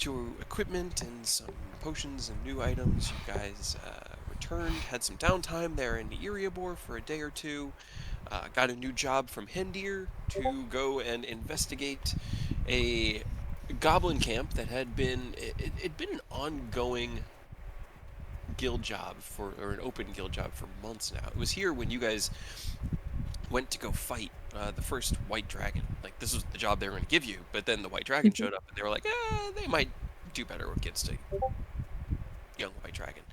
grabbed your equipment and some potions and new items. You guys returned, had some downtime there in Eriabor for a day or two. Got a new job from Hendir to go and investigate a goblin camp that had been it'd been an ongoing guild job or an open guild job for months now. It was here when you guys went to go fight the first white dragon. Like, this was the job they were going to give you, but then the white dragon showed up and they were like, they might do better against a young white dragon.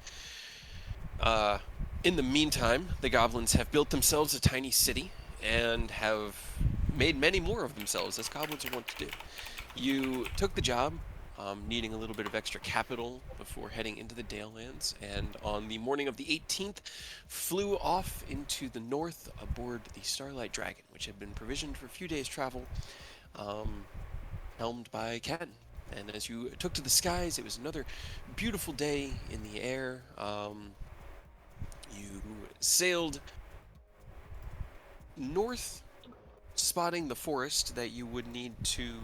In the meantime, the goblins have built themselves a tiny city and have made many more of themselves, as goblins are wont to do. You took the job, needing a little bit of extra capital before heading into the Dalelands, and on the morning of the 18th, flew off into the north aboard the Starlight Dragon, which had been provisioned for a few days' travel, helmed by Ken. And as you took to the skies, it was another beautiful day in the air. You sailed north, spotting the forest that you would need to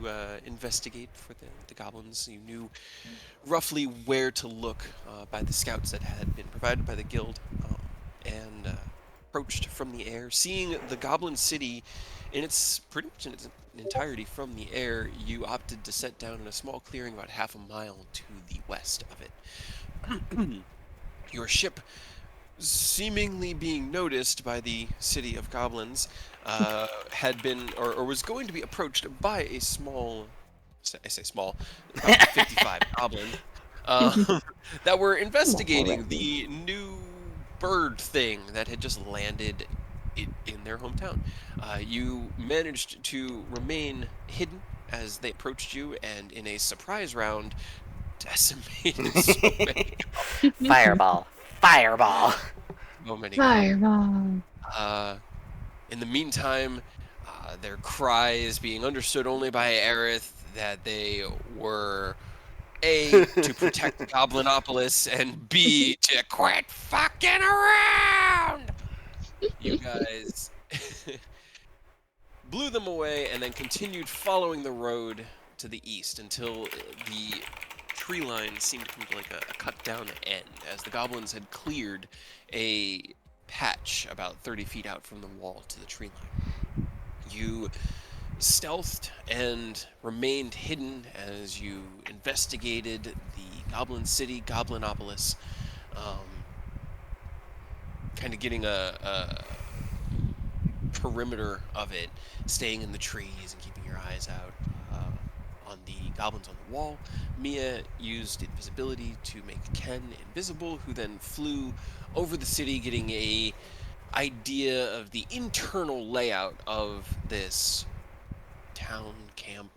investigate for the goblins. You knew roughly where to look by the scouts that had been provided by the guild, and approached from the air, seeing the goblin city in its pretty much in its entirety from the air. You opted to set down in a small clearing about half a mile to the west of it. Your ship, seemingly being noticed by the city of goblins, had been or was going to be approached by a small, I say small, about 55 goblin, that were investigating the new bird thing that had just landed in their hometown. You managed to remain hidden as they approached you, and in a surprise round, decimated so many. Fireball. Fireball. So many Fireball. In the meantime, their cries being understood only by Aerith that they were A, to protect Goblinopolis, and B, to quit fucking around! You guys blew them away and then continued following the road to the east until the tree line seemed to come to like a cut down end, as the goblins had cleared a patch about 30 feet out from the wall to the tree line. You stealthed and remained hidden as you investigated the goblin city, Goblinopolis, kind of getting a perimeter of it, staying in the trees and keeping your eyes out on the goblins on the wall. Mia used invisibility to make Ken invisible, who then flew over the city, getting a idea of the internal layout of this town, camp,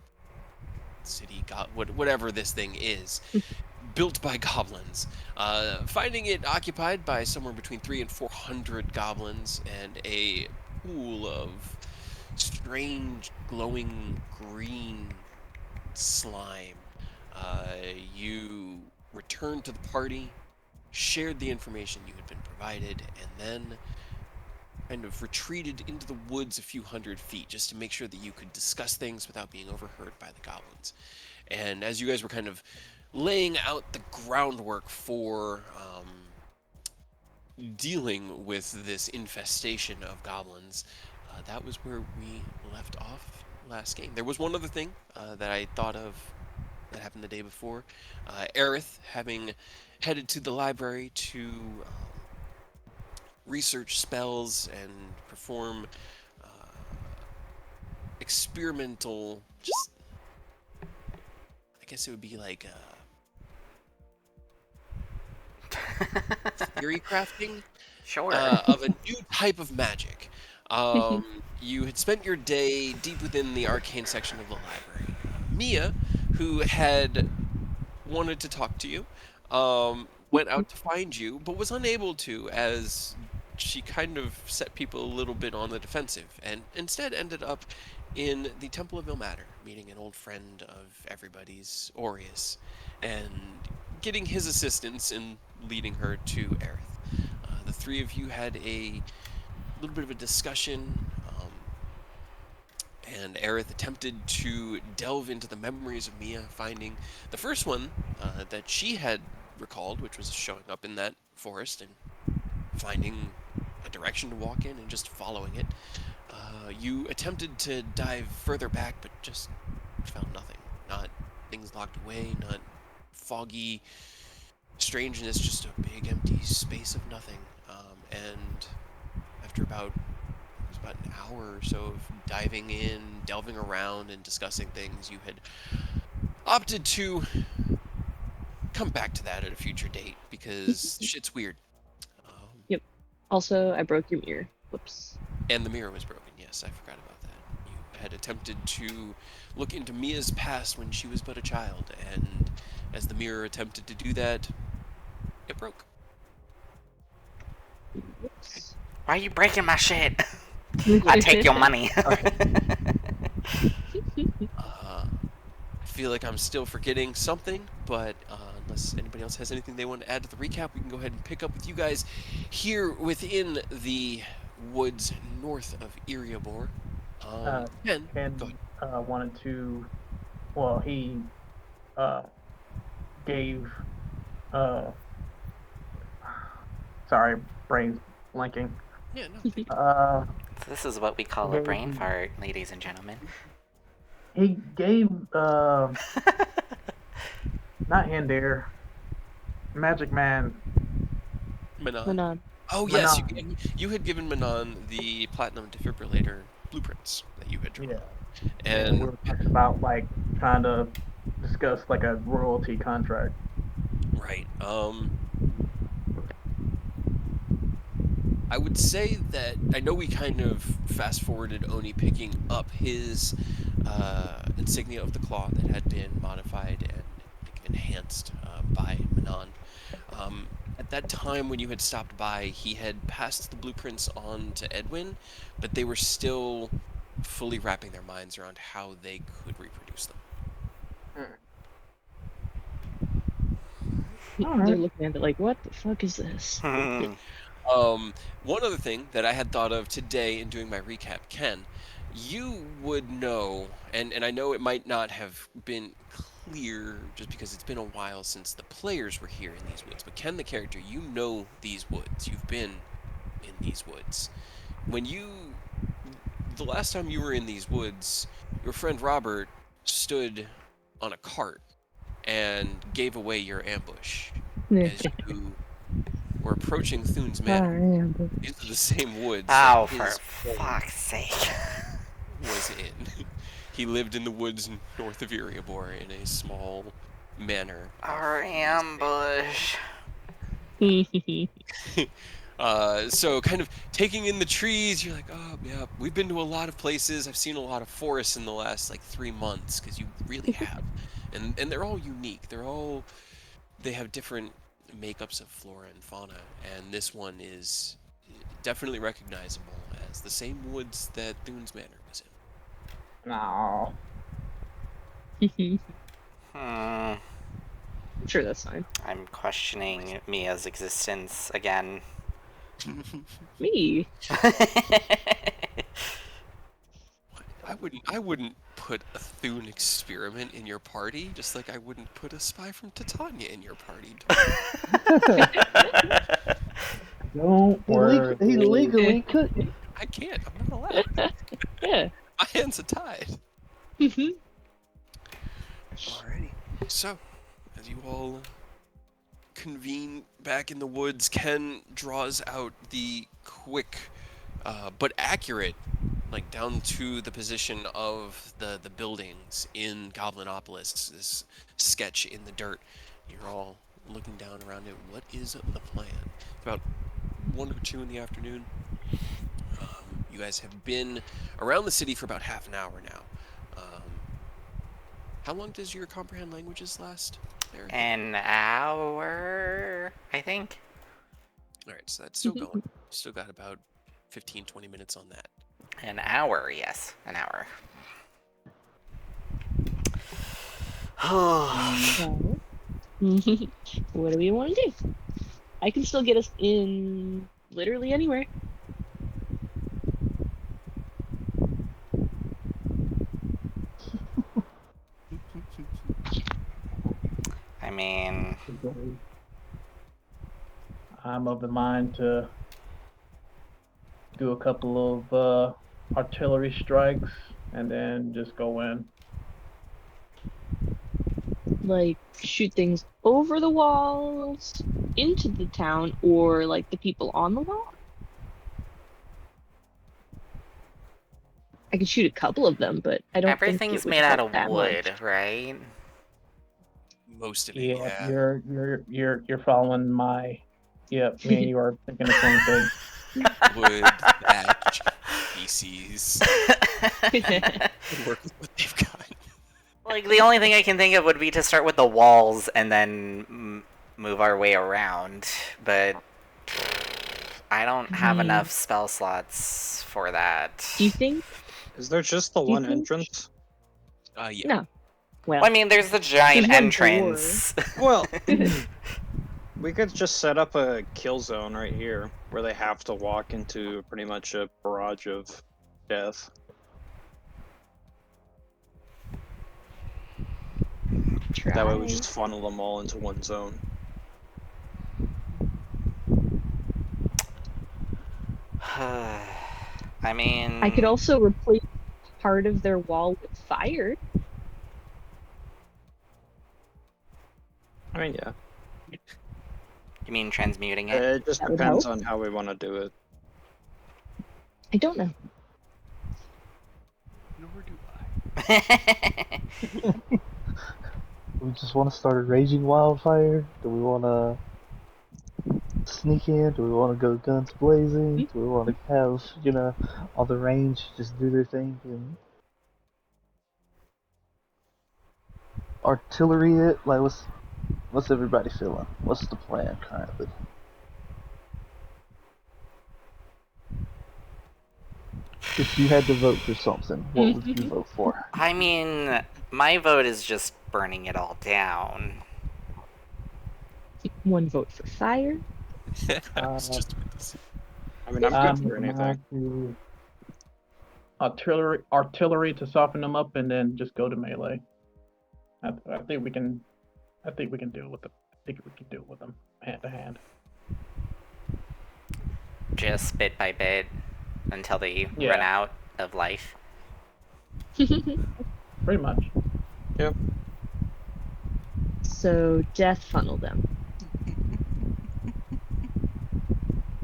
city, whatever this thing is, built by goblins. Finding it occupied by somewhere between 300 and 400 goblins, and a pool of strange glowing green slime. You returned to the party, shared the information you had been provided, and then kind of retreated into the woods a few hundred feet just to make sure that you could discuss things without being overheard by the goblins. And as you guys were kind of laying out the groundwork for dealing with this infestation of goblins, that was where we left off last game. There was one other thing that I thought of that happened the day before. Aerith, having headed to the library to research spells and perform experimental, just, I guess it would be like theory crafting, Sure. of a new type of magic. You had spent your day deep within the arcane section of the library. Mia, who had wanted to talk to you, went out to find you, but was unable to, as she kind of set people a little bit on the defensive, and instead ended up in the Temple of Ilmater, meeting an old friend of everybody's, Aureus, and getting his assistance in leading her to Aerith. The three of you had a little bit of a discussion, And Aerith attempted to delve into the memories of Mia, finding the first one that she had recalled, which was showing up in that forest and finding a direction to walk in and just following it. You attempted to dive further back, but just found nothing. Not things locked away, not foggy strangeness, just a big empty space of nothing. And after about an hour or so of diving in, delving around, and discussing things, you had opted to come back to that at a future date because shit's weird. Um, Yep. Also, I broke your mirror. Whoops. and the mirror was broken. Yes, I forgot about that. You had attempted to look into Mia's past when she was but a child, and as the mirror attempted to do that, it broke. Whoops. Why are you breaking my shit? I take your money. I feel like I'm still forgetting something, but unless anybody else has anything they want to add to the recap, we can go ahead and pick up with you guys here within the woods north of Iriabor. Ken, go ahead. Wanted to. Well, he gave. Sorry, brain's blanking. Yeah, no. This is what we call a brain fart, ladies and gentlemen. He gave not Handair, Magic Man. Manon. Oh yes, Manon. you had given Manon the platinum defibrillator blueprints that you had drawn. Yeah. And we were talking about like trying to discuss like a royalty contract. right. I would say that I know we kind of fast forwarded Oni picking up his insignia of the claw that had been modified and enhanced by Manon. At that time, when you had stopped by, he had passed the blueprints on to Edwin, but they were still fully wrapping their minds around how they could reproduce them. They're looking at it like, what the fuck is this? One other thing that I had thought of today in doing my recap, Ken, you would know, and I know it might not have been clear just because it's been a while since the players were here in these woods, but Ken, the character, you know these woods. You've been in these woods. The last time you were in these woods, your friend Robert stood on a cart and gave away your ambush as you were approaching Thune's Manor. These are the same woods. Oh, for fuck's sake. Was in. He lived in the woods north of Iriabor in a small manor. Our ambush. So kind of taking in the trees, you're like, oh yeah, we've been to a lot of places. I've seen a lot of forests in the last like 3 months, because you really have. And they're all unique. They have different makeups of flora and fauna, and this one is definitely recognizable as the same woods that Thune's Manor was in. No. I'm sure that's fine. I'm questioning Mia's existence again. Me? I wouldn't put a Thune experiment in your party, just like I wouldn't put a spy from Titania in your party. Don't worry. He legally couldn't. I can't. I'm not allowed. Yeah. My hands are tied. Alrighty. So, as you all convene back in the woods, Ken draws out the quick but accurate, like down to the position of the buildings in Goblinopolis, this sketch in the dirt. You're all looking down around it. What is the plan? About 1 or 2 in the afternoon. You guys have been around the city for about half an hour now. How long does your comprehend languages last, Eric? An hour, I think. Alright, so that's still going. Still got about 15-20 minutes on that. An hour, yes. An hour. What do we want to do? I can still get us in literally anywhere. mean, I'm of the mind to do a couple of artillery strikes and then just go in. Like shoot things over the walls into the town, or like the people on the wall. I could shoot a couple of them, but I don't think everything's it would made out help of that wood, much. right? Most of it, Yeah, yeah. you're following my. Yep, me and you are thinking the same thing. Wood, thatch, feces. Work with what they've got. Like, the only thing I can think of would be to start with the walls and then move our way around, but I don't have enough spell slots for that. Do you think? Is there just the Do you one think- entrance? Yeah. No. Well, Well, I mean, there's the giant There's one entrance. Well, we could just set up a kill zone right here where they have to walk into pretty much a barrage of death. That way we just funnel them all into one zone. I mean, I could also replace part of their wall with fire. I mean, yeah. You mean transmuting it? It just That would depends help. on how we want to do it. I don't know. Nor do I. Do we just want to start a raging wildfire? Do we want to sneak in? Do we want to go guns blazing? Do we want to have, all the range just do their thing and artillery it? Like, what's everybody feeling? What's the plan currently? If you had to vote for something, what would you vote for? I mean, my vote is just burning it all down. One vote for fire. I was just about to say. I mean, I'm I'm good for of the anything. mind to artillery to soften them up, and then just go to melee. I think we can. I think we can deal with them. I think we can deal with them hand to hand. Just bit by bit until they Yeah. run out of life. Pretty much. So death funnel them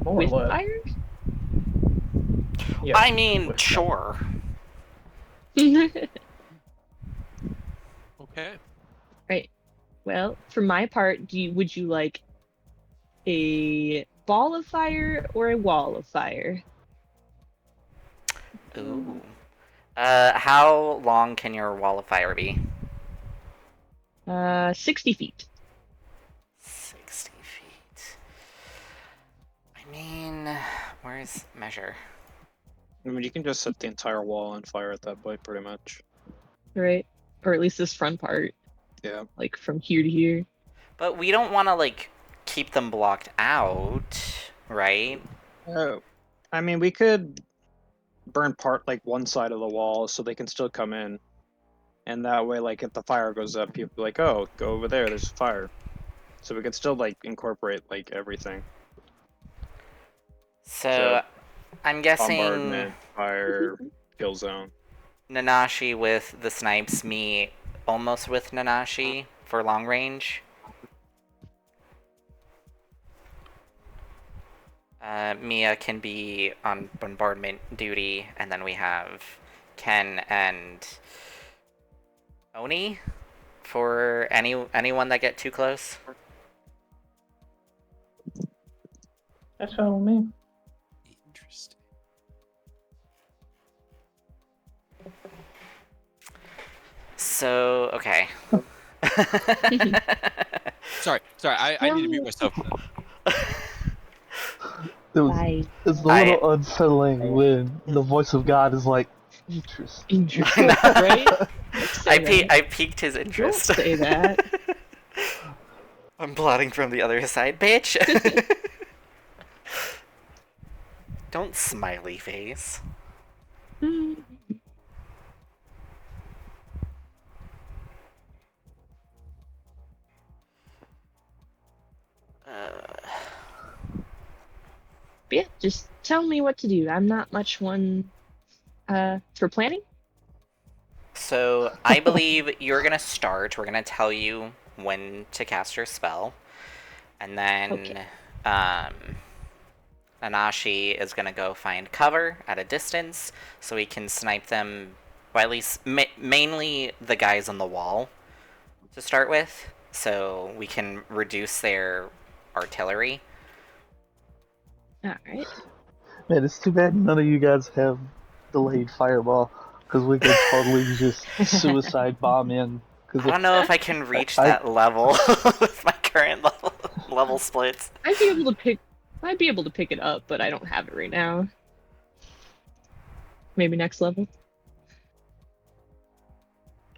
More with or less. fire. Yeah. I mean, with sure. Okay. Right. Well, for my part, would you like a ball of fire or a wall of fire? Ooh. How long can your wall of fire be? 60 feet. 60 feet. I mean, where's measure? I mean, you can just set the entire wall on fire at that point, pretty much. Right. Or at least this front part, Yeah. like from here to here. But we don't want to, like, keep them blocked out, right? Oh, I mean, we could burn like one side of the wall so they can still come in, and that way, like, if the fire goes up, people be like, "Oh, go over there. There's a fire." So we could still like incorporate like everything. So, I'm guessing Bombardment, fire, kill zone. Nanashi with the snipes, me almost with Nanashi for long range. Mia can be on bombardment duty, and then we have Ken and Oni for anyone that get too close. That's fine with me. Interesting. So, okay. Sorry. I need to mute myself. Bye. It's a little unsettling when the voice of God is like, interesting. Right? I piqued his Don't interest. say that. I'm plotting from the other side, bitch. Don't smiley face. yeah, just tell me what to do. I'm not much one for planning. So I believe you're gonna start. We're gonna tell you when to cast your spell, and then Anashi is gonna go find cover at a distance so he can snipe them. Well, at least mainly the guys on the wall to start with, so we can reduce their artillery. All right. Man, it's too bad none of you guys have delayed fireball, because we could totally just suicide bomb in. I don't know if I can reach I- that level with my current level splits. I'd be able to pick it up, but I don't have it right now. Maybe next level.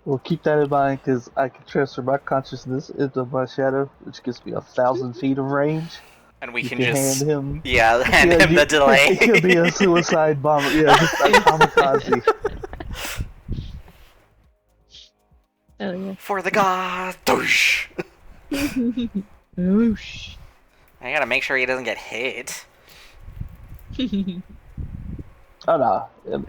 Well, keep that in mind, because I can transfer my consciousness into my shadow, which gives me 1,000 feet of range. And we You can can just hand him. hand him the delay. It could be a suicide bomber. Yeah, just a kamikaze. Oh yeah. For the god. Doosh. Whoosh. I gotta make sure he doesn't get hit. Oh no,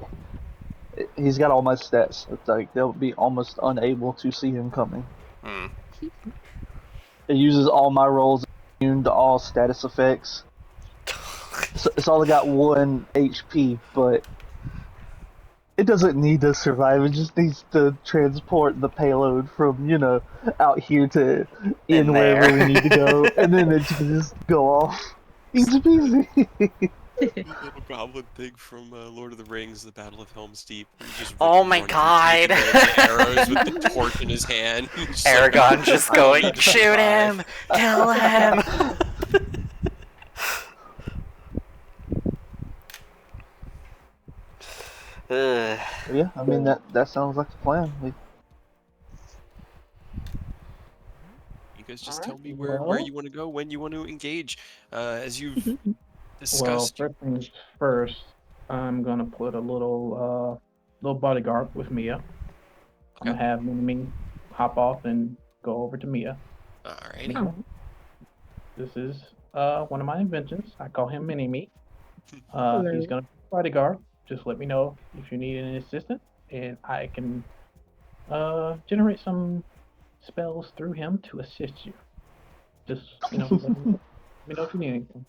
he's got all my stats. It's like they'll be almost unable to see him coming. Hmm. It uses all my rolls, immune to all status effects. So it's only got 1 HP, but it doesn't need to survive. It just needs to transport the payload from, out here to in wherever there. we need to go, and then it can just go off. Easy peasy. Little goblin thing from Lord of the Rings, The Battle of Helm's Deep. Oh my god! The arrows with the torch in his hand. Aragon just going, shoot him! Kill him! Ugh. Yeah, I mean that sounds like the plan. You guys just All tell right, me where well- you want to go, when you want to engage. As you've Well, discussed, first things first, I'm gonna put a little bodyguard with Mia. I'm gonna have Mini hop off and go over to Mia. alrighty. Oh. This is one of my inventions. I call him Mini Me. Hello. He's gonna be bodyguard. Just let me know if you need any assistance, and I can generate some spells through him to assist you. Just let me know if you need anything.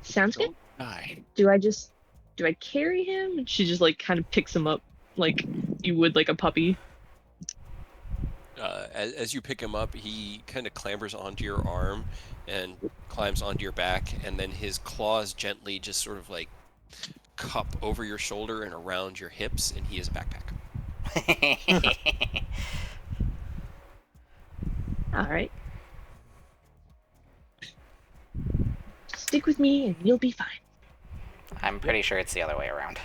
Sounds good. Die. Do I carry him? And she just like kind of picks him up like you would like a puppy. As you pick him up, he kind of clambers onto your arm and climbs onto your back, and then his claws gently just sort of like cup over your shoulder and around your hips, and he is a backpack. All right. Stick with me and you'll be fine. I'm pretty sure it's the other way around.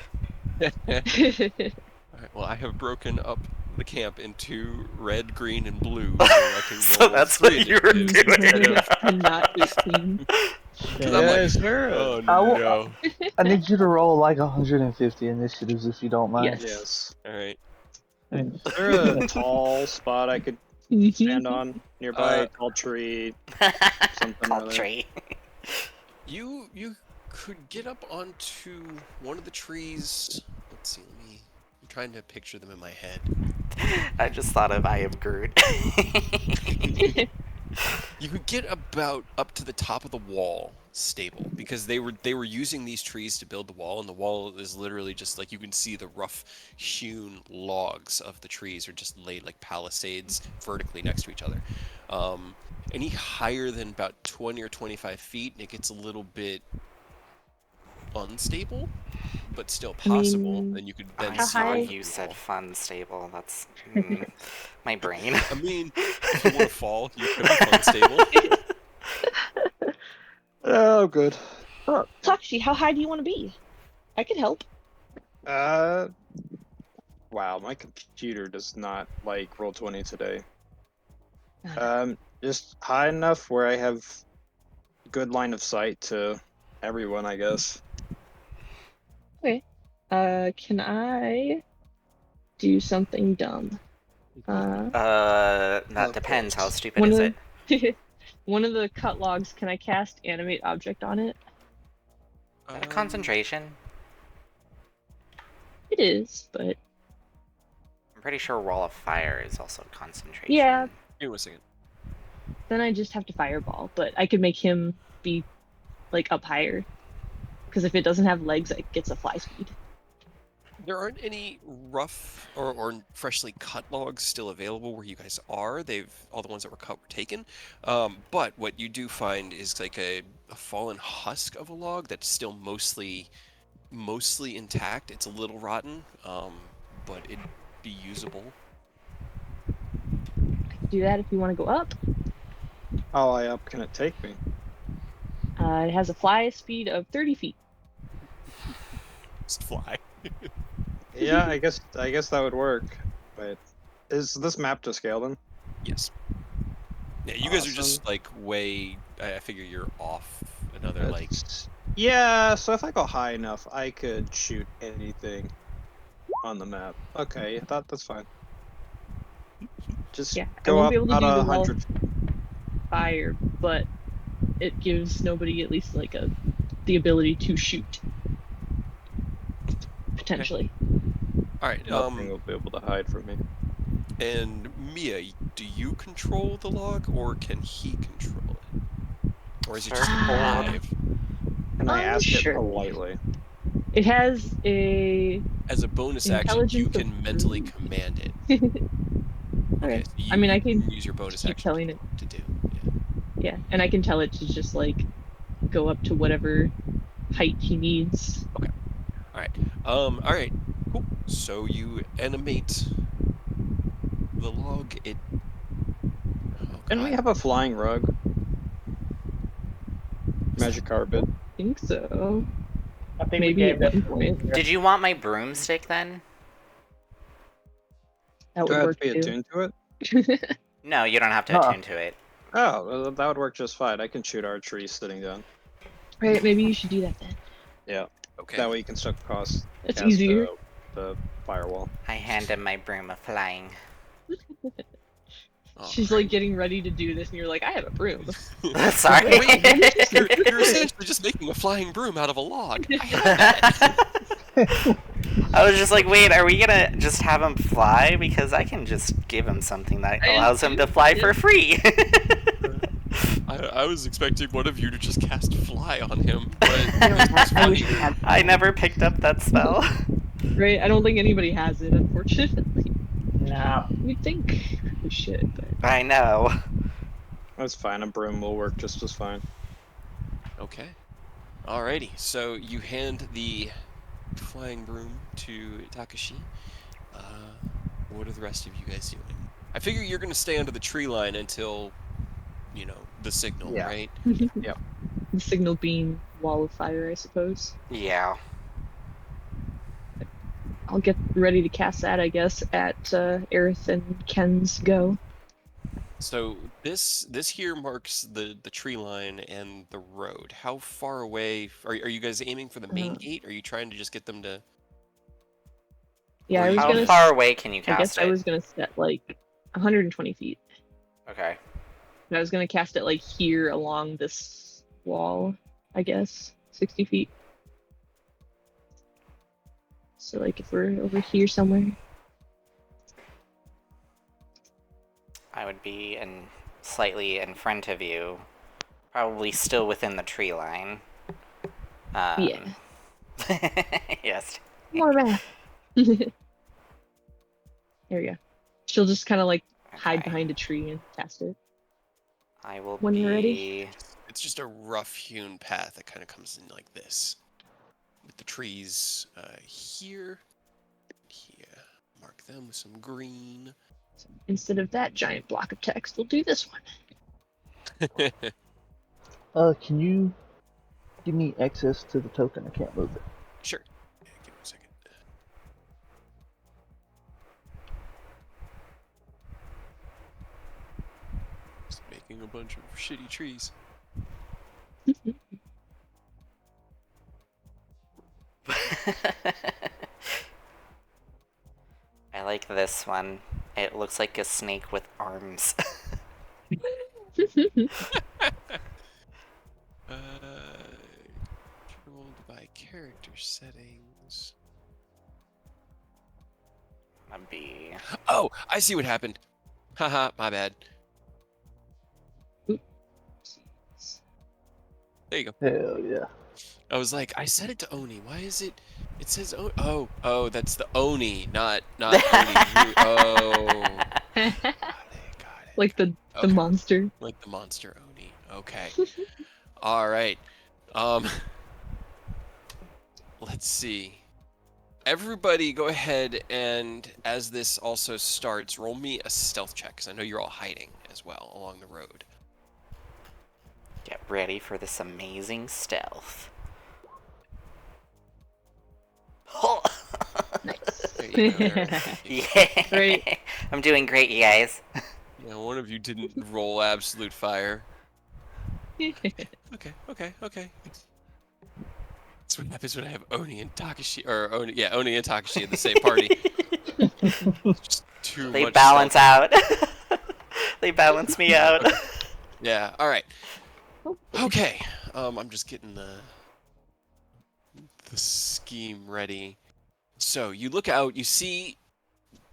Alright, well, I have broken up the camp into red, green, and blue, so I can So roll that's 3 what you were initiatives instead doing. of- And not 18. 'cause I'm like, sir. oh I no. I need you to roll like 150 initiatives if you don't mind. Yes. Yes. And Is there a tall spot I could stand on nearby? Tall tree. Something Called or other. tree. You could get up onto one of the trees. Let's see, I'm trying to picture them in my head. I just thought of I am Groot. You could get about up to the top of the wall stable, because they were using these trees to build the wall, and the wall is literally just like, you can see the rough hewn logs of the trees are just laid like palisades vertically next to each other. Any higher than about 20 or 25 feet, and it gets a little bit unstable, but still possible. mean, Then you could then I How see saw high? over you the said wall. fun stable. That's my brain. I mean, if you want to fall, you could be unstable. Oh, good. Oh, Taxi, how high do you want to be? I could help. Wow, my computer does not like Roll20 today. Just high enough where I have good line of sight to everyone, I guess. Can I do something dumb? That depends. How stupid One is of- it? one of the cut logs, can I cast animate object on it? Concentration. It is, but I'm pretty sure wall of fire is also concentration. yeah, Give me a second. then I just have to fireball. But I could make him be like up higher, because if it doesn't have legs, it gets a fly speed. There aren't any rough or freshly cut logs still available where you guys are. All the ones that were cut were taken. But what you do find is like a fallen husk of a log that's still mostly intact. It's a little rotten, but it'd be usable. I could do that if you want to go up. How high up can it take me? It has a fly speed of 30 feet. Just fly. Yeah, I guess that would work. But is this map to scale then? Yes. Yeah, you guys are just Awesome. like way. I figure you're off another like. Yeah, so if I go high enough, I could shoot anything on the map. Okay, that's fine. Just Yeah, I go won't up be able to about do the wall 100. of fire, but it gives nobody at least like the ability to shoot. Potentially. All right. Nothing will be able to hide from me. And Mia, do you control the log, or can he control it, or is it just alive? Can I ask Sure. it politely? It has a As a bonus action, you intelligence of can mentally brute. command it. Okay. So you, I mean, I you can use your bonus keep action telling it. to do. Yeah, and I can tell it to just like go up to whatever height he needs. Okay. All right. All right. Cool. So you animate the log. It. Oh, Can we God. have a flying rug? Magic carpet. I think so. I think Maybe we at gave one that. point Did you want my broomstick then? that Do I would have work to be too. attuned to it? No, you don't have to Huh. attune to it. Oh, well, that would work just fine. I can shoot archery sitting down. Right, maybe you should do that then. Yeah. Okay. That way you can still cast That's easier. the firewall. I hand him my broom of flying. All She's right. like getting ready to do this, and you're like, I have a broom. Sorry. You're essentially just making a flying broom out of a log. I was just like, wait, are we gonna just have him fly? Because I can just give him something that allows him to fly for free. I was expecting one of you to just cast fly on him, but I wish I had. I never picked up that spell. Right, I don't think anybody has it, unfortunately. No. You'd think we should, but I know. That's fine. A broom will work just as fine. Okay. Alrighty. So you hand the flying broom to Takashi. What are the rest of you guys doing? I figure you're gonna stay under the tree line until, the signal, Yeah. right? the signal beam wall of fire, I suppose. Yeah. I'll get ready to cast that, I guess, at Aerith and Ken's go. So this here marks the tree line and the road. How far away are you guys aiming for the main gate? Are you trying to just get them to? Yeah, I was How gonna. far away can you I guess cast I it? was gonna set like 120 feet. Okay. And I was gonna cast it like here along this wall, I guess, 60 feet. So like if we're over here somewhere. I would be slightly in front of you, probably still within the tree line. Yeah. Yes. More math. There we go. She'll just kind of like hide Okay. behind a tree and cast it. I will When be. you're ready. It's just a rough-hewn path that kind of comes in like this, with the trees here. Mark them with some green. So instead of that giant block of text, we'll do this one. Can you give me access to the token? I can't move it. Sure. Yeah, give me a second. Just making a bunch of shitty trees. I like this one. It looks like a snake with arms. character settings. That'd be. Oh, I see what happened. Haha, my bad. There you go. Hell yeah. I was like, I set it to Oni. Why is it? It says oh, that's the Oni, not Oni. Oh, got it. Like the Okay. monster. Like the monster Oni. Okay. All right. Let's see. Everybody, go ahead and as this also starts, roll me a stealth check because I know you're all hiding as well along the road. Get ready for this amazing stealth. Nice. There you go. All right. Yeah. Great. I'm doing great, you guys. Yeah, one of you didn't roll absolute fire. Okay. That's what happens when I have Oni and Takashi, or Oni and Takashi in the same party. Just too They much balance stealth. out. They balance me out. Okay. Yeah. All right. Okay. I'm just getting the scheme ready. So you look out. You see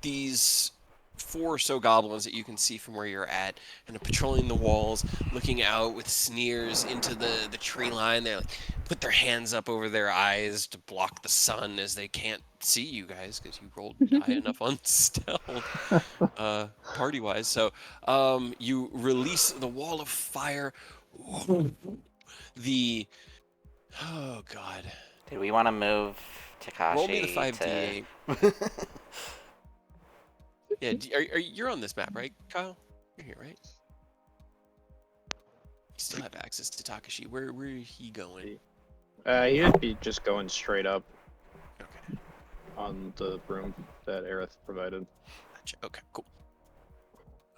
these 4 or so goblins that you can see from where you're at, and are patrolling the walls, looking out with sneers into the tree line. They like put their hands up over their eyes to block the sun as they can't see you guys because you rolled high enough on stealth, party wise. So you release the wall of fire. The oh god. Did we want to move Takashi Roll me the 5d8. Yeah, you're on this map, right, Kyle? You're here, right? You still have access to Takashi. Where is he going? He'd be just going straight up Okay, on the room that Aerith provided. gotcha. Okay, cool.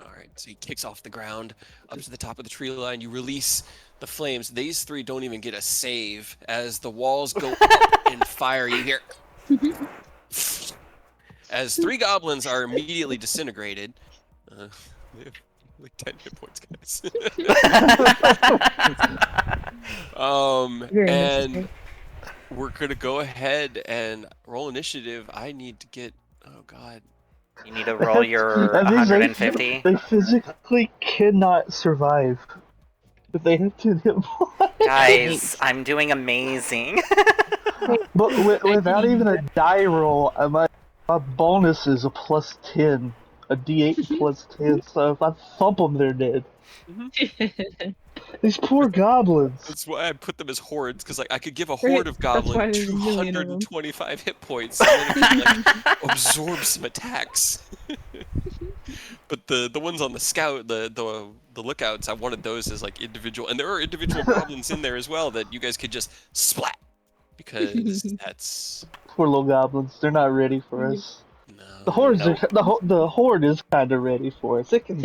All right, so he kicks off the ground up to the top of the tree line. You release the flames. These 3 don't even get a save as the walls go up in fire. You hear as 3 goblins are immediately disintegrated. Like 10 hit points, guys. Very and necessary. we're gonna go ahead and roll initiative. I need to get. Oh God. You need to roll your That means 150. they physically cannot survive. If they have to hit Guys, I'm doing amazing. But without even a die roll, my bonus is a +10. A d8 +10, so if I thump them, they're dead. These poor goblins. That's why I put them as hordes, because like I could give a Right, horde of that's why goblin there's a million of them. 225 hit points, and then it can like absorb some attacks. But the ones on the scout, the lookouts, I wanted those as like individual, and there are individual goblins in there as well that you guys could just splat, because that's Poor little goblins. They're not ready for us. no. The hordes Nope. are the horde is kind of ready for us. It can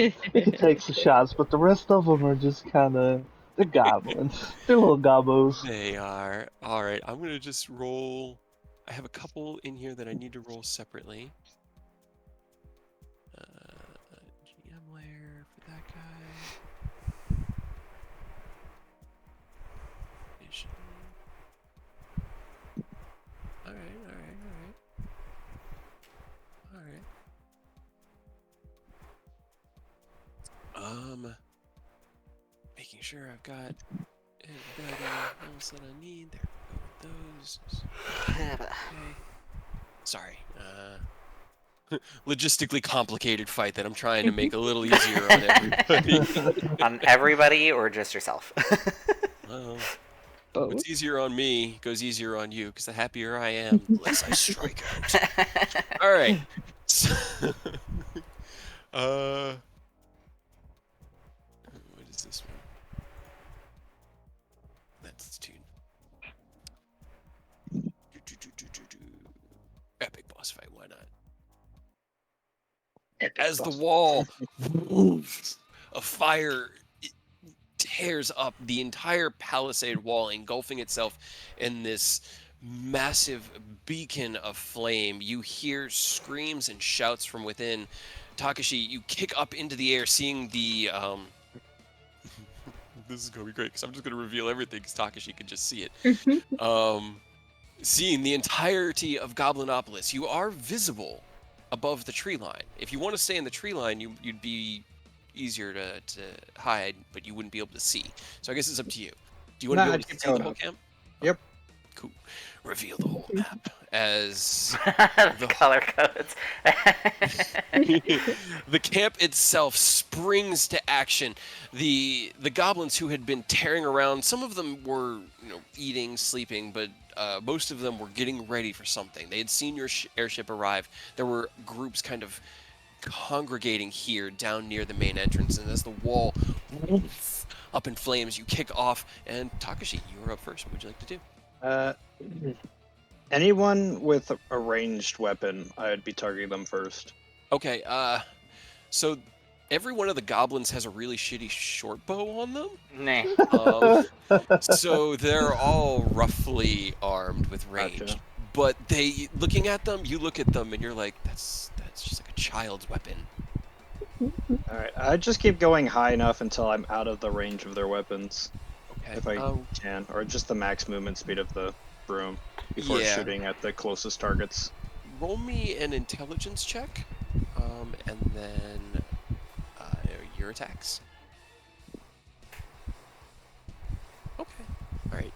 take some shots, but the rest of them are just kind of they're goblins. They're little gobos. They are. All right, I'm gonna just roll. I have a couple in here that I need to roll separately. GM layer for that guy. Vision. All right. Making sure I've got everybody else that I need. There we go with those. Okay. Sorry. Logistically complicated fight that I'm trying to make a little easier on everybody. On everybody or just yourself? Well, Both. what's easier on me goes easier on you, because the happier I am, the less I strike out. All right. So, what is this one? That's tune. Epic boss fight. Why not? As the wall of fire tears up the entire palisade wall, engulfing itself in this massive beacon of flame, you hear screams and shouts from within. Takashi, you kick up into the air, seeing the this is gonna be great because I'm just gonna reveal everything because Takashi can just see it. seeing the entirety of Goblinopolis. You are visible above the tree line. If you want to stay in the tree line, you'd be easier to hide, but you wouldn't be able to see. So I guess it's up to you. Do you want to be Nah, able I'd to keep see the going whole up. camp? Yep. Cool. Reveal the whole map as The color codes. the camp itself springs to action. The goblins who had been tearing around, some of them were eating, sleeping, but most of them were getting ready for something. They had seen your airship arrive. There were groups kind of congregating here down near the main entrance, and as the wall up in flames, you kick off. And Takashi, you are up first. What would you like to do? Uh, anyone with a ranged weapon, I'd be targeting them first. Okay, so every one of the goblins has a really shitty short bow on them. Nah. So they're all roughly armed with range. Gotcha. But looking at them, you look at them and you're like, that's just like a child's weapon. All right, I just keep going high enough until I'm out of the range of their weapons, Okay. if I can, or just the max movement speed of the broom before Yeah. shooting at the closest targets. Roll me an intelligence check, and then your attacks. Okay. All right.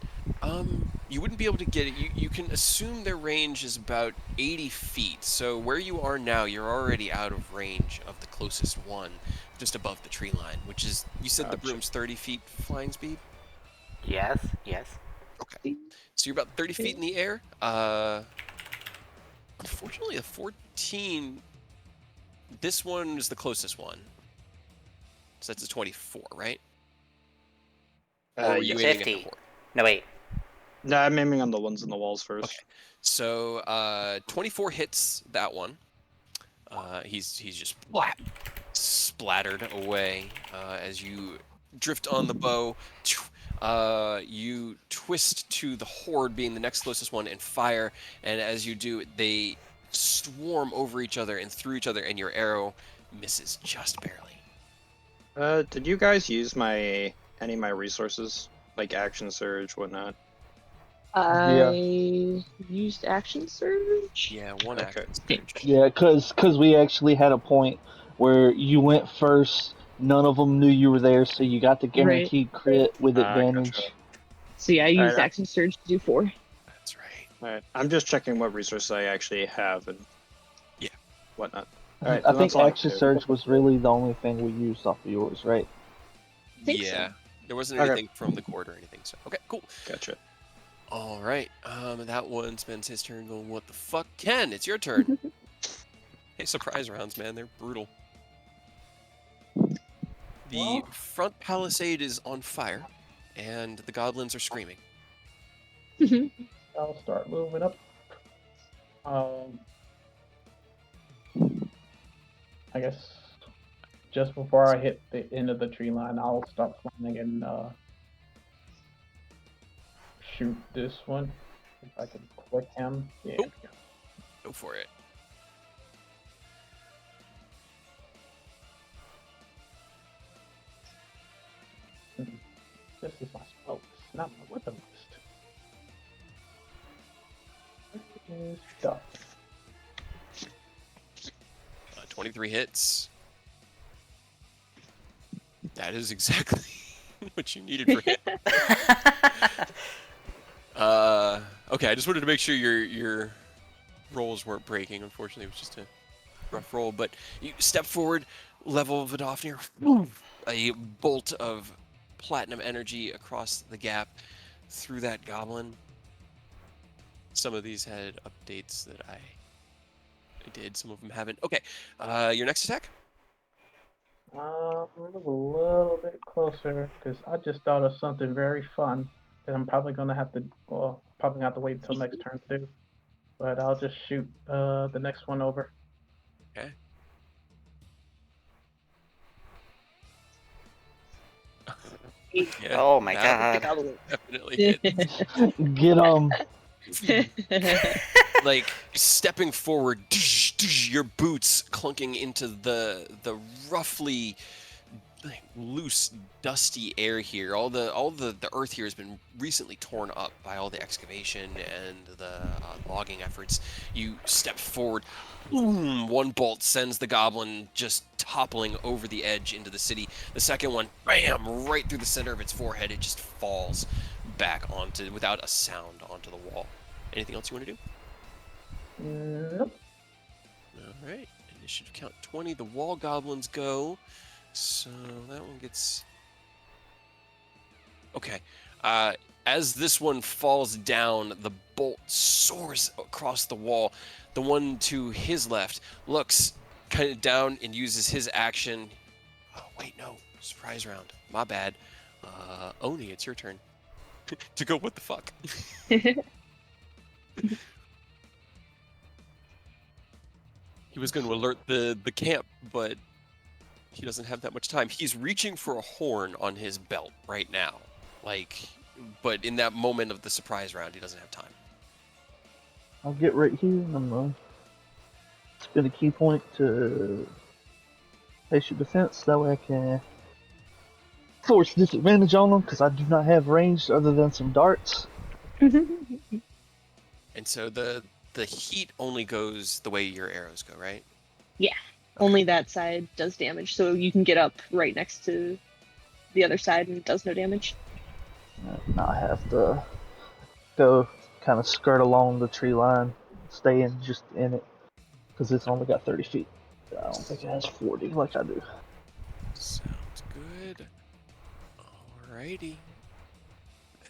You wouldn't be able to get it. You can assume their range is about 80 feet. So where you are now, you're already out of range of the closest one, just above the tree line, which is, you said the Gotcha. broom's 30 feet flying speed? Yes. Yes. Okay. So you're about 30 feet in the air. Unfortunately, the 14, this one is the closest one. So that's a 24, right? Or were you Yes. aiming at the 50. horde? No, wait. No, I'm aiming on the ones in the walls first. Okay. So 24 hits that one. He's just splattered away as you drift on the bow. You twist to the horde being the next closest one and fire. And as you do, they swarm over each other and through each other, and your arrow misses just barely. Did you guys use any of my resources, like action surge, whatnot? I used action surge. Yeah, one Okay. action surge. Yeah, cause we actually had a point where you went first. None of them knew you were there, so you got the guaranteed crit with advantage. Gotcha. So yeah, I used Alright. action surge to do 4. That's right. Alright, I'm just checking what resources I actually have and Yeah. whatnot. Alright, I then think that's all I action do. surge was really the only thing we used off of yours, right? Think so. Yeah. There wasn't Okay. anything from the court or anything. So okay, cool. Gotcha. All right. That one spends his turn going, what the fuck? Ken, it's your turn. Hey, surprise rounds, man. They're brutal. The front palisade is on fire, and the goblins are screaming. I'll start moving up. I guess just before I hit the end of the tree line, I'll start flying and shoot this one. If I can click him. Yeah. Oh. Go for it. This is my spell list, not my weapon list. Where is stuff? 23 hits. That is exactly what you needed for hit. Okay, I just wanted to make sure your rolls weren't breaking. Unfortunately, it was just a rough roll. But you step forward, level Vidofnir, a bolt of platinum energy across the gap through that goblin. Some of these had updates that I did. Some of them haven't. Okay, your next attack? A little bit closer because I just thought of something very fun that I'm probably gonna have to, wait until next turn to do. But I'll just shoot the next one over. Okay. Yeah, Oh my that god. would definitely hit. Get them. Like stepping forward, your boots clunking into the roughly loose, dusty air here. All the earth here has been recently torn up by all the excavation and the logging efforts. You step forward, boom! One bolt sends the goblin just toppling over the edge into the city. The second one, bam! Right through the center of its forehead. It just falls back without a sound onto the wall. Anything else you want to do? Nope. All right. Initiative count 20. The wall goblins go. So that one gets... Okay. As this one falls down, the bolt soars across the wall. The one to his left looks kind of down and uses his action. Oh, wait, no. Surprise round. My bad. Oni, it's your turn. To go, what the fuck? He was going to alert the camp, but he doesn't have that much time. He's reaching for a horn on his belt right now. But in that moment of the surprise round, he doesn't have time. I'll get right here and I'm gonna spend a key point to patient defense. That way I can force disadvantage on them because I do not have range other than some darts. And so the heat only goes the way your arrows go, right? Yeah, only that side does damage, so you can get up right next to the other side and it does no damage. Now I have to go kind of skirt along the tree line, stay just in it, because it's only got 30 feet. I don't think it has 40 like I do. Sounds good. Alrighty.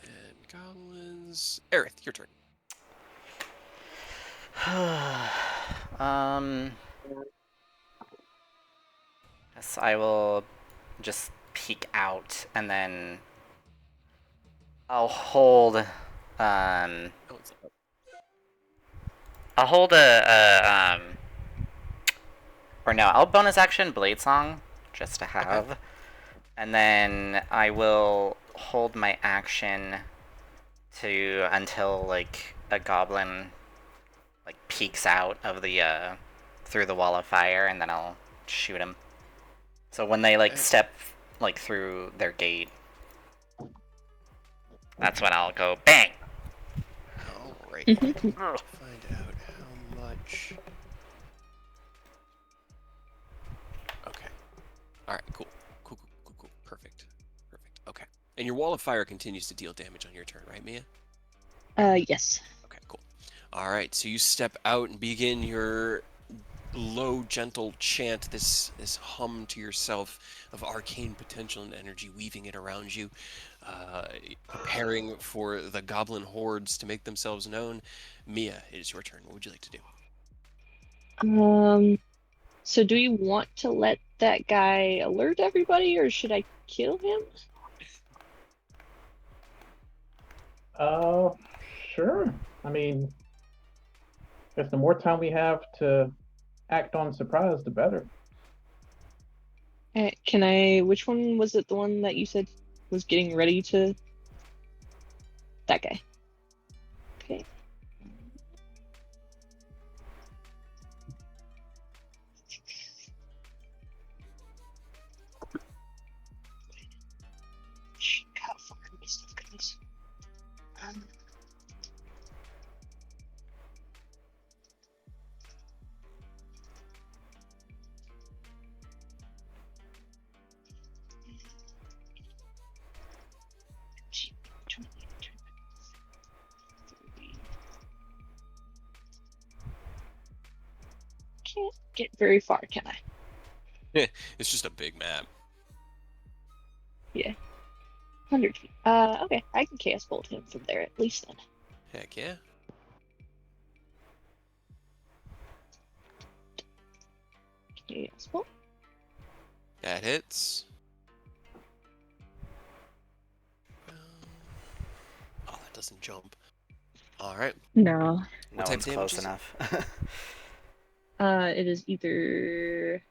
And goblins... Aerith, your turn. Yes, I will just peek out and then I'll hold Oh, it's up. I'll hold I'll bonus action Blade Song just to have. Okay. And then I will hold my action until like a goblin like peeks out of the through the wall of fire, and then I'll shoot him. So when they like step like through their gate, that's when I'll go bang. Alright. Find out how much... Okay. Alright, cool. Cool. Perfect. Okay. And your wall of fire continues to deal damage on your turn, right, Mia? Yes. Okay, cool. Alright, so you step out and begin your low, gentle chant, this hum to yourself of arcane potential and energy, weaving it around you, preparing for the goblin hordes to make themselves known. Mia, it is your turn. What would you like to do? So do we want to let that guy alert everybody, or should I kill him? Sure. I mean, if the more time we have to act on surprise, the better. Which one was it, the one that you said was getting ready to... That guy. Okay. How far my stuff goes. Can't get very far, can I? It's just a big map. Yeah. 100 feet. Okay. I can chaos bolt him from there at least then. Heck yeah. Chaos bolt. That hits. Oh, that doesn't jump. Alright. No. No What type one's of damage close is it? enough. It is either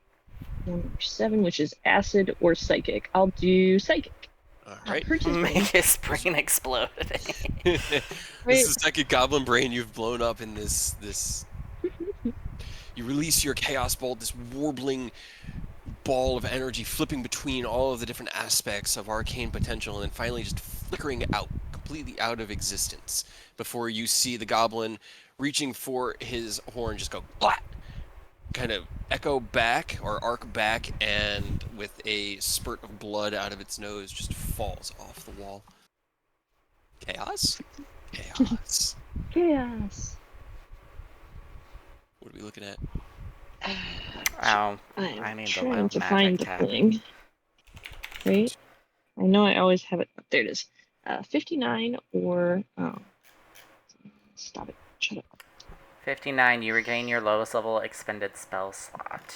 1 or 7, which is acid, or psychic. I'll do psychic. Alright. Hurt his Make brain. his brain explode. This Wait. is the second goblin brain you've blown up in this. You release your chaos bolt, this warbling ball of energy flipping between all of the different aspects of arcane potential and then finally just flickering out, completely out of existence, before you see the goblin reaching for his horn just go blat, kind of echo back or arc back, and with a spurt of blood out of its nose just falls off the wall. Chaos? Chaos. Chaos. What are we looking at? Oh, I'm I need the trying wild to magic find the tab. thing. Right? I know I always have it. There it is. 59 or stop it. Shut up. 59, you regain your lowest level expended spell slot.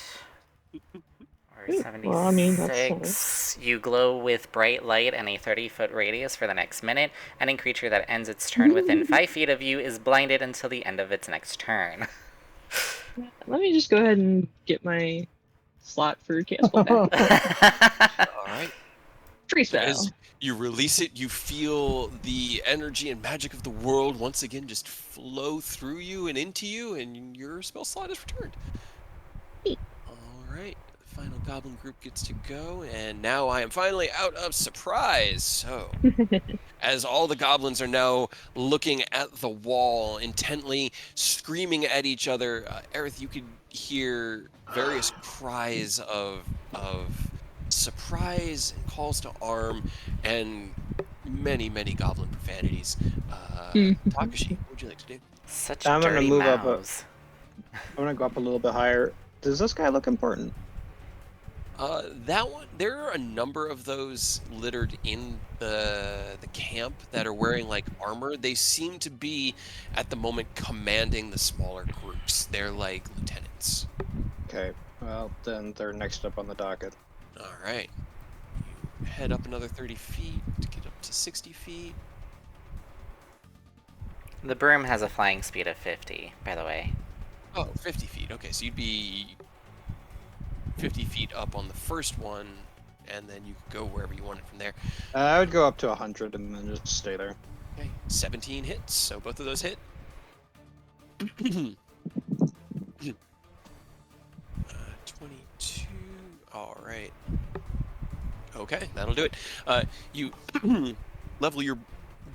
Or Ooh, 76, well, I mean, that's nice. you glow with bright light in a 30-foot radius for the next minute. Any creature that ends its turn within 5 feet of you is blinded until the end of its next turn. Let me just go ahead and get my slot for cast spell back. All right. Free So spell. as you release it, you feel the energy and magic of the world once again just flow through you and into you, and your spell slot is returned. Neat. All right, the final goblin group gets to go, and now I am finally out of surprise. So, as all the goblins are now looking at the wall, intently screaming at each other, Aerith, you could hear various cries of surprise and calls to arm, and many goblin profanities. Takashi, what would you like to do? Such I'm gonna dirty move up. mouths. I'm gonna go up a little bit higher. Does this guy look important? That one, there are a number of those littered in the camp that are wearing like armor. They seem to be at the moment commanding the smaller groups. They're like lieutenants. Okay. Well, then they're next up on the docket. All right. You head up another 30 feet to get up to 60 feet. The broom has a flying speed of 50, by the way. Oh, 50 feet. Okay, so you'd be 50 feet up on the first one, and then you could go wherever you wanted from there. I would go up to 100 and then just stay there. Okay, 17 hits, so both of those hit. 22. All right. Okay, that'll do it. You level your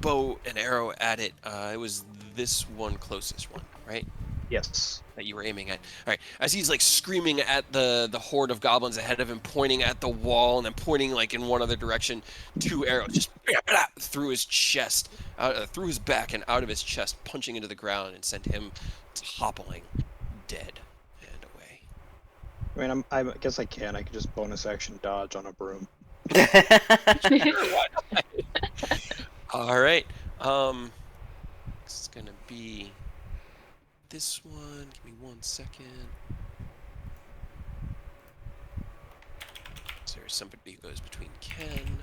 bow and arrow at it. It was this one closest one, right? Yes. That you were aiming at. All right. As he's like screaming at the horde of goblins ahead of him, pointing at the wall, and then pointing like in one other direction, 2 arrows just through his chest, through his back and out of his chest, punching into the ground and sent him toppling, dead and away. I mean, I guess I can. I could just bonus action dodge on a broom. All right. It's gonna be this one. Give me 1 second. Is there somebody who goes between Ken?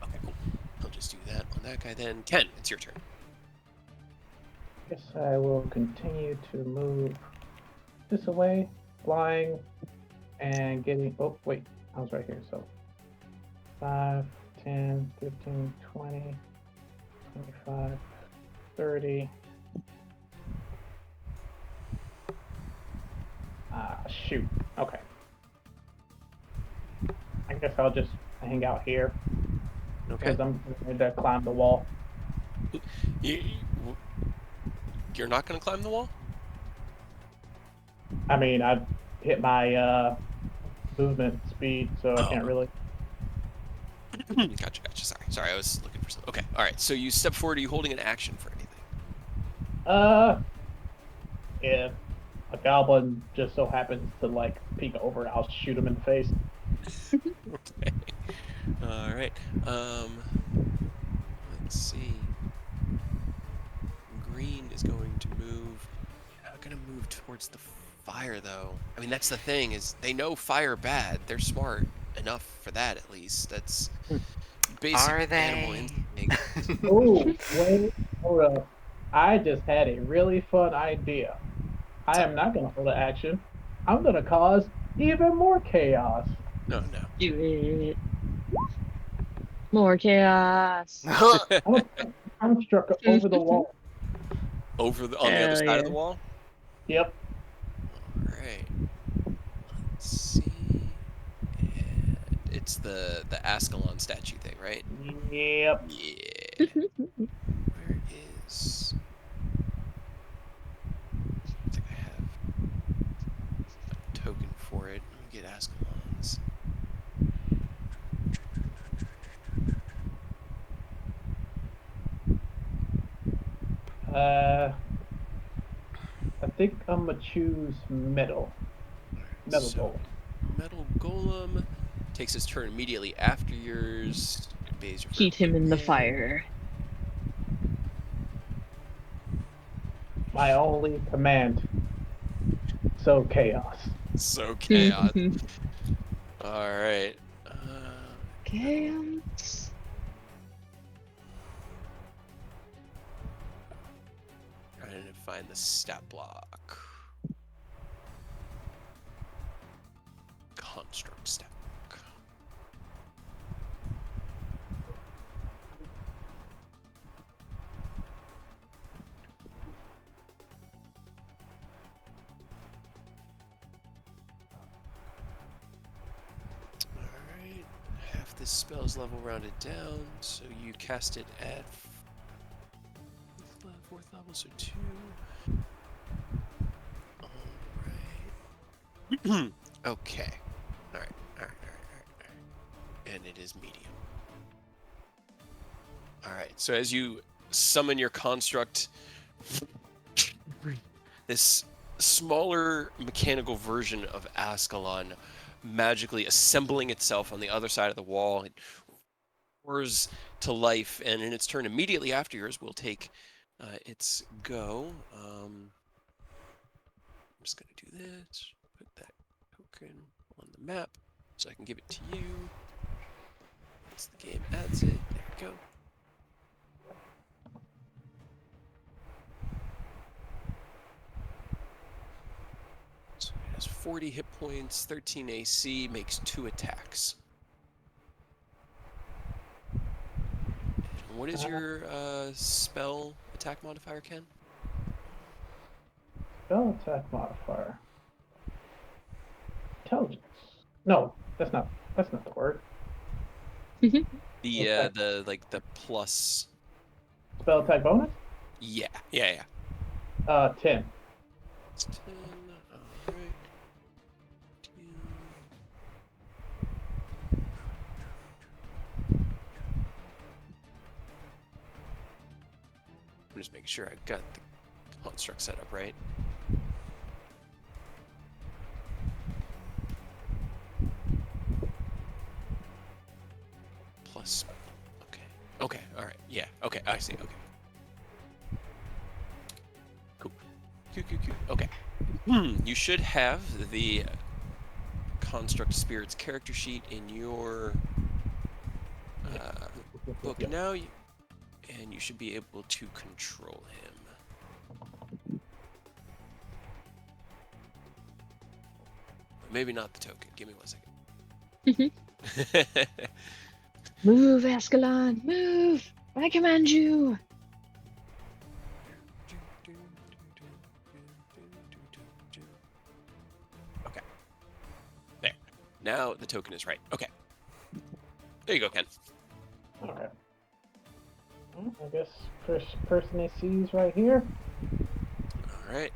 Okay, cool. I'll just do that on that guy then. Ken, it's your turn. Guess I will continue to move this away, flying, and getting. Oh, wait, I was right here. So 5, 10, 15, 20, 25, 30. Shoot. Okay. I guess I'll just hang out here Okay. because I'm going to climb the wall. You're not going to climb the wall? I mean, I've hit my movement speed, so I can't really. Gotcha. Sorry, I was looking for something. Okay, all right. So you step forward. Are you holding an action for anything? If a goblin just so happens to like peek over, I'll shoot him in the face. Okay. All right. Let's see. Green is going to move. Going to move towards the fire, though. I mean, that's the thing, is they know fire bad. They're smart enough for that, at least. That's basic Are animal they? instinct. Oh, wait, hold up. I just had a really fun idea. I So, am not going to hold an action. I'm going to cause even more chaos. no, no. Do it. More chaos. I'm struck over the wall. On the other Hell side of yeah. the wall? Yep. All right. Let's see. And it's the Ascalon statue thing, right? Yep. Yeah. Where is... I think I have a token for it. Let me get Ascalon's. I think I'm going to choose metal. Metal So, bolt. Metal Golem takes his turn immediately after yours. Obeys your Heat verbal him in the command. fire. My only command. So chaos. So chaos. All right. Metal. Chaos. Trying to find the stat block. Construct stat block. Alright. Half this spell's level rounded down, so you cast it at fourth level, so 2. Alright. Okay. Alright. And it is medium. Alright, so as you summon your construct, this smaller mechanical version of Ascalon magically assembling itself on the other side of the wall. It roars to life, and in its turn immediately after yours will take its go. I'm just going to do this, put that token on the map so I can give it to you. Once the game adds it, there we go. So it has 40 hit points, 13 AC, makes 2 attacks. And what is your spell attack modifier, Ken? Spell attack modifier. Intelligence. No, that's not the word. The plus. Spell attack bonus? Yeah. 10. It's 10. All right. 10. I'm just making sure I've got the construct set up right. Plus. Okay. All right. Yeah. Okay. I see. Okay. Cool. Okay. You should have the Construct Spirits character sheet in your book Yep. now, and you should be able to control him. Maybe not the token. Give me 1 second. Move, Ascalon, move! I command you! Okay. There. Now the token is right. Okay. There you go, Ken. Alright. I guess first person he sees right here. All right.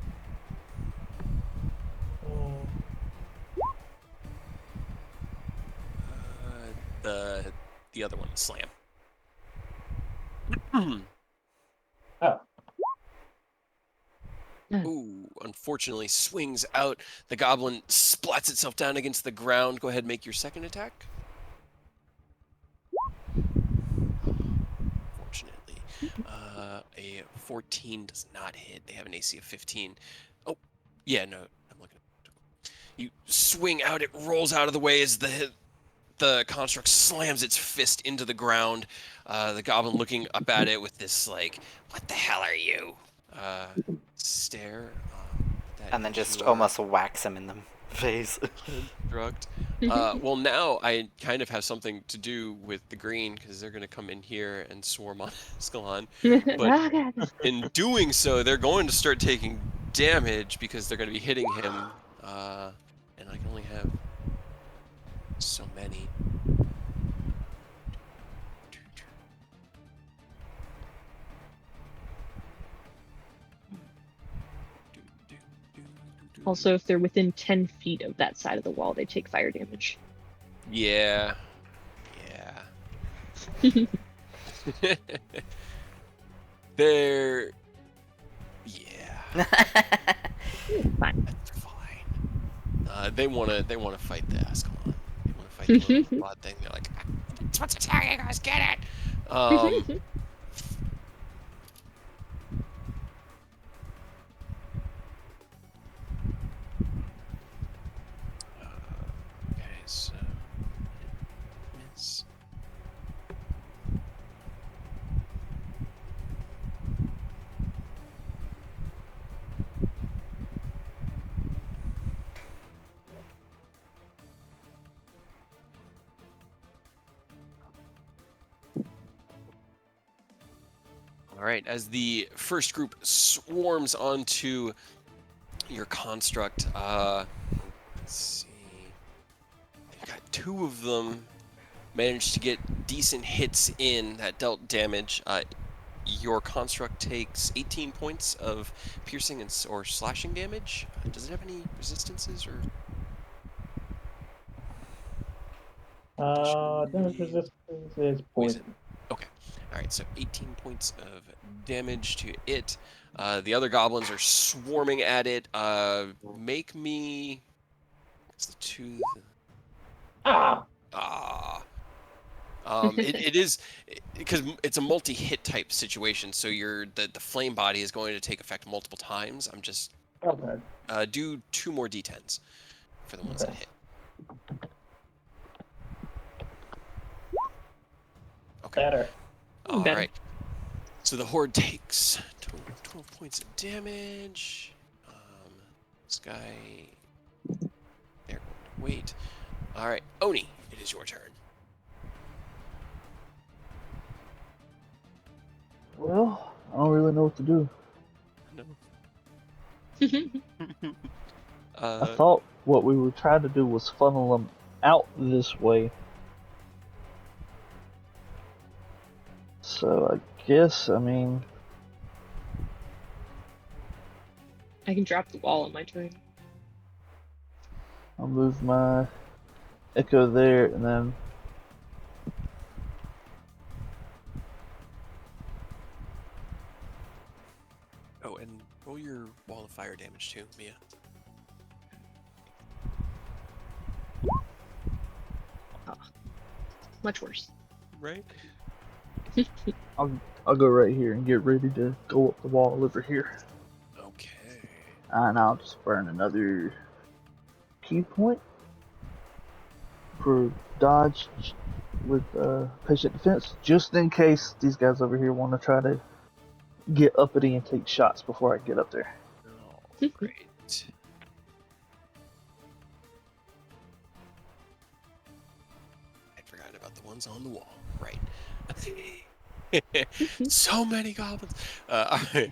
The other one, slam. Oh. Ooh, unfortunately swings out. The goblin splats itself down against the ground. Go ahead and make your second attack. Fortunately, a 14 does not hit. They have an AC of 15. Oh, yeah, no, I'm looking at You swing out, it rolls out of the way as the construct slams its fist into the ground. The goblin looking up at it with this like, "What the hell are you?" Stare. That And then is just your almost whacks him in the face. construct. Well, now I kind of have something to do with the green because they're going to come in here and swarm on Escalon. But Oh, God. in doing so, they're going to start taking damage because they're going to be hitting him. And I can only have so many. Also, if they're within 10 feet of that side of the wall, they take fire damage. Yeah. Yeah. They're. Yeah. Fine. That's fine. They wanna fight the Ascalon. They wanna fight the little robot thing. They're like, "It's what's attacking us, get it!" Okay, so miss. All right, as the first group swarms onto your construct, let's see. They've got two of them managed to get decent hits in that dealt damage. Your construct takes 18 points of piercing or slashing damage. Does it have any resistances or Damage additional resistance is poison? poison. Okay. All right. So 18 points of damage to it. The other goblins are swarming at it. Make me. What's the two? Ah! Ah. It is because it's a multi-hit type situation, so the flame body is going to take effect multiple times. I'm just Okay. do 2 more d10s for the ones that Okay. hit. Okay. Better. All Better. right. So the horde takes 12 points of damage. This guy, they're going to wait. All right, Oni, it is your turn. Well, I don't really know what to do. No. I thought what we were trying to do was funnel them out this way. So I guess, I mean, I can drop the wall on my turn. I'll move my echo there and then Oh, and roll your wall of fire damage too, Mia. Much worse. Right? I'll go right here and get ready to go up the wall over here. Okay. And I'll just burn another key point for dodge with patient defense, just in case these guys over here want to try to get uppity and take shots before I get up there. All right. I'd forgotten about the ones on the wall. Right. So many goblins. All right.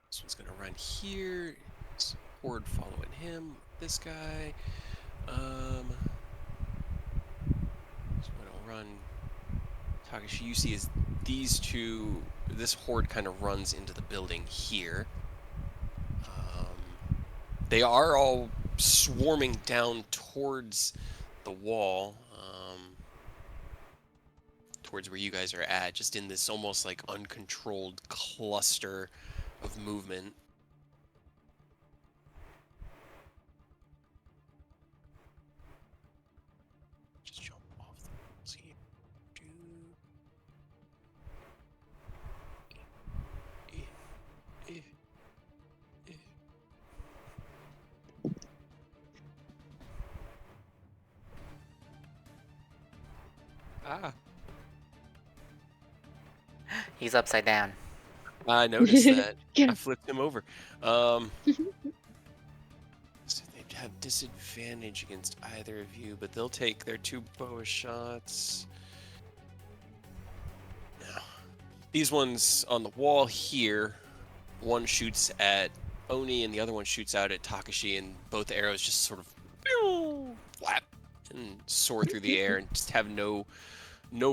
This one's gonna run here. It's horde following him. This guy. So it'll run. Takashi, you see is these two. This horde kind of runs into the building here. They are all swarming down towards the wall, towards where you guys are at, just in this almost like uncontrolled cluster of movement. Just jump off the walls here. Ah, He's upside down. I noticed that. Yeah. I flipped him over. So they'd have disadvantage against either of you, but they'll take their 2 bow shots. Now, these ones on the wall here, one shoots at Oni and the other one shoots out at Takashi, and both arrows just sort of flap and soar through the air and just have no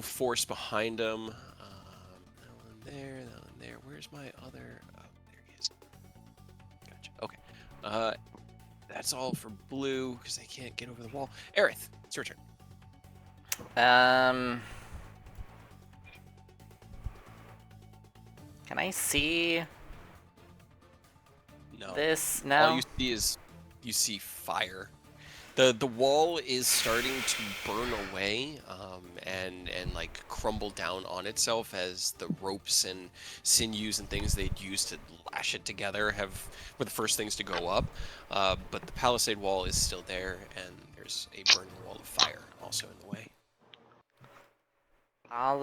force behind them. That one there, that one there. Where's my other? Oh, there he is. Gotcha. Okay. That's all for blue because they can't get over the wall. Aerith, it's your turn. Can I see No. this? All No. you see is you see fire. The wall is starting to burn away and like crumble down on itself as the ropes and sinews and things they'd used to lash it together were the first things to go up. But the palisade wall is still there, and there's a burning wall of fire also in the way. I'll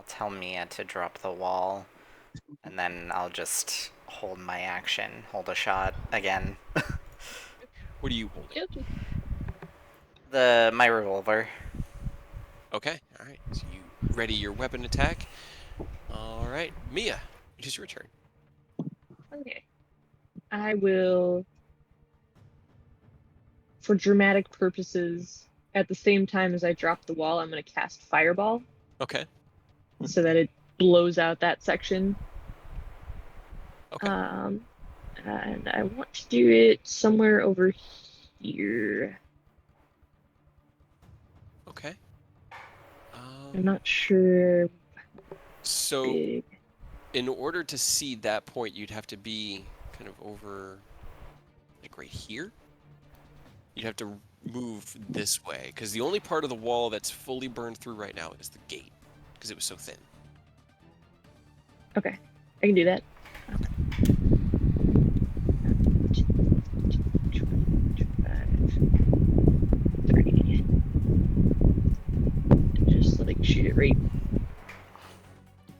tell Mia to drop the wall, and then I'll just hold my action, hold a shot again. What are you holding? My revolver. Okay, all right. So you ready your weapon attack. All right, Mia, it is your turn. Okay. I will, for dramatic purposes, at the same time as I drop the wall, I'm going to cast Fireball Okay. so that it blows out that section. Okay. And I want to do it somewhere over here. Okay. I'm not sure. So, Big. in order to see that point, you'd have to be kind of over, like right here. You'd have to move this way, because the only part of the wall that's fully burned through right now is the gate, because it was so thin. Okay, I can do that. Just like shoot it right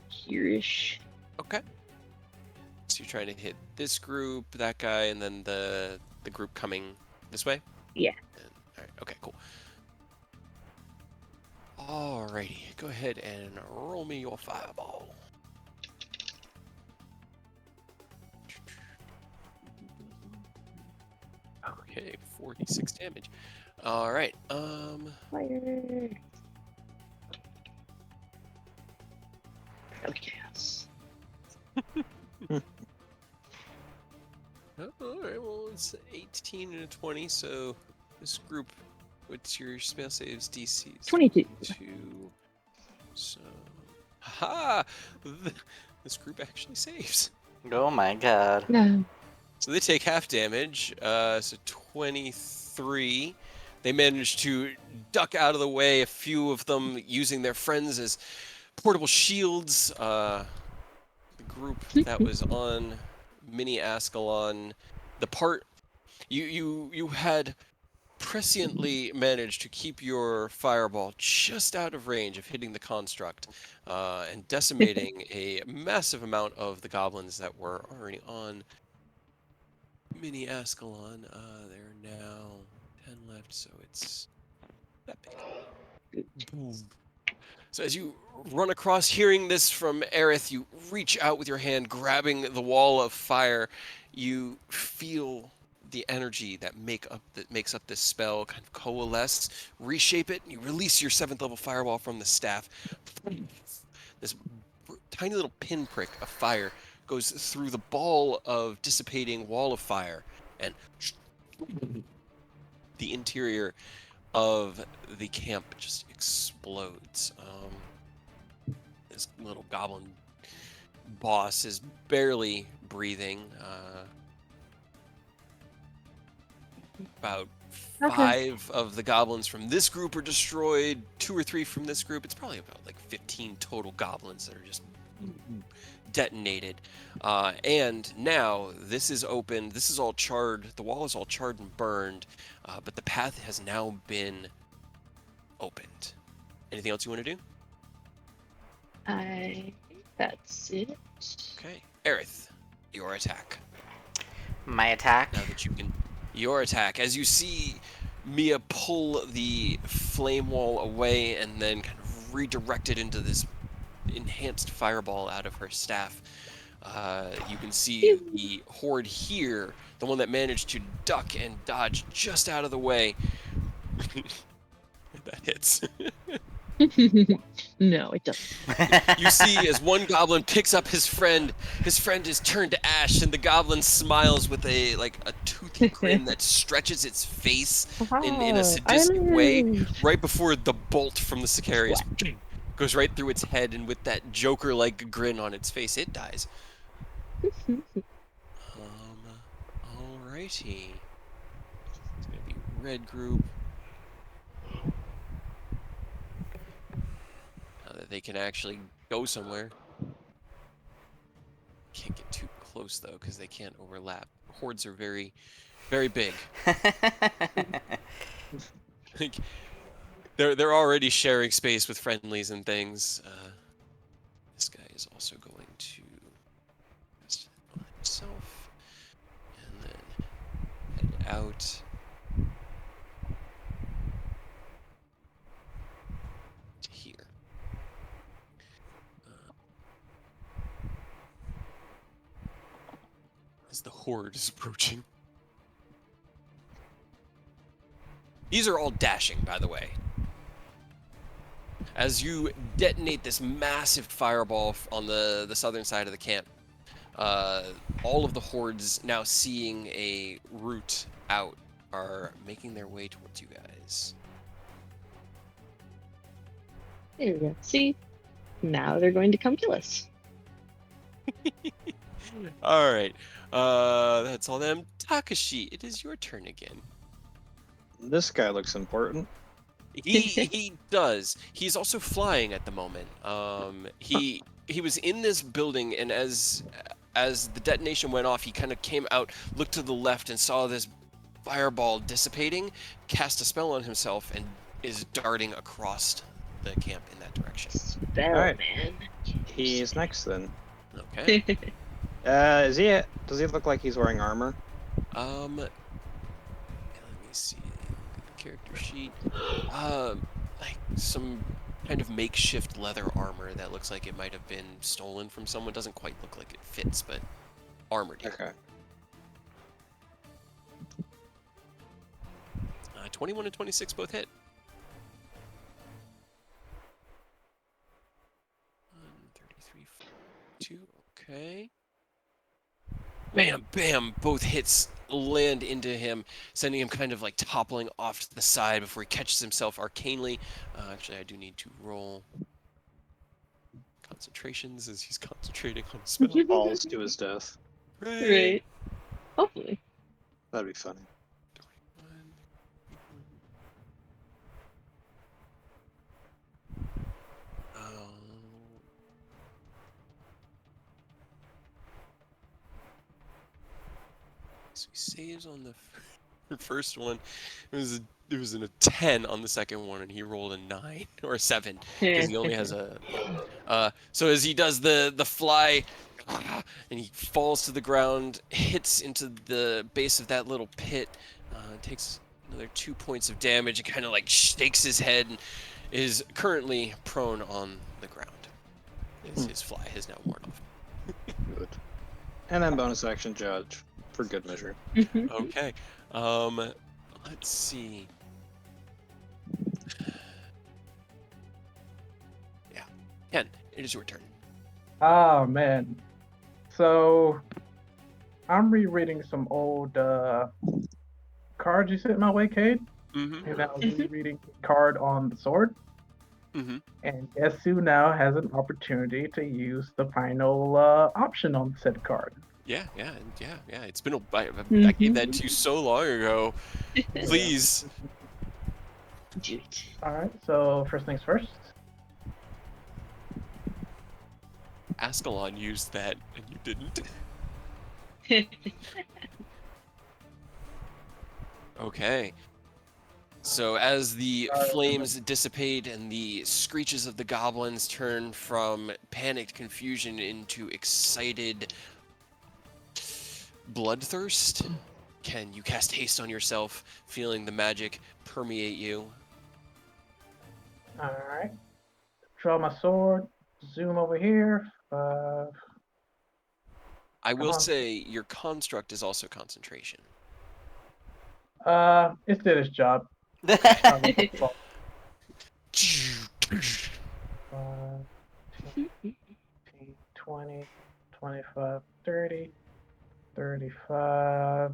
here-ish. Okay. So you're trying to hit this group, that guy, and then the group coming this way? Yeah. All right. Okay, cool. Alrighty, go ahead and roll me your fireball. Okay, 46 damage. All right. Fire. Okay. All right. Well, it's 18 and a 20. So this group, what's your spell saves DC? 22. 22. So, ha! This group actually saves. Oh my god. No. So they take half damage. So 23. They manage to duck out of the way. A few of them using their friends as portable shields. The group that was on Mini Ascalon, the part you had presciently managed to keep your fireball just out of range of hitting the construct and decimating a massive amount of the goblins that were already on Mini Ascalon. There are now 10 left, so it's that big. Boom. So as you run across, hearing this from Aerith, you reach out with your hand, grabbing the wall of fire. You feel the energy that makes up this spell kind of coalesce, reshape it, and you release your 7th level fireball from the staff. This tiny little pinprick of fire goes through the ball of dissipating wall of fire, and the interior of the camp just explodes. This little goblin boss is barely breathing. About 5 of the goblins from this group are destroyed, 2 or 3 from this group. It's probably about like 15 total goblins that are just detonated. And now this is open. This is all charred. The wall is all charred and burned, but the path has now been opened. Anything else you want to do? I think that's it. Okay. Aerith, your attack. My attack. Now that you can... Your attack. As you see Mia pull the flame wall away and then kind of redirect it into this enhanced fireball out of her staff. You can see the horde here, the one that managed to duck and dodge just out of the way. That hits. No, it doesn't. You see as one goblin picks up his friend is turned to ash, and the goblin smiles with a toothy grin that stretches its face in a sadistic way right before the bolt from the Sicarius goes right through its head, and with that Joker-like grin on its face, it dies. Alrighty. It's gonna be red group. Now that they can actually go somewhere. Can't get too close though, because they can't overlap. Hordes are very, very big. Like, they're already sharing space with friendlies and things. This guy is also going to rest on himself, and then head out. To here. As the horde is approaching. These are all dashing, by the way. As you detonate this massive fireball on the southern side of the camp, all of the hordes, now seeing a route out, are making their way towards you guys. There we go. See? Now they're going to come kill us. All right. That's all them. Takashi, it is your turn again. This guy looks important. He does. He's also flying at the moment. He was in this building, and as the detonation went off, he kind of came out, looked to the left, and saw this fireball dissipating, cast a spell on himself, and is darting across the camp in that direction. Spell, Alright. man. He's next then. Okay. Does he look like he's wearing armor? Let me see. Character sheet. Like some kind of makeshift leather armor that looks like it might have been stolen from someone. Doesn't quite look like it fits, but armored. Yeah. Okay. 21 and 26 both hit. 33, 2. Okay. Bam, bam! Both hits land into him, sending him kind of like toppling off to the side before he catches himself arcanely. Actually, I do need to roll concentrations as he's concentrating on a spell. Falls to his death. Right. Hopefully. That'd be funny. 21. So he saves on the first one. It was a 10 on the second one, and he rolled a 9 or a 7 because he only has a. So as he does the fly, and he falls to the ground, hits into the base of that little pit, takes another 2 points of damage, and kind of like shakes his head, and is currently prone on the ground. His fly has now worn off. Good. And then bonus action judge for good measure. Okay. Let's see. Yeah. Ken, it is your turn. Oh man. So I'm rereading some old cards you sent my way, Cade. Mm-hmm. And I was rereading the card on the sword. Mm-hmm. And guess who now has an opportunity to use the final option on said card? Yeah. It's been I gave that to you so long ago. Please. Do it. Alright, so first things first. Ascalon used that, and you didn't. Okay. So as the flames dissipate and the screeches of the goblins turn from panicked confusion into excited bloodthirst, can you cast haste on yourself, feeling the magic permeate you? All right. Draw my sword. Zoom over here. I will on. say your construct is also concentration. It did its job. Okay. 10, 20, 25, 30, 35.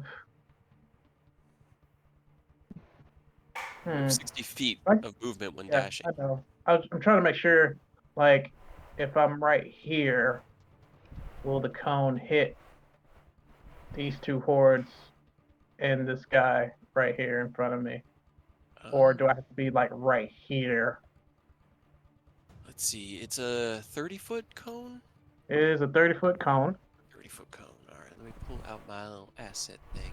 60 feet Right? of movement when Yeah, dashing. I know. I'm trying to make sure, like, if I'm right here, will the cone hit these two hordes and this guy right here in front of me? Or do I have to be, like, right here? Let's see. It's a 30-foot cone? It is a 30-foot cone. 30-foot cone. All right, let me pull out my little asset thing.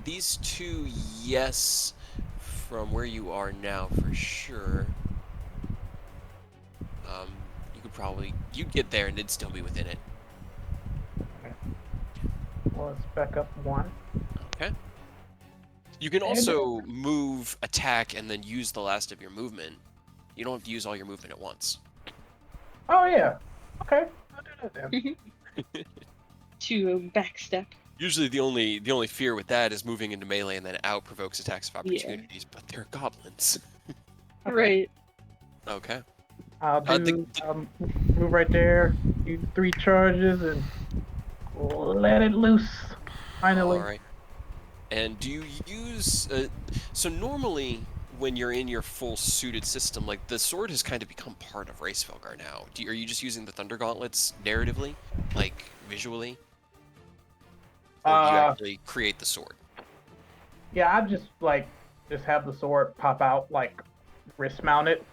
These two, yes, from where you are now for sure. You'd get there and it'd still be within it. Well, let's back up one. Okay. You can also move, attack, and then use the last of your movement. You don't have to use all your movement at once. Oh, yeah. Okay, I'll do that then. To backstep. Usually the only fear with that is moving into melee and then out provokes attacks of opportunities, but they're goblins. Right. Okay. I'll do move right there, do 3 charges, and let it loose. Finally. All right. And do you use so normally when you're in your full suited system, like the sword has kind of become part of Racefelgar now. Are you just using the Thunder Gauntlets narratively, like visually, or do you actually create the sword? Yeah, I just have the sword pop out, like wrist mounted.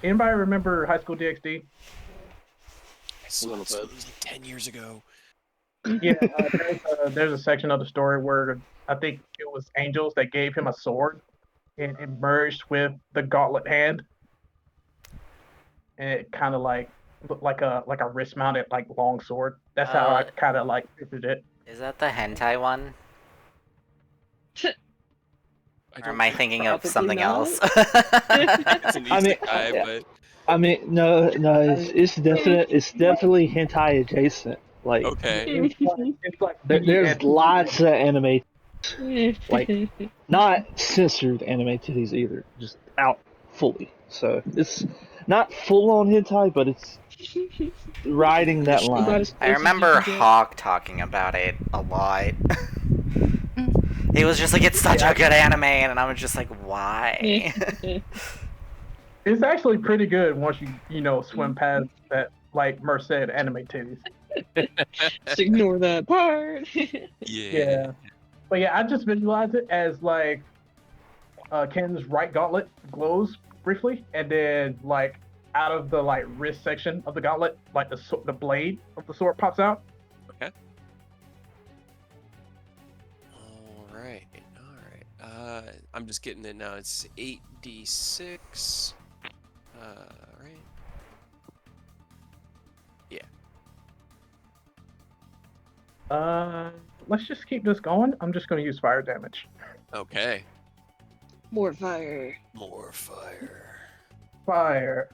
Anybody remember High School DxD? A little bit. It was like 10 years ago. Yeah, there's a section of the story where I think it was angels that gave him a sword, and it merged with the gauntlet hand, and it kind of like looked like a wrist mounted like long sword. That's how I kind of like pictured it. Is that the hentai one? Or am I think thinking of Probably something not. else? it's an isekai, but I mean, no, it's definitely hentai adjacent. Like, okay. It's like there's BS. lots of anime, like not censored anime titties either, just out fully. So it's not full on hentai, but it's riding that Initially. About line. as I close as you remember can get. Hawk talking about it a lot. He was just like, it's such a good anime, and I was just like, why? It's actually pretty good once you swim past that like Merced anime titties. Just ignore that part. Yeah. But yeah, I just visualize it as like Ken's right gauntlet glows briefly, and then like out of the like wrist section of the gauntlet, like the blade of the sword pops out. Okay. All right. I'm just getting it now. It's 8d6. Right. Yeah. Let's just keep this going. I'm just gonna use fire damage. Okay. More fire. More fire. Fire.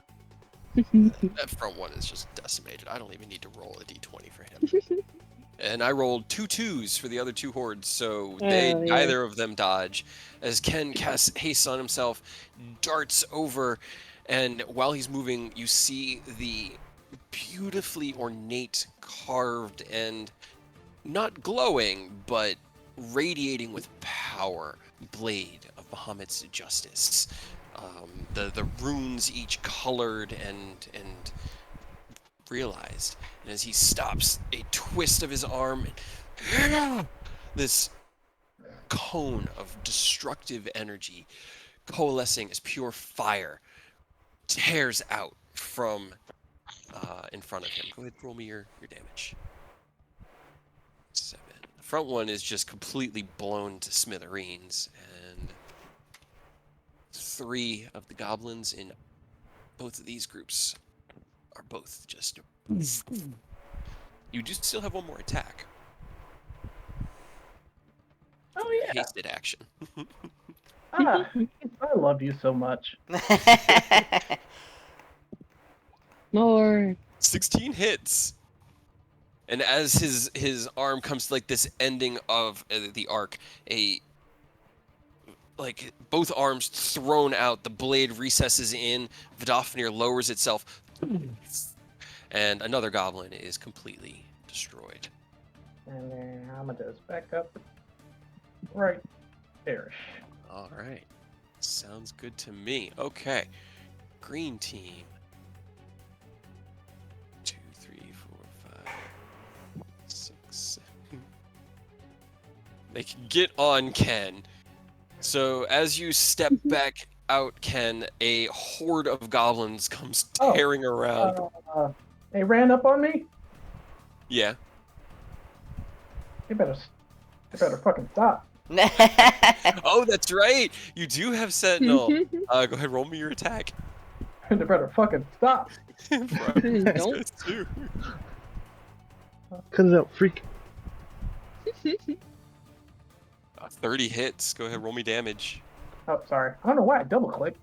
That front one is just decimated. I don't even need to roll a d20 for him. And I rolled 2 2s for the other 2 hordes, so neither of them dodge. As Ken casts haste on himself, darts over, and while he's moving, you see the beautifully ornate, carved, and not glowing, but radiating with power blade of Bahamut's justice. The runes each colored and realized, and as he stops, a twist of his arm, this cone of destructive energy coalescing as pure fire tears out from in front of him. Go ahead, roll me your damage. 7. The front one is just completely blown to smithereens, and 3 of the goblins in both of these groups are both just. You do still have one more attack. Oh Your yeah. hasted action. Ah, I love you so much. More. 16 hits. And as his arm comes to like this ending of the arc, like both arms thrown out, the blade recesses in, Vidofnir lowers itself, and another goblin is completely destroyed. And then I'm gonna just back up right there. All right. Sounds good to me. Okay. Green team. 2, 3, 4, 5, 6, 7. They can get on Ken. So as you step back out, Ken, a horde of goblins comes Oh, tearing around. They ran up on me. Yeah. They better fucking stop. Oh, that's right. You do have Sentinel. Go ahead, roll me your attack. They better fucking stop. Brian Nope. says too. Cut it out, freak. 30 hits. Go ahead, roll me damage. Oh, sorry. I don't know why I double clicked.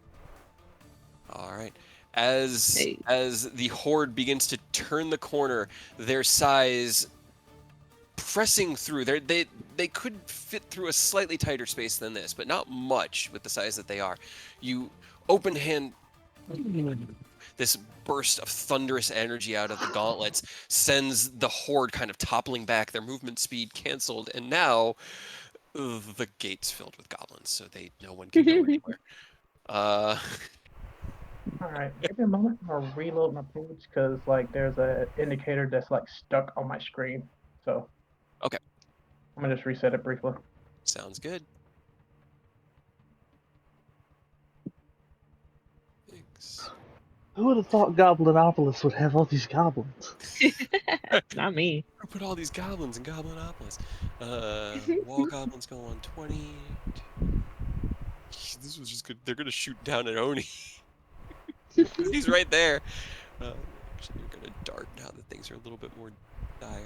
All right. As Hey. as the horde begins to turn the corner, their size pressing through. They could fit through a slightly tighter space than this, but not much with the size that they are. You open hand this burst of thunderous energy out of the gauntlets sends the horde kind of toppling back, their movement speed canceled, and now the gate's filled with goblins, so no one can go anywhere. All right, give me a moment. I'm gonna reload my boots because like there's a indicator that's like stuck on my screen. So Okay. I'm gonna just reset it briefly. Sounds good. Thanks. Who would have thought Goblinopolis would have all these goblins? Not me. Who put all these goblins in Goblinopolis? Wall goblins go on 20. This was just good. They're gonna shoot down at Oni. He's right there. Actually, you're gonna dart now that things are a little bit more dire.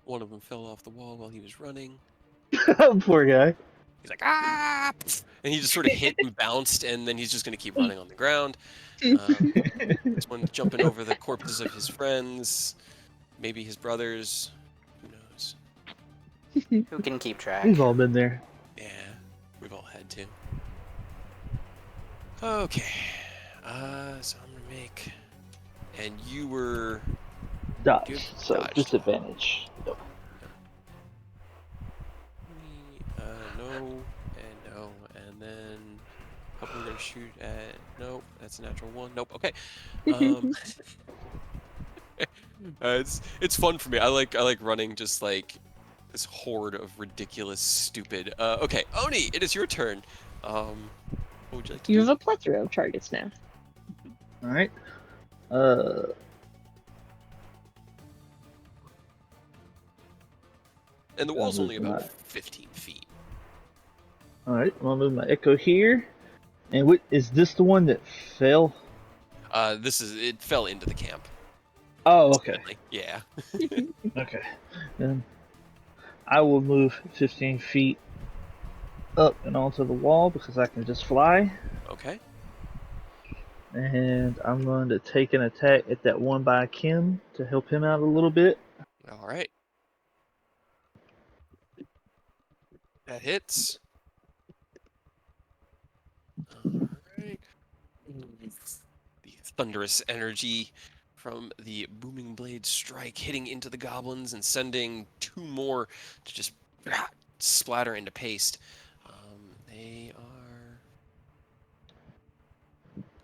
One of them fell off the wall while he was running. Poor guy. He's like, ah! And he just sort of hit and bounced, and then he's just going to keep running on the ground. This one's jumping over the corpses of his friends, maybe his brothers. Who knows? Who can keep track? We've all been there. Yeah, we've all had to. Okay. So I'm going to make... And you were... Dodge. Good So dodge. disadvantage. Yep. No, and no, and then hopefully we're gonna shoot at. Nope, that's a natural 1. Nope. Okay. It's fun for me. I like running just like this horde of ridiculous, stupid. Okay, Oni, it is your turn. What would you like to You do? have a plethora of targets now. All right. And the wall's only about Right. 15 feet. All right. I'm gonna move my echo here. And what is this the one that fell? It fell into the camp. Oh, okay. Sadly. Yeah. Okay. Then I will move 15 feet up and onto the wall because I can just fly. Okay. And I'm going to take an attack at that one by Kim to help him out a little bit. All right. That hits. Alright. The thunderous energy from the booming blade strike hitting into the goblins and sending 2 more to just splatter into paste. They are...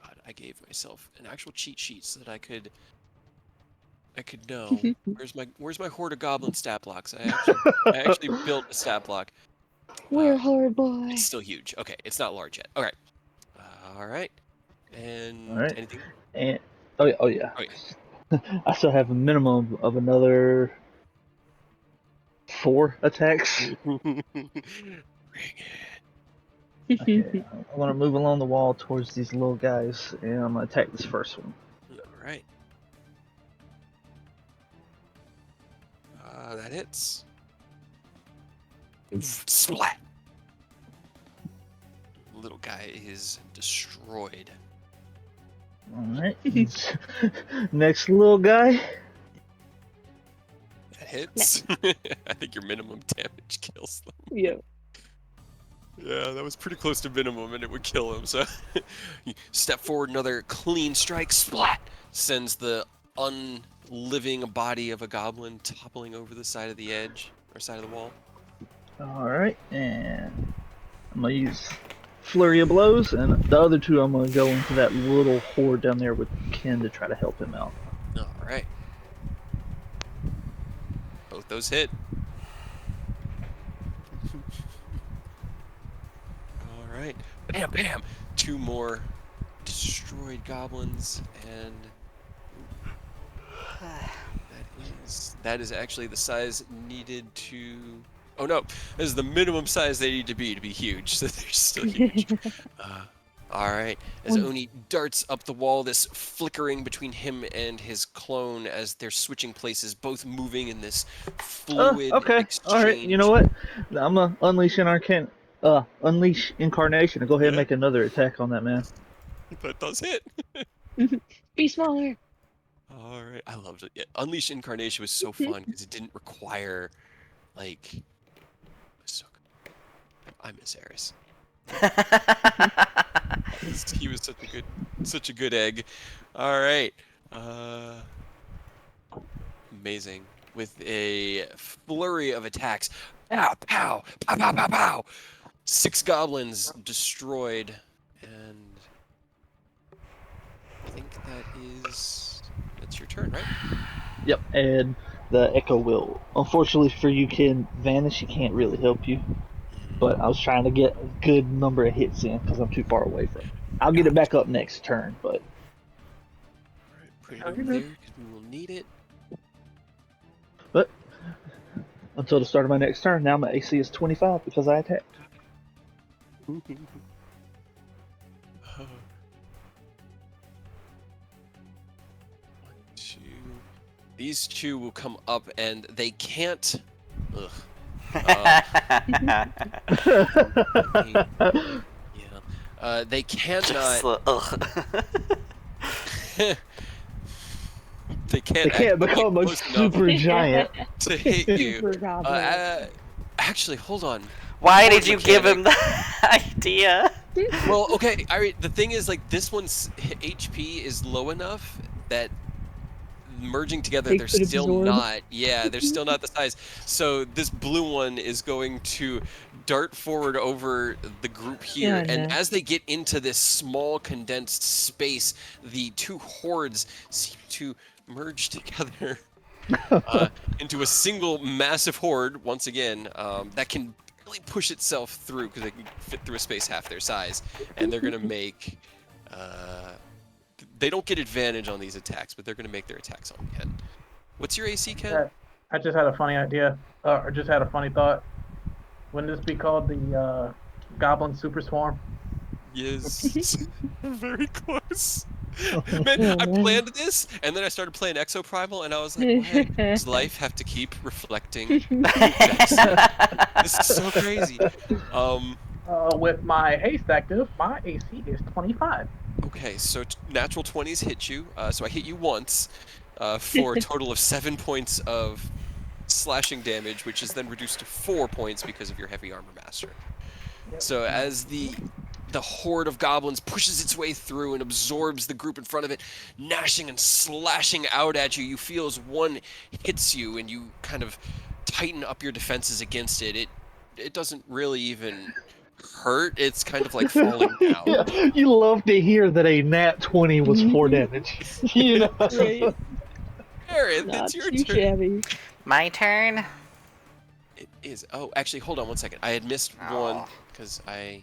God, I gave myself an actual cheat sheet so that I could I could know. Where's my horde of goblin stat blocks? I actually built a stat block. We're hard boy. It's still huge. Okay, it's not large yet. Okay. All right. And All right. anything? And oh yeah. Oh yeah. I still have a minimum of another 4 attacks. Bring it. Okay, I'm gonna move along the wall towards these little guys, and I'm gonna attack this first one. All right. That hits. Splat. Little guy is destroyed. Alright. Next little guy. That hits. I think your minimum damage kills them. Yeah. Yeah, that was pretty close to minimum, and it would kill him. So, you step forward, another clean strike, splat, sends the unliving body of a goblin toppling over the side of the edge or side of the wall. Alright, and I'm gonna use Flurry of Blows, and the other 2 I'm gonna go into that little horde down there with Ken to try to help him out. All right. Both those hit. All right. Bam, bam. 2 more destroyed goblins, and that is actually the size needed to. Oh no, this is the minimum size they need to be huge, so they're still huge. All right, as Oni darts up the wall, this flickering between him and his clone as they're switching places, both moving in this fluid Okay, exchange. alright, you know what? I'm gonna unleash Incarnation and go ahead and make another attack on that man. That does hit. Be smaller. All right, I loved it. Yeah, Unleash Incarnation was so fun because it didn't require, like, it was so good. I miss Eris. He was such a good egg. All right, amazing with a flurry of attacks. Pow, pow, pow, pow, pow, pow. 6 goblins destroyed, and I think that's your turn, right? Yep, and the Echo will, unfortunately for you, Ken, vanish. He can't really help you. But I was trying to get a good number of hits in because I'm too far away from it. I'll get it back up next turn, but. Alright, put it over there because we will need it. But until the start of my next turn, now my AC is 25 because I attacked. These 2 will come up and they can't. Ugh. They cannot. They can't become a super giant to hit you. Super goblin. Actually, hold on. Why did you give him the idea? Well, okay. The thing is, like, this one's HP is low enough that merging together, They they're could still absorb. not. Yeah, they're still not the size. So this blue one is going to dart forward over the group here, Yeah, and no. as they get into this small condensed space, the 2 hordes seem to merge together into a single massive horde once again that can really push itself through because they can fit through a space half their size, and they're gonna make. They don't get advantage on these attacks, but they're going to make their attacks on Ken. What's your AC, Ken? I just had a funny idea, or just had a funny thought. Wouldn't this be called the Goblin Super Swarm? Yes. Very close. Man, I planned this, and then I started playing Exoprimal, and I was like, why does life have to keep reflecting? This is so crazy. With my haste active, my AC is 25. Okay, so natural 20s hit you. So I hit you once for a total of 7 points of slashing damage, which is then reduced to 4 points because of your heavy armor master. So as the horde of goblins pushes its way through and absorbs the group in front of it, gnashing and slashing out at you, you feel as one hits you and you kind of tighten up your defenses against it. It doesn't really even hurt. It's kind of like falling down. Yeah, you love to hear that a nat 20 was 4 damage. You know? Right. Aerith, Not it's your too turn. shabby. My turn. It is. Oh, actually, hold on one second. I had missed one Oh. because I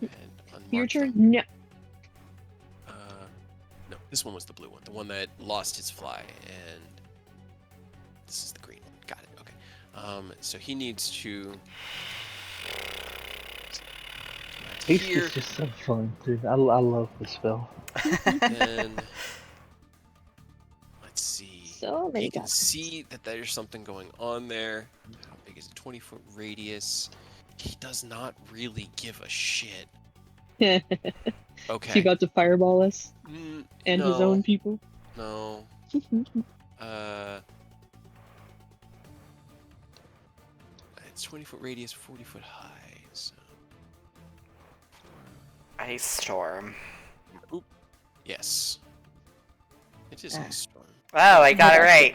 had unmarked Your turn? them. No. No, this one was the blue one. The one that lost his fly, and this is the green one. Got it. Okay. So he needs to. Haste Here, is just so fun, dude. I love this spell. and let's see. So many He can guys. see that there's something going on there. How big is it? 20-foot radius. He does not really give a shit. Is Okay. he about to fireball us and his no, own people? No. It's 20-foot radius, 40-foot high. So. Ice storm. Oop. Yes. It is ice storm. Oh, I got it right.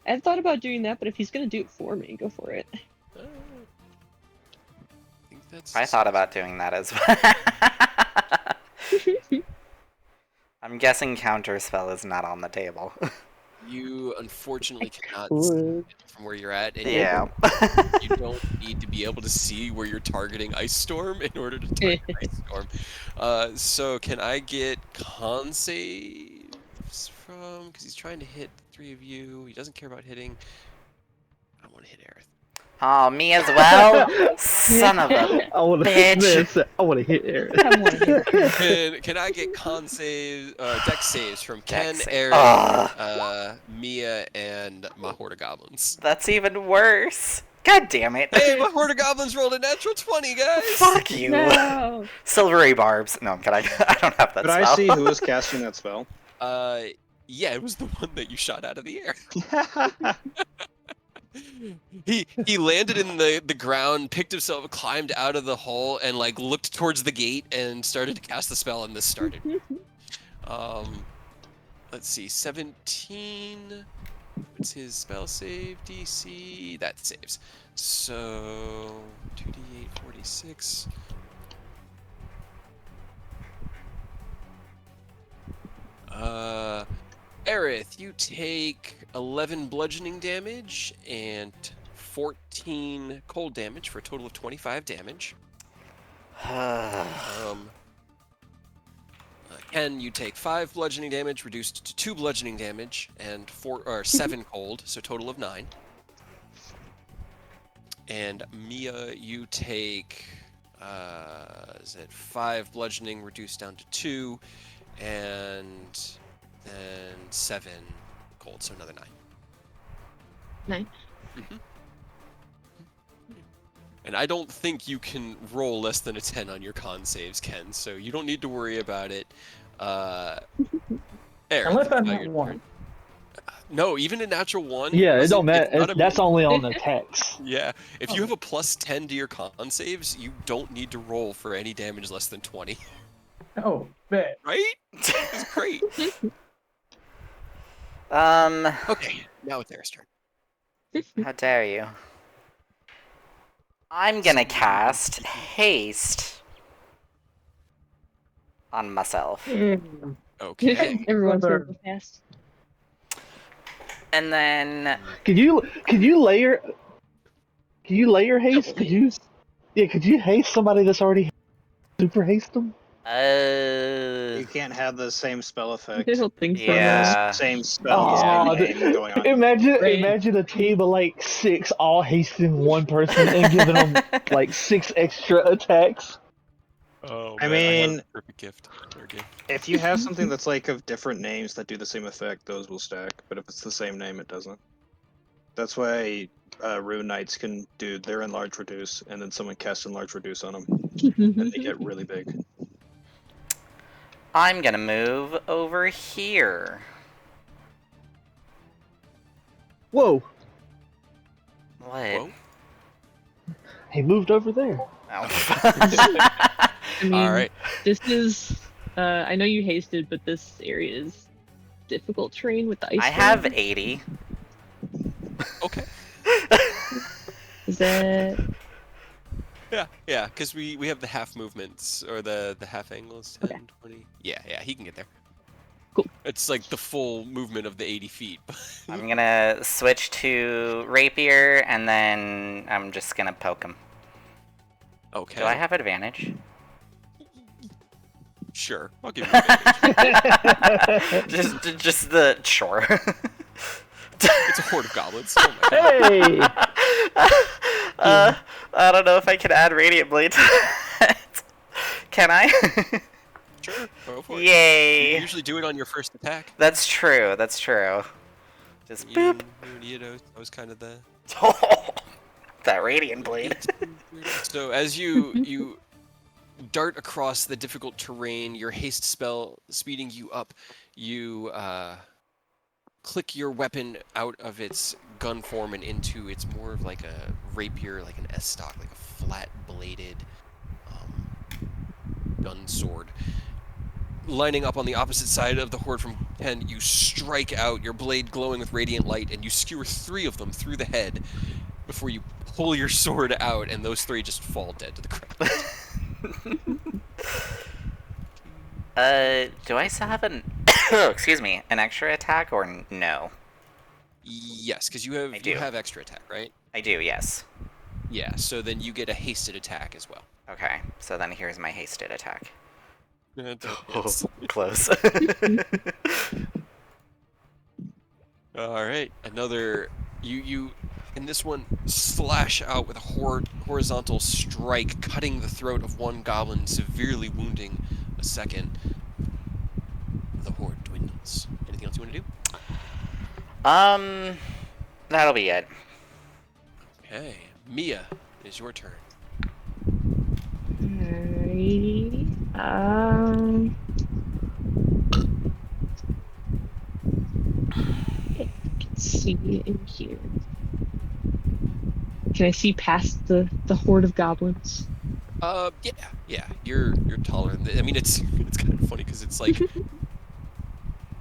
I thought about doing that, but if he's gonna do it for me, go for it. I think that's. I thought about doing that as well. I'm guessing counterspell is not on the table. You unfortunately cannot Could. see it from where you're at. And Yeah. You don't need to be able to see where you're targeting Ice Storm in order to target Ice Storm. So can I get con saves from? Because he's trying to hit the three of you. He doesn't care about hitting. I want to hit Aerith. Oh, me as well? Son of a I want to bitch. I want to hit Aaron. I want to hit Can I get con saves, dex saves from Ken, Dex sa- Aerith, Mia, and my Horde of Goblins? That's even worse. God damn it. Hey, my Horde of Goblins rolled a natural 20, guys! Fuck you. No. Silvery barbs. No, can I don't have that Could spell. I see who was casting that spell? Yeah, it was the one that you shot out of the air. He landed in the ground, picked himself, climbed out of the hole, and like looked towards the gate and started to cast the spell, and this started. Let's see, 17. What's his spell save DC? That saves. So 2d8, 46. Aerith, you take 11 bludgeoning damage and 14 cold damage for a total of 25 damage. Ken, you take 5 bludgeoning damage, reduced to 2 bludgeoning damage, and 7 cold, so total of 9. And Mia, you take is it 5 bludgeoning, reduced down to 2, and then 7 cold, so another 9. 9. Mm-hmm. And I don't think you can roll less than a 10 on your con saves, Ken, so you don't need to worry about it. Aerith, Unless I'm now not your one. turn. No, even a natural 1. Yeah, it doesn't- don't it's matter. not a- That's only on attacks. Yeah, if you have a plus 10 to your con saves, you don't need to roll for any damage less than 20. Oh, bet. Right? It's great. Okay, now it's Aerith's turn. How dare you? I'm gonna cast haste on myself. Okay. Everyone's Brother. gonna go fast. And then Could you layer haste? Could you haste somebody that's already super haste them? You can't have the same spell effect. I don't think so. Yeah. Same spell, Aw, same game going on. Imagine a team of like 6 all hasting one person and giving them like 6 extra attacks. Oh, I man, have mean- a perfect gift. Or gift. If you have something that's like of different names that do the same effect, those will stack. But if it's the same name, it doesn't. That's why Rune Knights can do their enlarge reduce, and then someone casts enlarge reduce on them, and they get really big. I'm gonna move over here. Whoa, What? Whoa. he moved over there. Oh. I mean, All right. this is. I know you hasted, but this area is difficult terrain with the ice. I have storm. 80. Okay. Is that? Yeah, because we have the half movements, or the half angles, 10, Okay. 20. Yeah, he can get there. It's like the full movement of the 80 feet. I'm gonna switch to rapier, and then I'm just gonna poke him. Okay. Do I have advantage? Sure, I'll give you advantage. just the sure. It's a horde of goblins. Oh my god. Hey! I don't know if I can add radiant blade to that. Can I? Sure, go for it. Yay! You usually do it on your first attack. That's true. That's true. Just boop. That was kind of the. That radiant blade. So as you dart across the difficult terrain, your haste spell speeding you up, you click your weapon out of its gun form and into it's more of like a rapier, like an S-stock, like a flat-bladed gun sword. Lining up on the opposite side of the horde from Ken, you strike out, your blade glowing with radiant light, and you skewer 3 of them through the head before you pull your sword out, and those 3 just fall dead to the ground. Do I still have an excuse me, an extra attack or no? Yes, because you have extra attack, right? I do, yes. Yeah, so then you get a hasted attack as well. Okay, so then here's my hasted attack. Yes. Close. All right, another you in this one slash out with a horizontal strike, cutting the throat of one goblin, severely wounding a second. The horde dwindles. Anything else you want to do? That'll be it. Okay, Mia, it is your turn. Alrighty. I can see in here. Can I see past the horde of goblins? Yeah. You're taller than I mean, it's kind of funny because it's like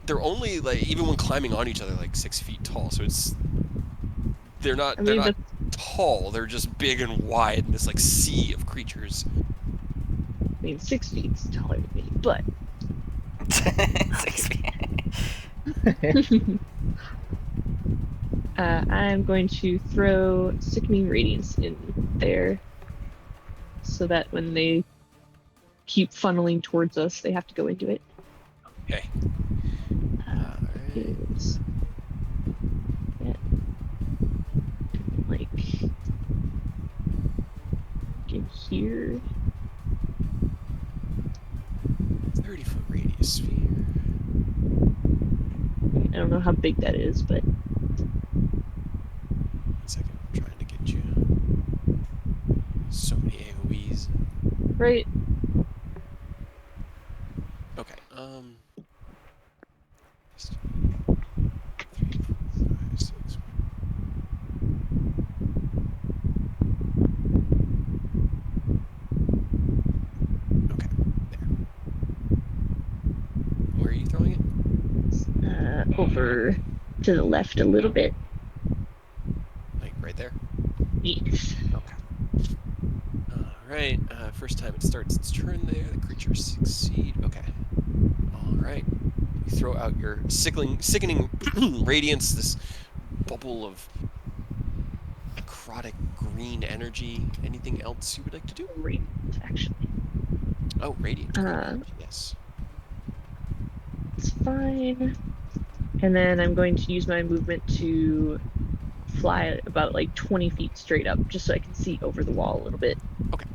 they're only like even when climbing on each other like 6 feet tall. So they're not tall. They're just big and wide in this like sea of creatures. I mean, 6 feet's taller than me, but 6 feet. I'm going to throw Sickening Radiance in there so that when they keep funneling towards us, they have to go into it. Okay. Is that, like in here? 30-foot radius sphere. I don't know how big that is, but 1 second, I'm trying to get you. So many AoEs. right. Okay. 6. Okay, there. Where are you throwing it? Over to the left a little bit. Like right there? Yes. Okay. Alright, first time it starts its turn there, the creatures succeed. Okay. Alright. You throw out your sickening radiance, this bubble of necrotic green energy. Anything else you would like to do? Radiant, actually. Oh, radiant green energy, yes. It's fine. And then I'm going to use my movement to fly about like 20 feet straight up, just so I can see over the wall a little bit. Okay.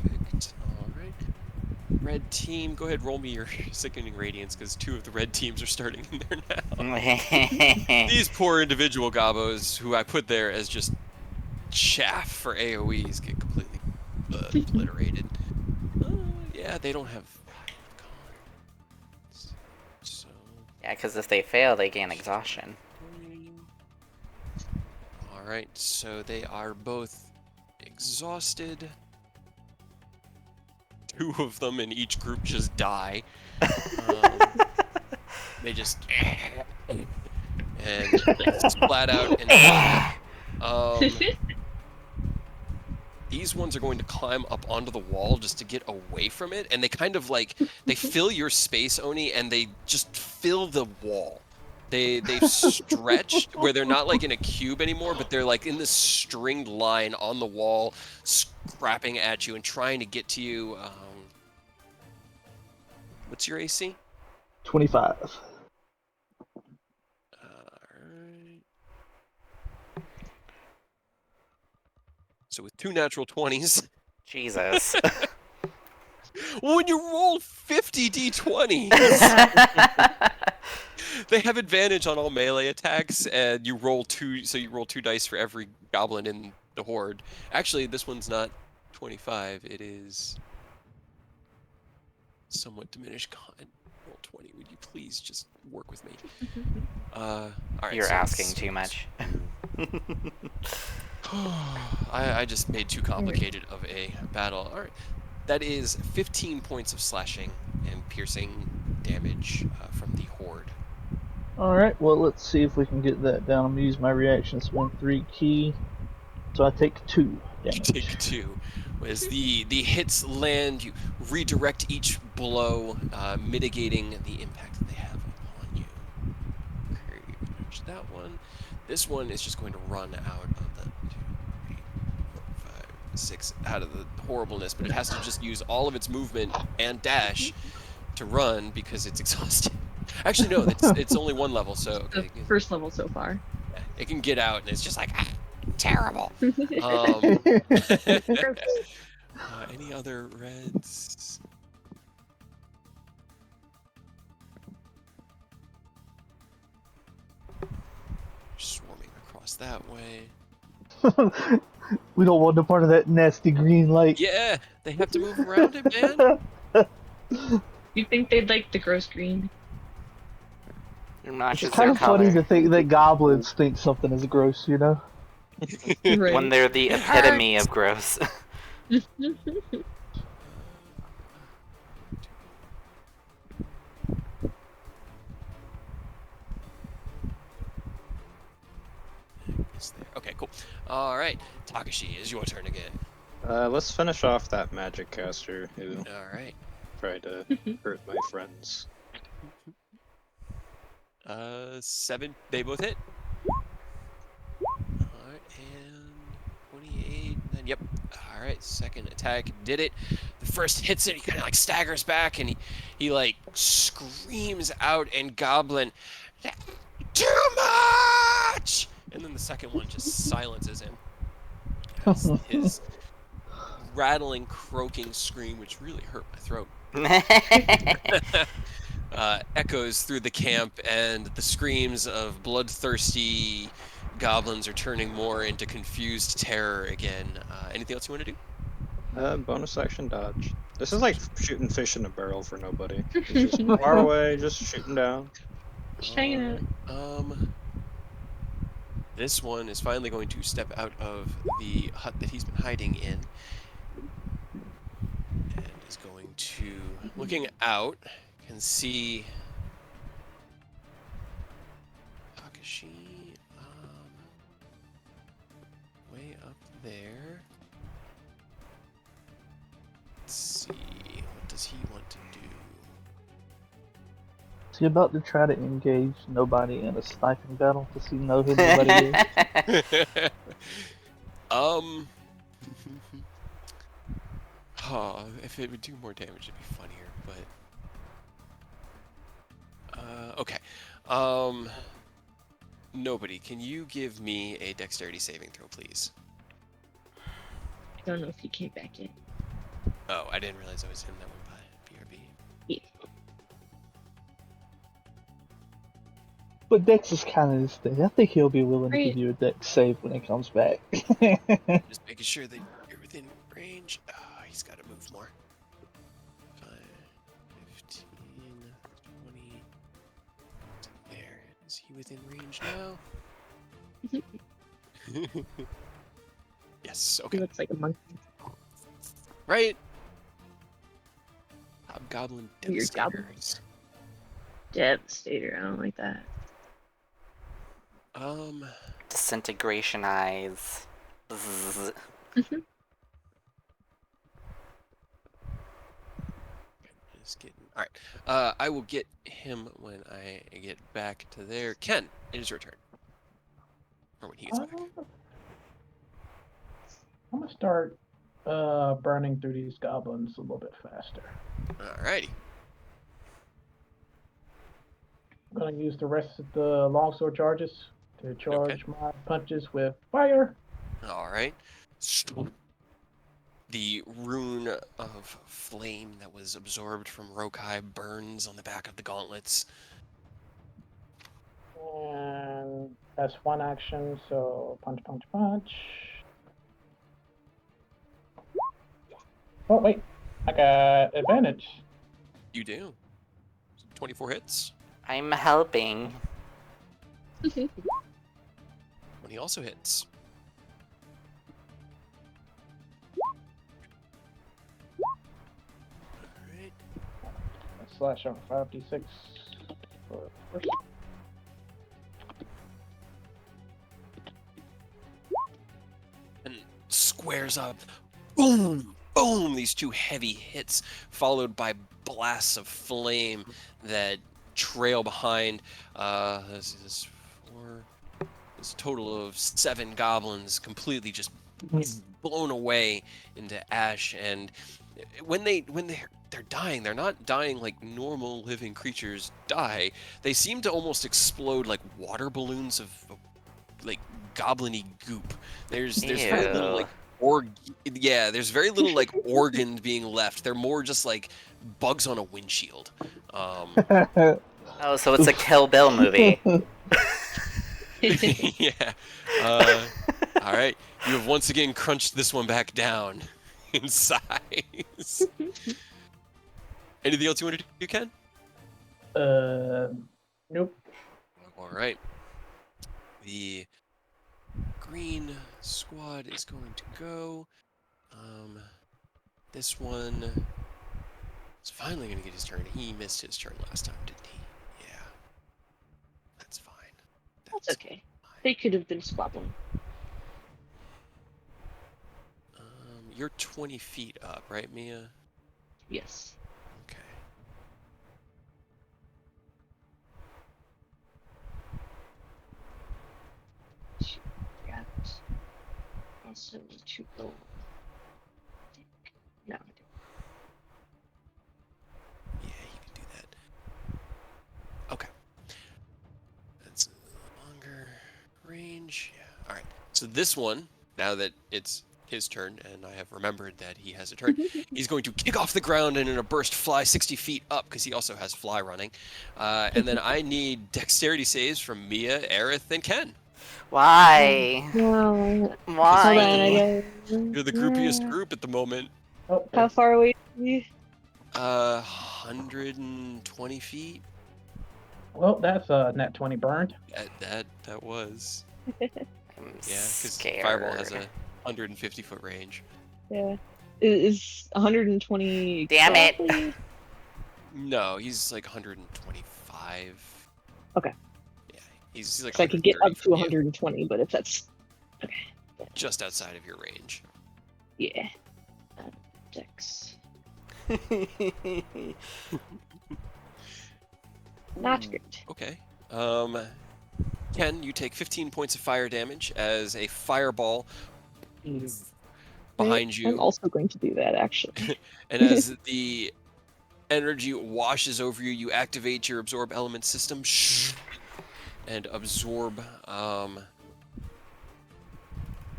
Perfect. Alright. Red team, go ahead, roll me your sickening radiance, because 2 of the red teams are starting in there now. These poor individual gobos, who I put there as just chaff for AoEs, get completely obliterated. Yeah, they don't have cons. So. Yeah, because if they fail, they gain exhaustion. Alright, so they are both exhausted. 2 of them in each group just die. They just and splat out and die. these ones are going to climb up onto the wall just to get away from it, and they kind of like they fill your space, Oni, and they just fill the wall. They've stretched where they're not like in a cube anymore, but they're like in this stringed line on the wall, scrapping at you and trying to get to you. What's your AC? 25. Alright. So with 2 natural 20s, Jesus. when you roll 50 d20s, they have advantage on all melee attacks, and you roll 2. So you roll 2 dice for every goblin in the horde. Actually, this one's not 25. It is somewhat diminished. God, roll 20. Would you please just work with me? All right. You're so asking it's- too much. I just made too complicated of a battle. All right. That is 15 points of slashing and piercing damage from the horde. Alright, well, let's see if we can get that down. I'm going to use my reaction swing 3 key. So I take 2 You damage. take 2. As the hits land, you redirect each blow, mitigating the impact that they have upon you. Okay, finish that one. This one is just going to run out of the 2, 3, 4, 5, 6 out of the horribleness, but it has to just use all of its movement and dash to run because it's exhausted. Actually, no, it's only 1 level, so okay. The first level so far. It can get out, and it's just like, terrible. Any other reds? Swarming across that way. We don't want no part of that nasty green light. Yeah, they have to move around it, man. You think they'd like the gross green? Not It's just kind their of funny color. to think that goblins think something is gross, you know? Right. When they're the epitome of gross. Okay, cool. All right, Takashi, is your turn again. Let's finish off that magic caster who All right. tried to hurt my friends. 7. They both hit. All right, and 28. And then, yep. All right, second attack did it. The first hits it. He kind of like staggers back, and he like screams out in Goblin, "Too much!" And then the second one just silences him. As his rattling, croaking scream, which really hurt my throat, echoes through the camp, and the screams of bloodthirsty goblins are turning more into confused terror again. Anything else you want to do? Bonus action dodge. This is like shooting fish in a barrel for nobody. It's just far away, just shooting down. Just hanging out. This one is finally going to step out of the hut that he's been hiding in, and is going to, looking out, can see Takashi way up there. Let's see, what does he want to do? Is he about to try to engage nobody in a sniping battle? Does he know who nobody is? If it would do more damage, it'd be funnier, but okay. Nobody, can you give me a dexterity saving throw, please? I don't know if he came back in. Oh, I didn't realize it was him that went by. BRB. Yeah. But Dex is kind of his thing. I think he'll be willing to Right. give you a Dex save when he comes back. Just making sure that you're within range. Oh, he's got to move more. 5, 15, 20. There. Is he within range now? Yes, He okay. looks like a monkey. Right? Hobgoblin Weird goblin. Devastators. Devastator. I don't like that. Disintegration eyes. Bzzz. is getting all right. I will get him when I get back to there. Ken, it is your turn. Or when he gets back. I'm gonna start burning through these goblins a little bit faster. Alrighty. I'm gonna use the rest of the longsword charges to charge my punches with fire. All right. The rune of flame that was absorbed from Rokai burns on the back of the gauntlets. And that's one action, so punch, punch, punch. Oh, wait. I got advantage. You do. 24 hits. I'm helping. When he also hits. Alright. Slash on 5d6 for first. And squares up. Boom! Boom! These two heavy hits, followed by blasts of flame that trail behind. This is 4. It's a total of 7 goblins completely just blown away into ash. And when they're dying, they're not dying like normal living creatures die. They seem to almost explode like water balloons of like goblin-y goop. There's very little like there's very little like organ being left. They're more just like bugs on a windshield. Oh, so it's a Kill Bill movie. Yeah. All right. You have once again crunched this one back down in size. Anything else you want to do, Ken? Nope. All right. The green squad is going to go. This one is finally going to get his turn. He missed his turn last time, didn't he? Yeah. That's fine. That's okay. They could have been squabbling. You're 20 feet up, right, Mia? Yes. Okay. Got also to go. No, I don't. Yeah, you can do that. Okay. That's a longer range. Yeah. All right. So this one, now that it's his turn, and I have remembered that he has a turn, he's going to kick off the ground and in a burst fly 60 feet up, because he also has fly running. And then I need dexterity saves from Mia, Aerith, and Ken. Why? No. Why? Hold on, I You're the groupiest group at the moment. Oh, How far away are you? 120 feet. well, that's a net 20 burned. That was. I'm Yeah, because scared. Fireball has a 150-foot range. Yeah. Is 120 Damn it. exactly? No, he's like 125. Okay. Yeah, he's like So I could get up 130 to from you, 120, but if that's okay. just outside of your range. Yeah. Dex. Not great. Okay. Ken, you take 15 points of fire damage as a fireball behind you. I'm also going to do that, actually. And as the energy washes over you, you activate your absorb element system and absorb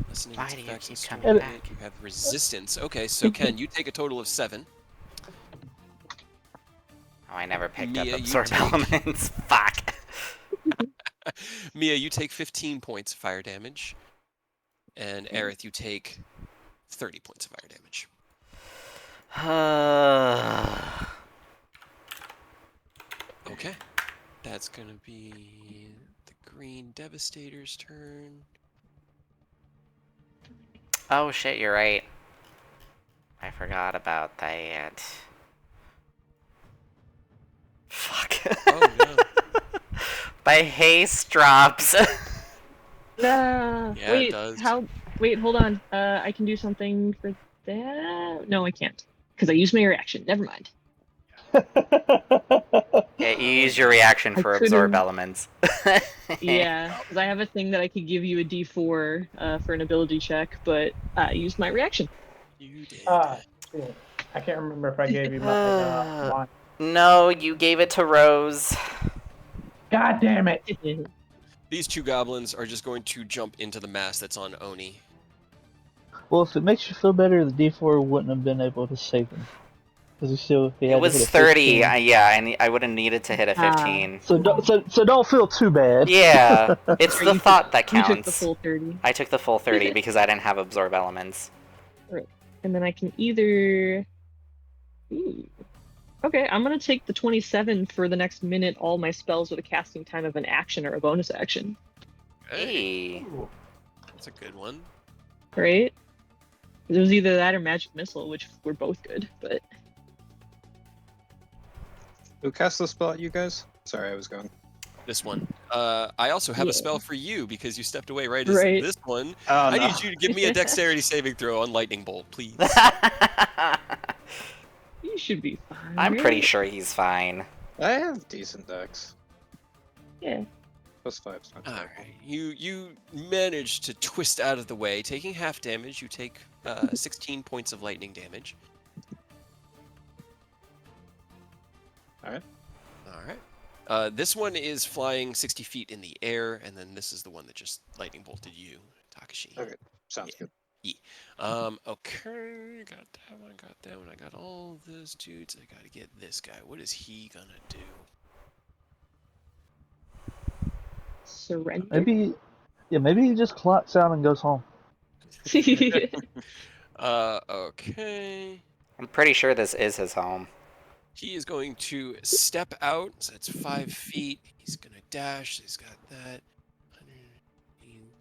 listening Why to do you effects and keep storing coming it. back? You have resistance. Okay, so Ken, you take a total of 7. Oh, I never picked Mia, up you absorb take- elements. Fuck. Mia, you take 15 points of fire damage. And Aerith, you take 30 points of fire damage. Okay. That's going to be the Green Devastator's turn. Oh shit, you're right. I forgot about that. Fuck. Oh, no. My haste drops. Nah. Yeah, Wait, it does. Wait, hold on. I can do something for that. No, I can't, because I used my reaction. Never mind. Yeah, you use your reaction I for could've- absorb elements. Yeah, because I have a thing that I could give you a D4 for an ability check, but I used my reaction. You did. Ah, shit. I can't remember if I gave you my. No, you gave it to Rose. God damn it! These two goblins are just going to jump into the mass that's on Oni. Well, if it makes you feel better, the D4 wouldn't have been able to save him. Because he It had to was hit a 30. 15. Yeah, I would have needed to hit a 15. So don't feel too bad. Yeah, it's Or the you thought that You counts. took the full 30. I took the full 30 because I didn't have absorb elements. Right. And then I can either... Ooh. Okay, I'm going to take the 27 for the next minute, all my spells with a casting time of an action or a bonus action. Hey, Hey. that's a good one. Right? It was either that or Magic Missile, which were both good, but... Who cast the spell at you guys? Sorry, I was gone. This one. I also have Yeah. a spell for you because you stepped away right, Right. as this one. Oh, I no. need you to give me a dexterity saving throw on Lightning Bolt, please. You should be fine. I'm pretty right? sure he's fine. I have decent decks. Yeah. +5's not All terrible. right, you manage to twist out of the way, taking half damage. You take 16 points of lightning damage. All right. All right. This one is flying 60 feet in the air, and then this is the one that just lightning bolted you, Takashi. Okay. Sounds good. Okay, got that one, I got all those dudes. I gotta get this guy. What is he gonna do? Surrender. Maybe he just clocks out and goes home. Okay. I'm pretty sure this is his home. He is going to step out, so that's 5 feet. He's gonna dash. He's got that. 115.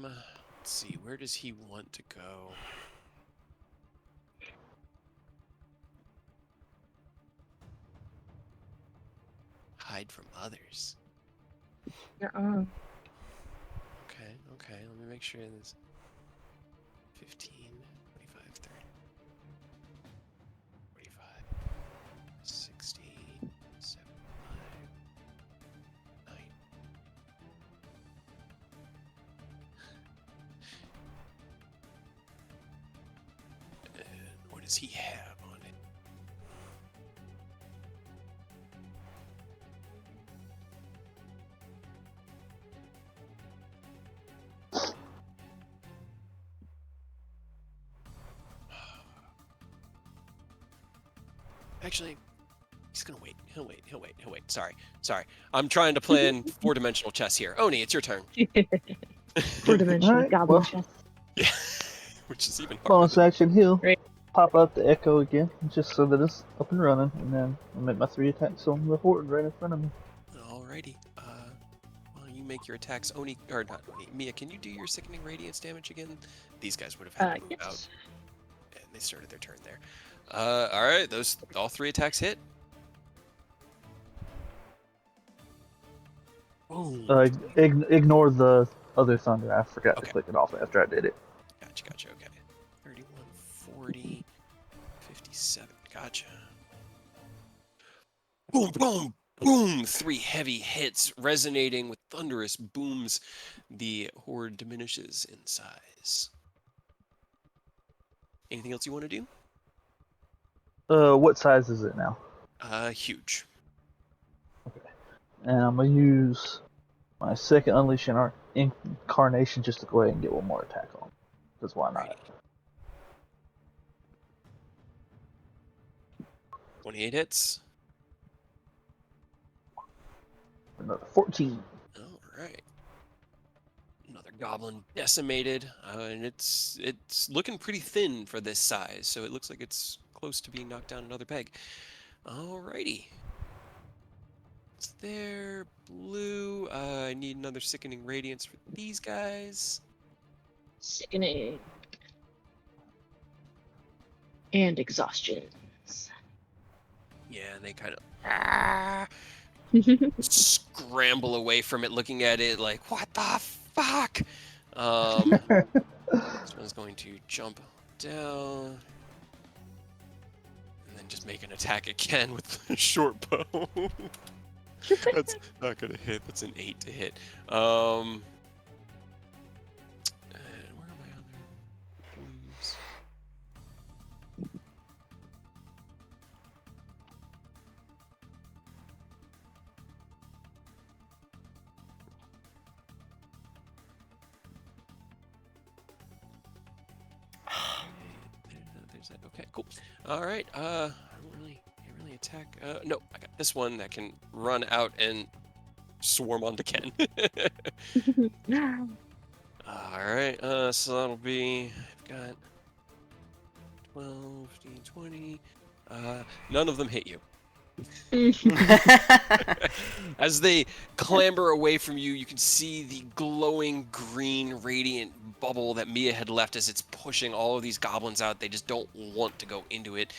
Let's see. Where does he want to go? Hide from others. Uh-uh. Okay. Let me make sure this. 15, 25, 30, 45, 60, 75, 9. And what does he have on it? Actually, he's gonna wait. He'll wait. Sorry. I'm trying to plan 4-dimensional chess here. Oni, it's your turn. 4-dimensional Alright, goblin well. chest. Yeah, which is even harder. Bonus action heal. Right. Pop up the echo again, just so that it's up and running, and then I'll make my 3 attacks on the horde right in front of me. Alrighty. Well, you make your attacks. Oni, or not Oni. Mia, can you do your sickening radiance damage again? These guys would have had to move out, Yes. and they started their turn there. All right, all 3 attacks hit. Boom. Ignore the other thunder. I forgot Okay. to click it off after I did it. Gotcha. Okay. 31, 40, 57. Gotcha. Boom, boom, boom. 3 heavy hits resonating with thunderous booms. The horde diminishes in size. Anything else you want to do? What size is it now? Huge. And I'm gonna use my second Unleash Incarnation just to go ahead and get one more attack on. Because why not? Alrighty. 28 hits. Another 14. All right. Another goblin decimated, and it's looking pretty thin for this size, so it looks like it's close to being knocked down another peg. Alrighty. It's there. Blue. I need another sickening radiance for these guys. Sickening. And exhaustion. Yeah, and they kind of scramble away from it, looking at it like, what the fuck? This one's going to jump down. And then just make an attack again with the short bow. That's not gonna hit. That's an 8 to hit. And where are my other moves? There's that. Okay, cool. All right. I can't really attack. No, I got this one that can run out and swarm onto Ken. All right. So that'll be. I've got 12, 15, 20. None of them hit you. As they clamber away from you, you can see the glowing green radiant bubble that Mia had left as it's pushing all of these goblins out. They just don't want to go into it.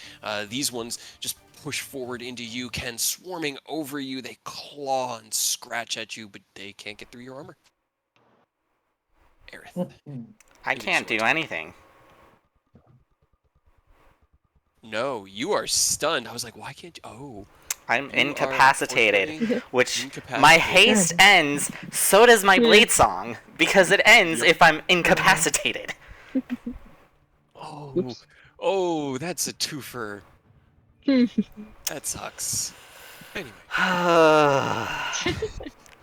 These ones just push forward into you, Ken, swarming over you. They claw and scratch at you, but they can't get through your armor. Aerith. I can't do anything. No, you are stunned. I was like, why can't you? Oh. I'm You are incapacitated, unfortunately which my incapacitated. haste ends, so does my blade song, because it ends Yep. if I'm incapacitated. Oh, Whoops. oh, that's a twofer. That sucks. Anyway.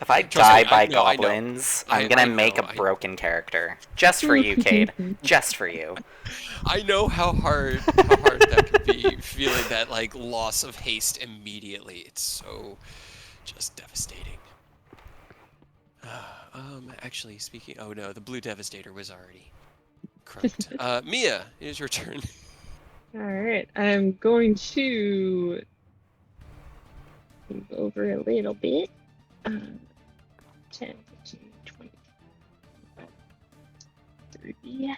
If I Trust me, die by I know. goblins, I'm I gonna know, make a I- broken character. Just for you, Cade. Just for you. I know how hard that could be, feeling that like loss of haste immediately. It's so just devastating. Actually, speaking. Oh no, the blue devastator was already croaked. Mia, it is your turn. All right, I'm going to move over a little bit. 10, 15, 20, 30.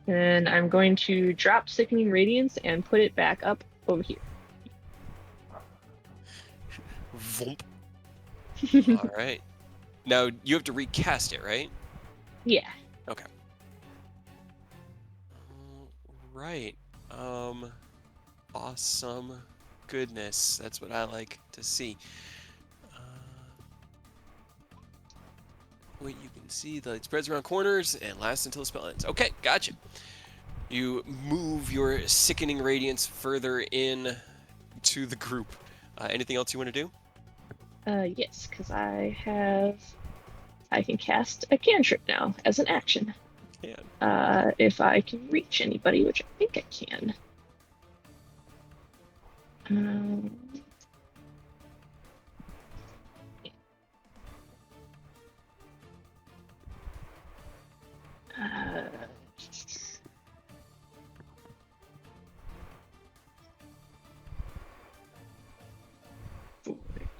And I'm going to drop Sickening Radiance and put it back up over here. Vomp. All right. Now you have to recast it, right? Yeah. Okay. Right. Awesome. Goodness, that's what I like to see. What you can see, the light spreads around corners and lasts until the spell ends. Okay, gotcha. You move your sickening radiance further in to the group. Anything else you want to do? Yes, because I can cast a cantrip now as an action. Yeah. If I can reach anybody, which I think I can. Uh,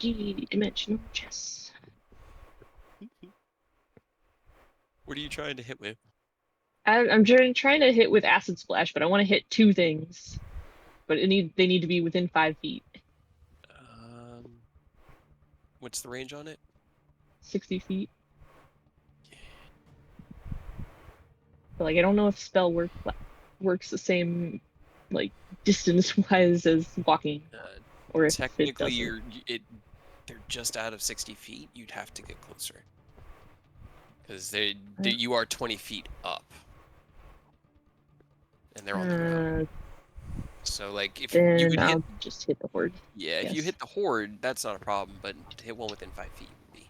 4D dimensional chess. What are you trying to hit with? I'm trying to hit with acid splash, but I want to hit two things. But they need to be within 5 feet. What's the range on it? 60 feet. But like I don't know if spell works the same like distance wise as walking, or if it Technically, doesn't. they're just out of 60 feet. You'd have to get closer because you are 20 feet up, and they're on the ground. So like if Then you would hit, I'll just hit the horde. yeah, if you hit the horde, that's not a problem. But to hit one within 5 feet would be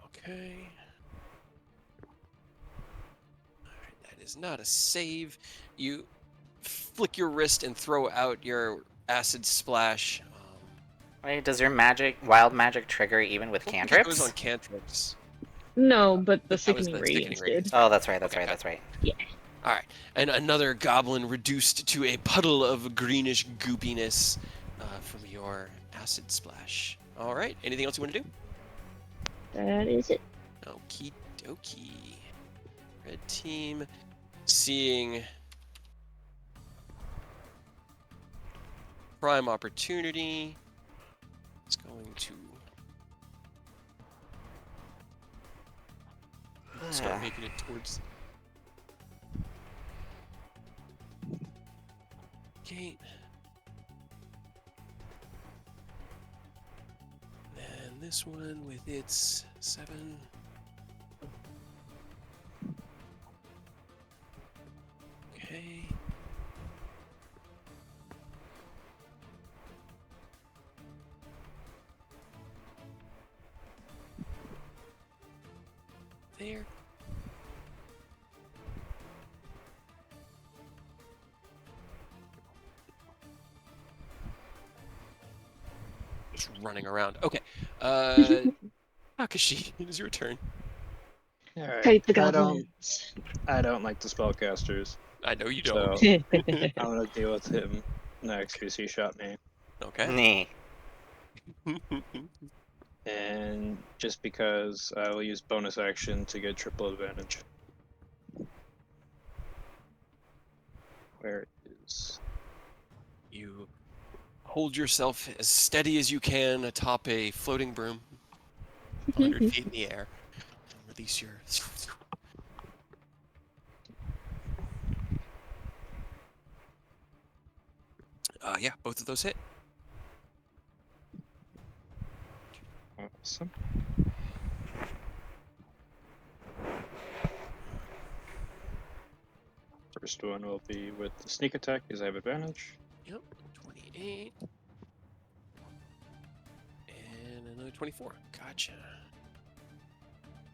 okay. All right, that is not a save. You flick your wrist and throw out your acid splash. Wait, does your wild magic trigger even with It cantrips? goes on cantrips. No, but the That was sickening the radiance sickening did. Oh, that's right, Okay, that's right. Yeah. All right, and another goblin reduced to a puddle of greenish goopiness from your acid splash. All right, anything else you want to do? That is it. Okie dokie. Red team, seeing prime opportunity, it's going to start making it towards 28. And this one with its 7. Okay. There. Just running around. Okay. Takashi, it is your turn. All right. Fight the I don't. goblins. I don't like the spellcasters, I know you don't. so I'm gonna deal with him next because he shot me, Okay. Nee. and just because I will use bonus action to get triple advantage. Where is? You hold yourself as steady as you can atop a floating broom, 100 feet in the air, and release your. Yeah, both of those hit. Awesome. First one will be with the sneak attack because I have advantage. Yep, 28. And another 24. Gotcha.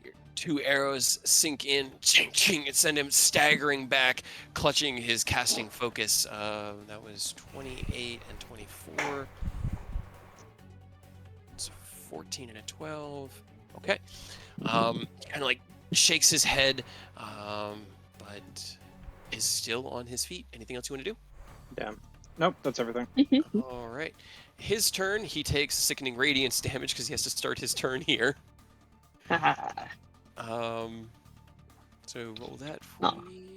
Your 2 arrows sink in, ching, ching, and send him staggering back, clutching his casting focus. That was 28 and 24. It's 14 and a 12. Okay. Kind of like shakes his head, but is still on his feet. Anything else you want to do? Damn. Nope, that's everything. All right. His turn, he takes sickening radiance damage because he has to start his turn here. So roll that for Oh. me.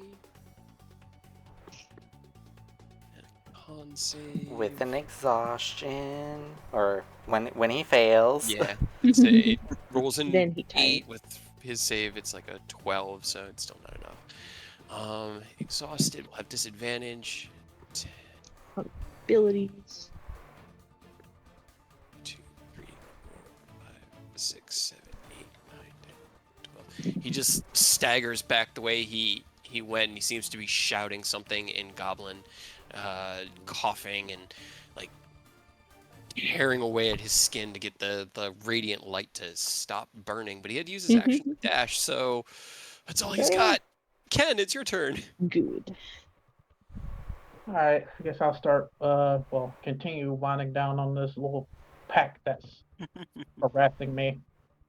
And a con save. With an exhaustion, or when he fails. Yeah, it's it rolls an Then he 8 with his save. It's like a 12, so it's still not enough. Exhausted will have disadvantage. 10, Abilities. 2, 3, 4, 5, 6, 7, 8, 9, 10, 12. He just staggers back the way he went, and he seems to be shouting something in Goblin, coughing and like tearing away at his skin to get the radiant light to stop burning. But he had to use his action to dash, so that's all he's got. Ken, it's your turn. Good. Alright, I guess I'll start, continue winding down on this little pack that's harassing me.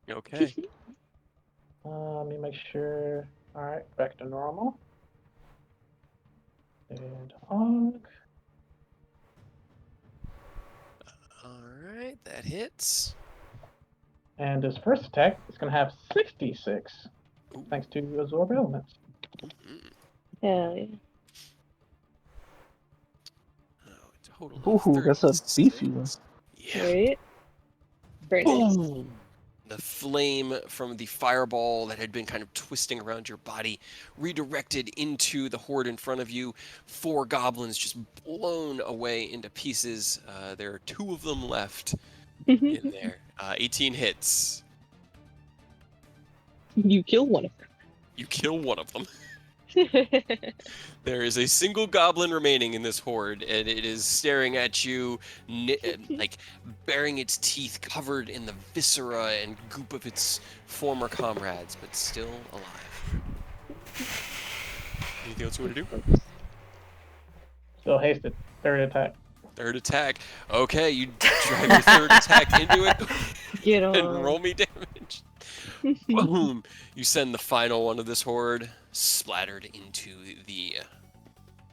Okay. Let me make sure. Alright, back to normal. And on. All right, that hits. And this first attack is going to have 66, Ooh. thanks to Absorb Elements. Mhm. Hell yeah. Oh, a total of Ooh, that's a 36. beefy one. Yeah. Right? Very nice. Boom! The flame from the fireball that had been kind of twisting around your body redirected into the horde in front of you. 4 goblins just blown away into pieces. There are 2 of them left in there. 18 hits. You kill one of You kill one of them. them. There is a single goblin remaining in this horde, and it is staring at you, like baring its teeth, covered in the viscera and goop of its former comrades, but still alive. Anything else you want to do? Still hasted. Third attack. Third attack. Okay, you drive your third attack into it Get and on. roll me damage. Boom! You send the final one of this horde splattered into the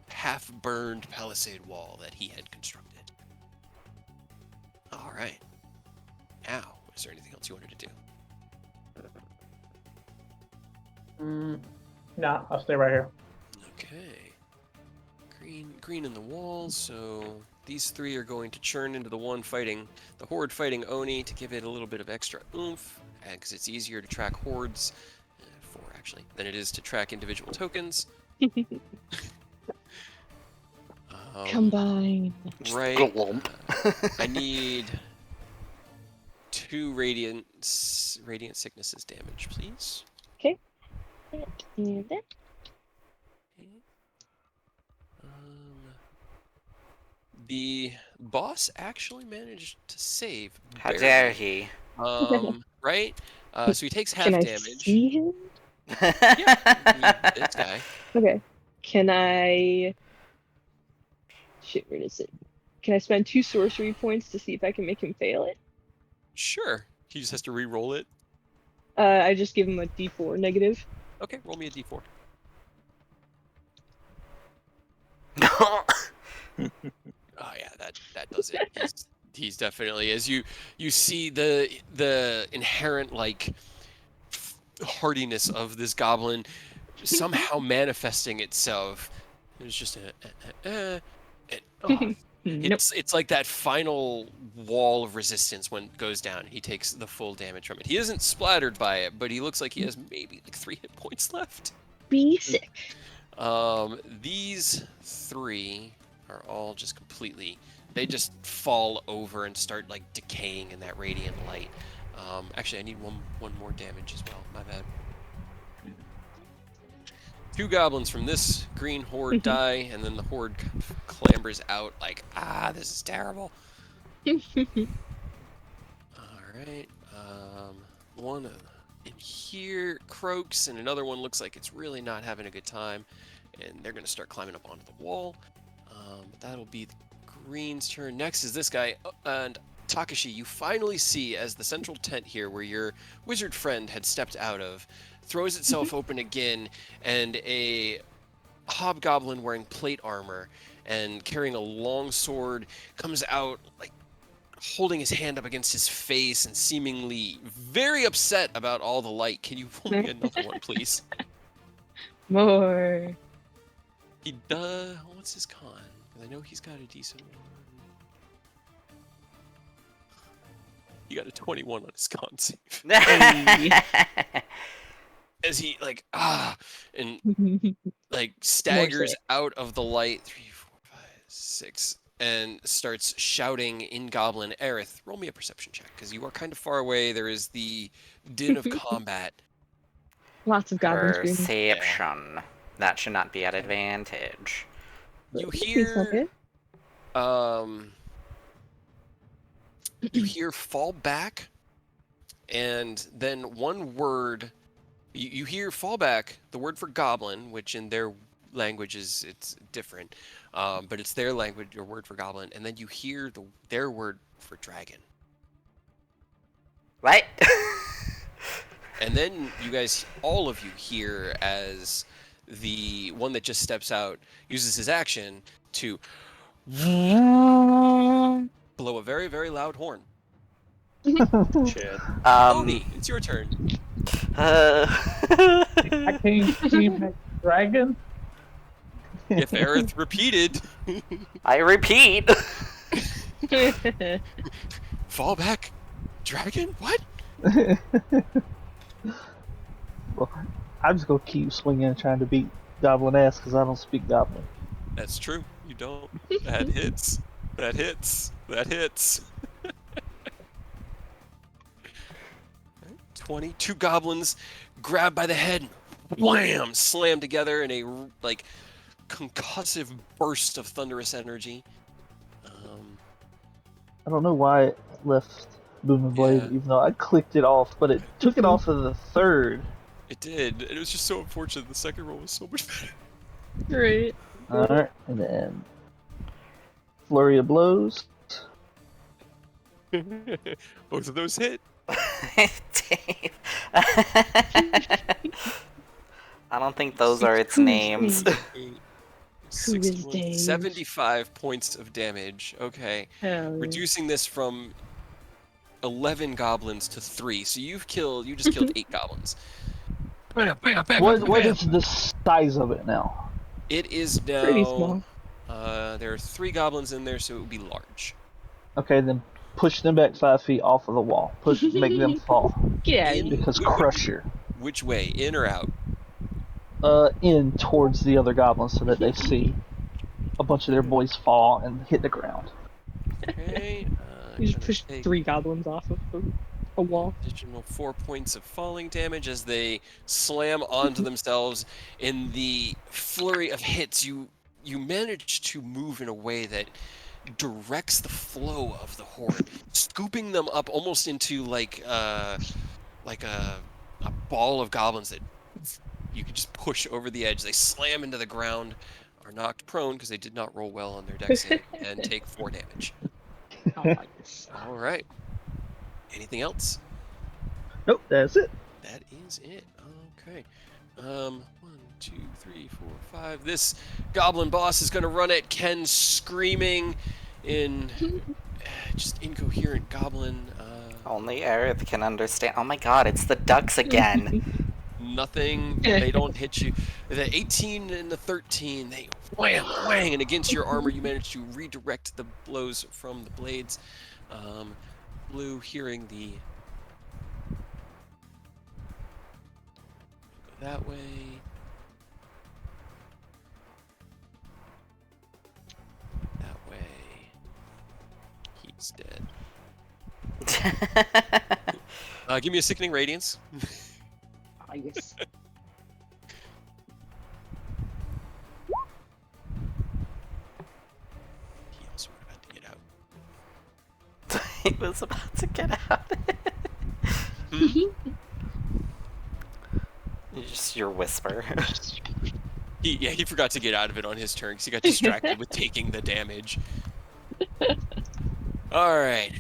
half-burned palisade wall that he had constructed. All right. Now, is there anything else you wanted to do? Nah, I'll stay right here. Okay. Green in the walls, so these 3 are going to churn into the horde fighting Oni to give it a little bit of extra oomph, because it's easier to track hordes, 4 actually, than it is to track individual tokens. Combine. Right. Glump. I need 2 radiant sicknesses damage, please. Okay. That and that. The boss actually managed to save. How barely. dare he? Right? So he takes half Can I damage. see him? This guy. Okay. Can I... Shit, where is it? Can I spend 2 sorcery points to see if I can make him fail it? Sure. He just has to re-roll it. I just give him a d4 negative. Okay, roll me a d4. Oh yeah, that does it. He's definitely, as you see the inherent like hardiness of this goblin somehow manifesting itself. There's just Nope. it's like that final wall of resistance when it goes down. He takes the full damage from it. He isn't splattered by it, but he looks like he has maybe like 3 hit points left. Be sick. These 3 are all just completely, they just fall over and start like decaying in that radiant light. Actually, I need one more damage as well. My bad. 2 goblins from this green horde die, and then the horde clambers out like, this is terrible. Alright, one in here croaks, and another one looks like it's really not having a good time, and they're going to start climbing up onto the wall. But that'll be the green's turn. Next is this guy, and Takashi, you finally see as the central tent here, where your wizard friend had stepped out of, throws itself open again, and a hobgoblin wearing plate armor and carrying a long sword comes out, like holding his hand up against his face and seemingly very upset about all the light. Can you pull me another one, please? More. He does. What's his con? 'Cause I know he's got a decent one. He got a 21 on his con save. As he like and like staggers out of the light, 3, 4, 5, 6, and starts shouting in Goblin. Aerith, roll me a perception check, because you are kind of far away. There is the din of combat. Lots of goblins screaming. Perception. That should not be at advantage. You It's not hear bad. you hear fall back, and then one word. You hear fallback, the word for goblin, which in their language it's different, but it's their language or word for goblin, and then you hear their word for dragon. What? And then you guys, all of you hear as the one that just steps out uses his action to blow a very, very loud horn. Shit. Oni, it's your turn. I can't see my dragon. If Aerith repeated. I repeat. Fall back, dragon? What? Well, I'm just gonna keep swinging and trying to beat goblin ass because I don't speak goblin. That's true. You don't. That hits. That hits. That hits. 22 goblins grabbed by the head, wham, slam together in a like concussive burst of thunderous energy. I don't know why it left Boom and Blade, Yeah. even though I clicked it off, but it took it off of the third. It did. It was just so unfortunate. The second roll was so much better. Right. Alright, and then flurry of blows. Both of those hit. Dave. I don't think those are its names. 61, Dave? 75 points of damage. Okay. Hell. Reducing this from 11 goblins to 3. So you just killed 8 goblins. What is the size of it now? It is now Pretty small. There are 3 goblins in there, so it would be large. Okay, then push them back 5 feet off of the wall. Make them fall. Get out of here. Because Crusher. Which way? In or out? In towards the other goblins so that they see. a bunch of their boys fall and hit the ground. Okay. You just Gonna push take 3 goblins off of a wall. additional 4 points of falling damage as they slam onto themselves. In the flurry of hits, you manage to move in a way that directs the flow of the horde, scooping them up almost into like a ball of goblins that you could just push over the edge. They slam into the ground, are knocked prone because they did not roll well on their dex save, and take 4 damage. Oh, yes. All right. Anything else? Nope, that's it. That is it. Okay. 1, 2, 3, 4, 5. This goblin boss is going to run at Ken, screaming in just incoherent goblin. Only Aerith can understand. Oh my god, it's the ducks again. Nothing. They don't hit you. The 18 and the 13, they wham, whang, and against your armor, you manage to redirect the blows from the blades. Blue, hearing the go that way. That way. He's dead. Give me a sickening radiance. Ah, yes. He also would have had to get out. He was about to get out. Just your whisper. He forgot to get out of it on his turn because he got distracted with taking the damage. All right.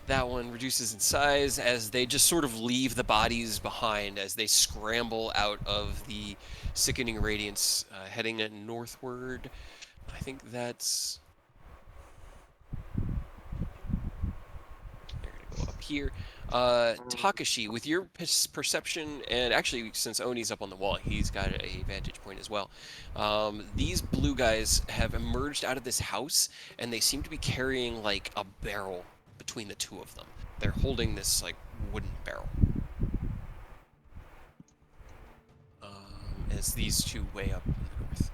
That one reduces in size as they just sort of leave the bodies behind as they scramble out of the sickening radiance, heading northward. I think that's... They're going to go up here. Takashi, with your perception, and actually since Oni's up on the wall, he's got a vantage point as well. These blue guys have emerged out of this house, and they seem to be carrying like a barrel between the two of them. They're holding this like wooden barrel. As these two way up in the north.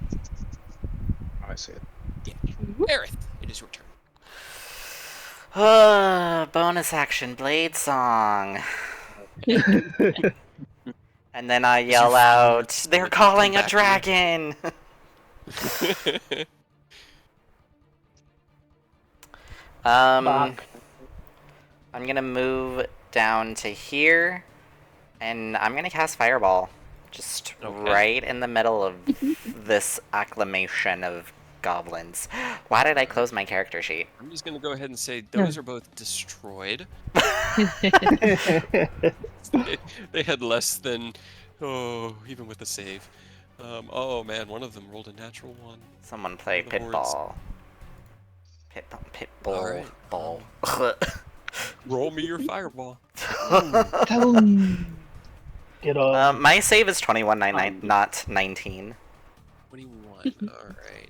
I see it. Yeah. Aerith, it is your turn. Bonus action blade song. And then I yell out, "They're calling a dragon!" Fuck. I'm gonna move down to here, and I'm gonna cast Fireball. Just Okay. right in the middle of this acclamation of goblins. Why did I close my character sheet? I'm just gonna go ahead and say those are both destroyed. They had less than, even with the save. Oh man, one of them rolled a natural 1. Someone play The hordes. Pitball. Alright, Ball. Roll me your fireball. Get on. My save is 21, not 19. 21. Alright.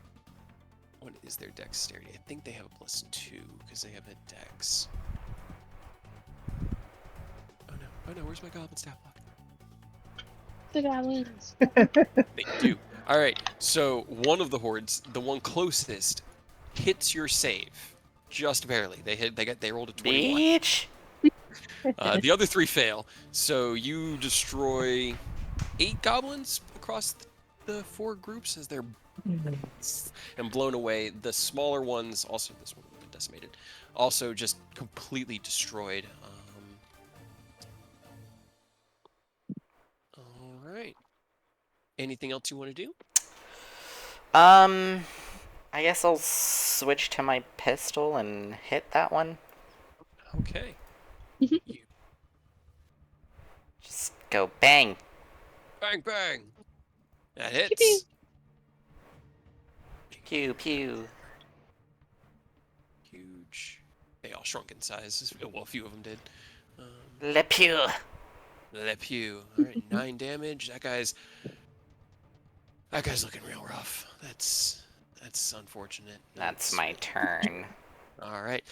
What is their dexterity? I think they have a +2 because they have a dex. Oh no, where's my goblin staff block? The goblins. They do. Alright, so one of the hordes, the one closest, hits your save. Just barely. They rolled a 21. Beach? The other 3 fail. So you destroy 8 goblins across the 4 groups as they're and blown away. The smaller ones, also this one has been decimated, also just completely destroyed. All right. Anything else you want to do? I guess I'll switch to my pistol and hit that one. Okay. Just go bang. Bang bang. That hits. Pew pew. Huge. They all shrunk in size. Well, a few of them did. Le pew. Le pew. All right, 9 damage. That guy's looking real rough. That's unfortunate. That's my turn. All right.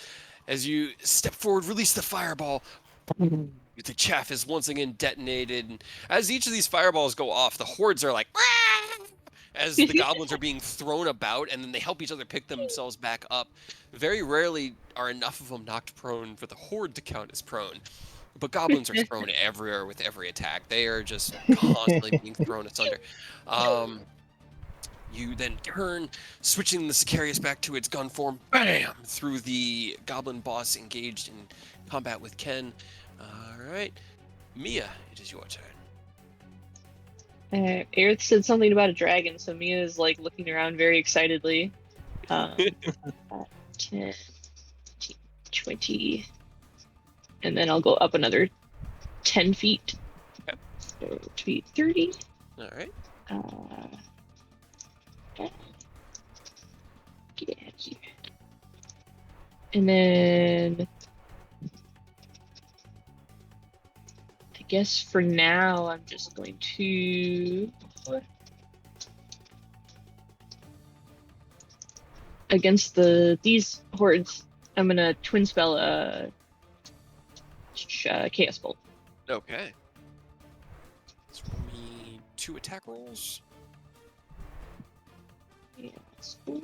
As you step forward, release the fireball. The chaff is once again detonated. And as each of these fireballs go off, the hordes are like, "Rah!" as the goblins are being thrown about, and then they help each other pick themselves back up. Very rarely are enough of them knocked prone for the horde to count as prone. But goblins are thrown everywhere with every attack. They are just constantly being thrown asunder. You then turn, switching the Sicarius back to its gun form, bam, through the goblin boss engaged in combat with Ken. All right, Mia, it is your turn. Aerith said something about a dragon, so Mia is like looking around very excitedly. 10, 20, and then I'll go up another 10 feet. Okay. So to be 30. All right. Get out of here. And then I guess for now I'm just going to against these hordes, I'm gonna twin spell Chaos Bolt. Okay. Let's roll me 2 attack rolls. Chaos Bolt.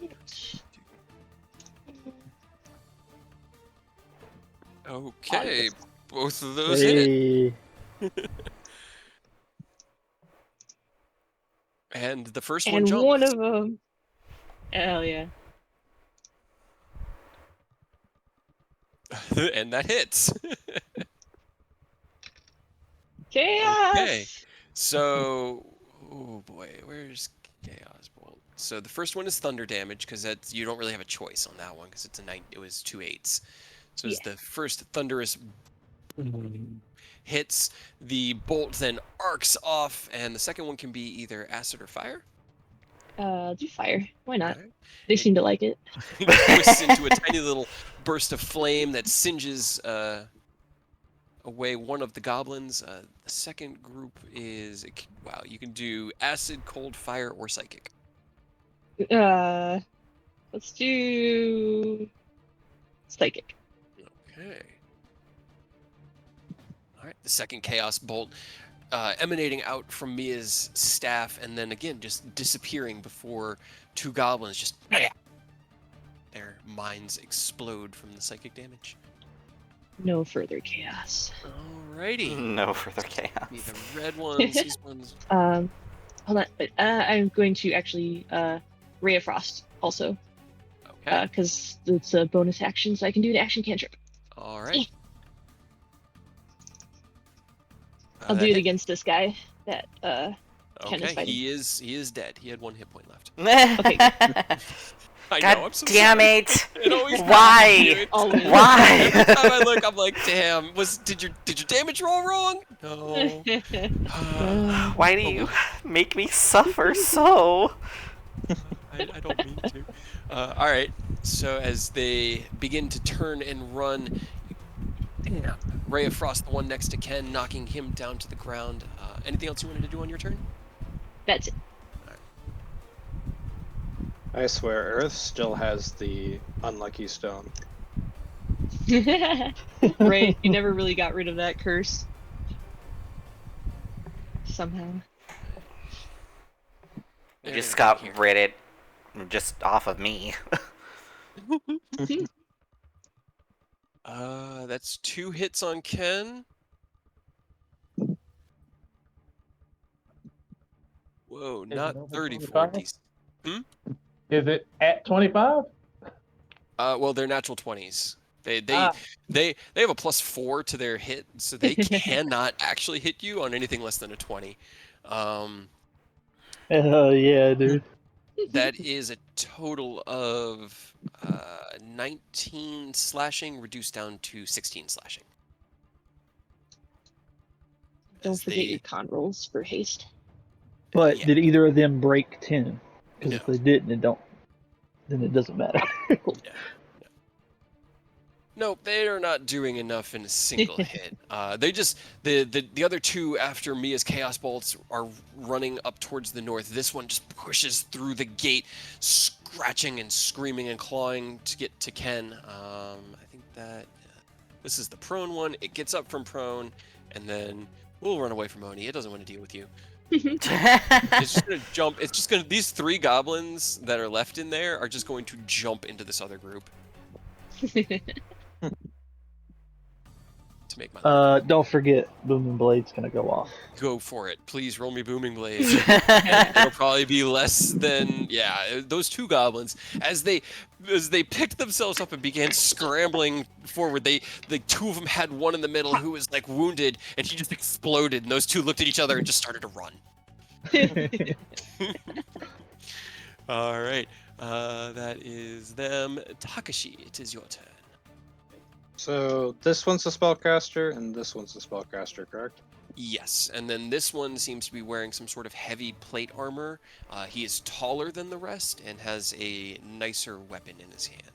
Okay, both of those hit. Hey. And the first one And jumps. one of them. Hell yeah. And that hits. Chaos! Okay. So, oh boy, where's Chaos Bolt? So the first one is thunder damage because that's you don't really have a choice on that one because it's a 9. It was 2 8s. So as the first thunderous hits, the bolt then arcs off, and the second one can be either acid or fire. Do fire. Why not? Alright. They seem to like it. It twists into a tiny little burst of flame that singes away one of the goblins. The second group is wow. You can do acid, cold, fire, or psychic. Let's do psychic. Okay. All right. The second chaos bolt emanating out from Mia's staff, and then again just disappearing before 2 goblins just their minds explode from the psychic damage. No further chaos. Alrighty. No further chaos. The red ones, these ones. Hold on. I'm going to actually Ray of Frost also. Okay. Because it's a bonus action, so I can do an action cantrip. All right. I'll do it against this guy that Ken is Okay, fighting. he is dead. He had 1 hit point left. Okay. I God know, I'm so damn sorry. it! It always Why? happens to you. Always. Why? Every time I look, I'm like, damn. Did your damage roll wrong? No. Why do you make me suffer so? I don't mean to. All right. So as they begin to turn and run, Ray of Frost, the one next to Ken, knocking him down to the ground. Anything else you wanted to do on your turn? That's it. I swear, Earth still has the unlucky stone. Ray, you never really got rid of that curse. Somehow. You just got rid of it just off of me. That's 2 hits on Ken. Whoa, not over 34 25? DC. Is it at 25? Well, they're natural 20s. They have a +4 to their hit, so they cannot actually hit you on anything less than a 20. Hell yeah, dude. That is a total of 19 slashing reduced down to 16 slashing. Don't As forget they- your con rolls for haste. But Yeah. did either of them break 10? Because if No. they didn't, then it doesn't matter. Nope, they are not doing enough in a single hit. They just the other 2 after Mia's Chaos Bolts are running up towards the north. This one just pushes through the gate, scratching and screaming and clawing to get to Ken. I think that this is the prone one. It gets up from prone, and then we'll run away from Oni. It doesn't want to deal with you. It's just gonna jump. It's just gonna. These 3 goblins that are left in there are just going to jump into this other group to make my life. Don't forget, Booming Blade's gonna go off. Go for it. Please roll me booming blade. And it'll probably be less than those 2 goblins as they picked themselves up and began scrambling forward. The 2 of them had one in the middle who was like wounded, and he just exploded. And those 2 looked at each other and just started to run. All right, that is them. Takashi, it is your turn. So this one's a spellcaster, and this one's a spellcaster, correct? Yes, and then this one seems to be wearing some sort of heavy plate armor. He is taller than the rest and has a nicer weapon in his hand.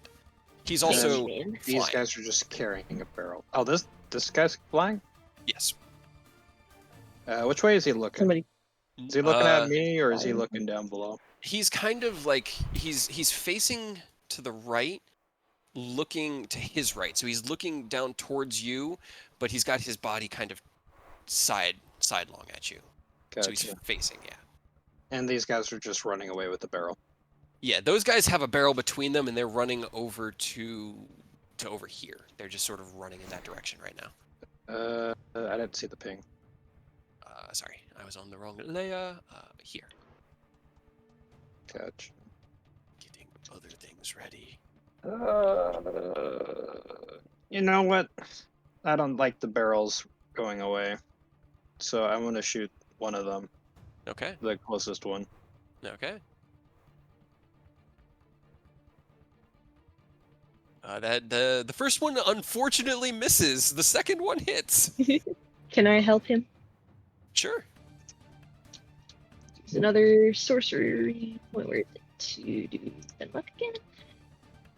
He's also Man. These flying. guys are just carrying a barrel. Oh, this guy's flying? Yes. Which way is he looking? Somebody. Is he looking at me, or is he looking down below? He's kind of like he's facing to the right, looking to his right. So he's looking down towards you, but he's got his body kind of sidelong at you. So he's Gotcha. facing, yeah. And these guys are just running away with the barrel. Yeah, those guys have a barrel between them, and they're running over to over here. They're just sort of running in that direction right now. I didn't see the ping. Sorry, I was on the wrong layer. Here. Catch. Getting other things ready. You know what? I don't like the barrels going away, so I'm gonna shoot one of them, Okay. the closest one. Okay. The first one unfortunately misses. The second one hits. Can I help him? Sure. Use another sorcery. Where is it? To do spend luck again?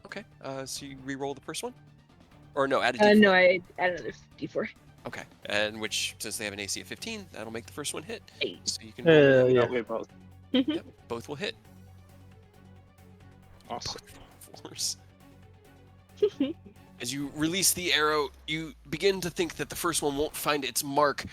Okay. So you re-roll the first one, or no? Add a D4. No, I add another d4. Okay. And which, since they have an AC of 15, that'll make the first one hit. Hey. So you can. Yeah. We both. Yep, both will hit. Awesome. Force. As you release the arrow, you begin to think that the first one won't find its mark,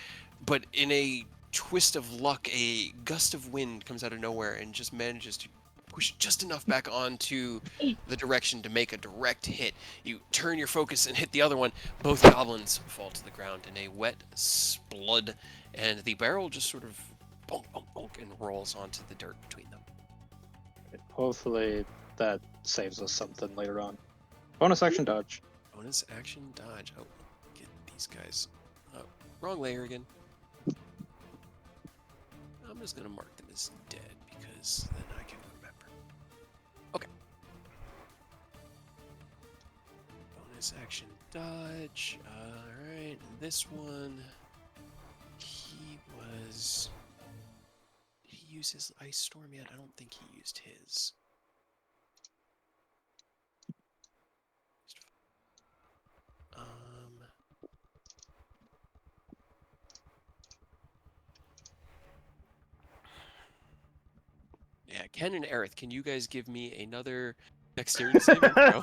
but in a twist of luck, a gust of wind comes out of nowhere and just manages to push just enough back onto the direction to make a direct hit. You turn your focus and hit the other one. Both goblins fall to the ground in a wet splud, and the barrel just sort of bonk, bonk, bonk, and rolls onto the dirt between them. Hopefully that saves us something later on. Bonus action dodge. Bonus action dodge. Oh, get these guys. Wrong layer again. I'm just gonna mark them as dead because then I can remember. Okay. Bonus action dodge. Alright, this one. Did he use his ice storm yet? I don't think he used his. Yeah, Ken and Aerith, can you guys give me another dexterity saving throw?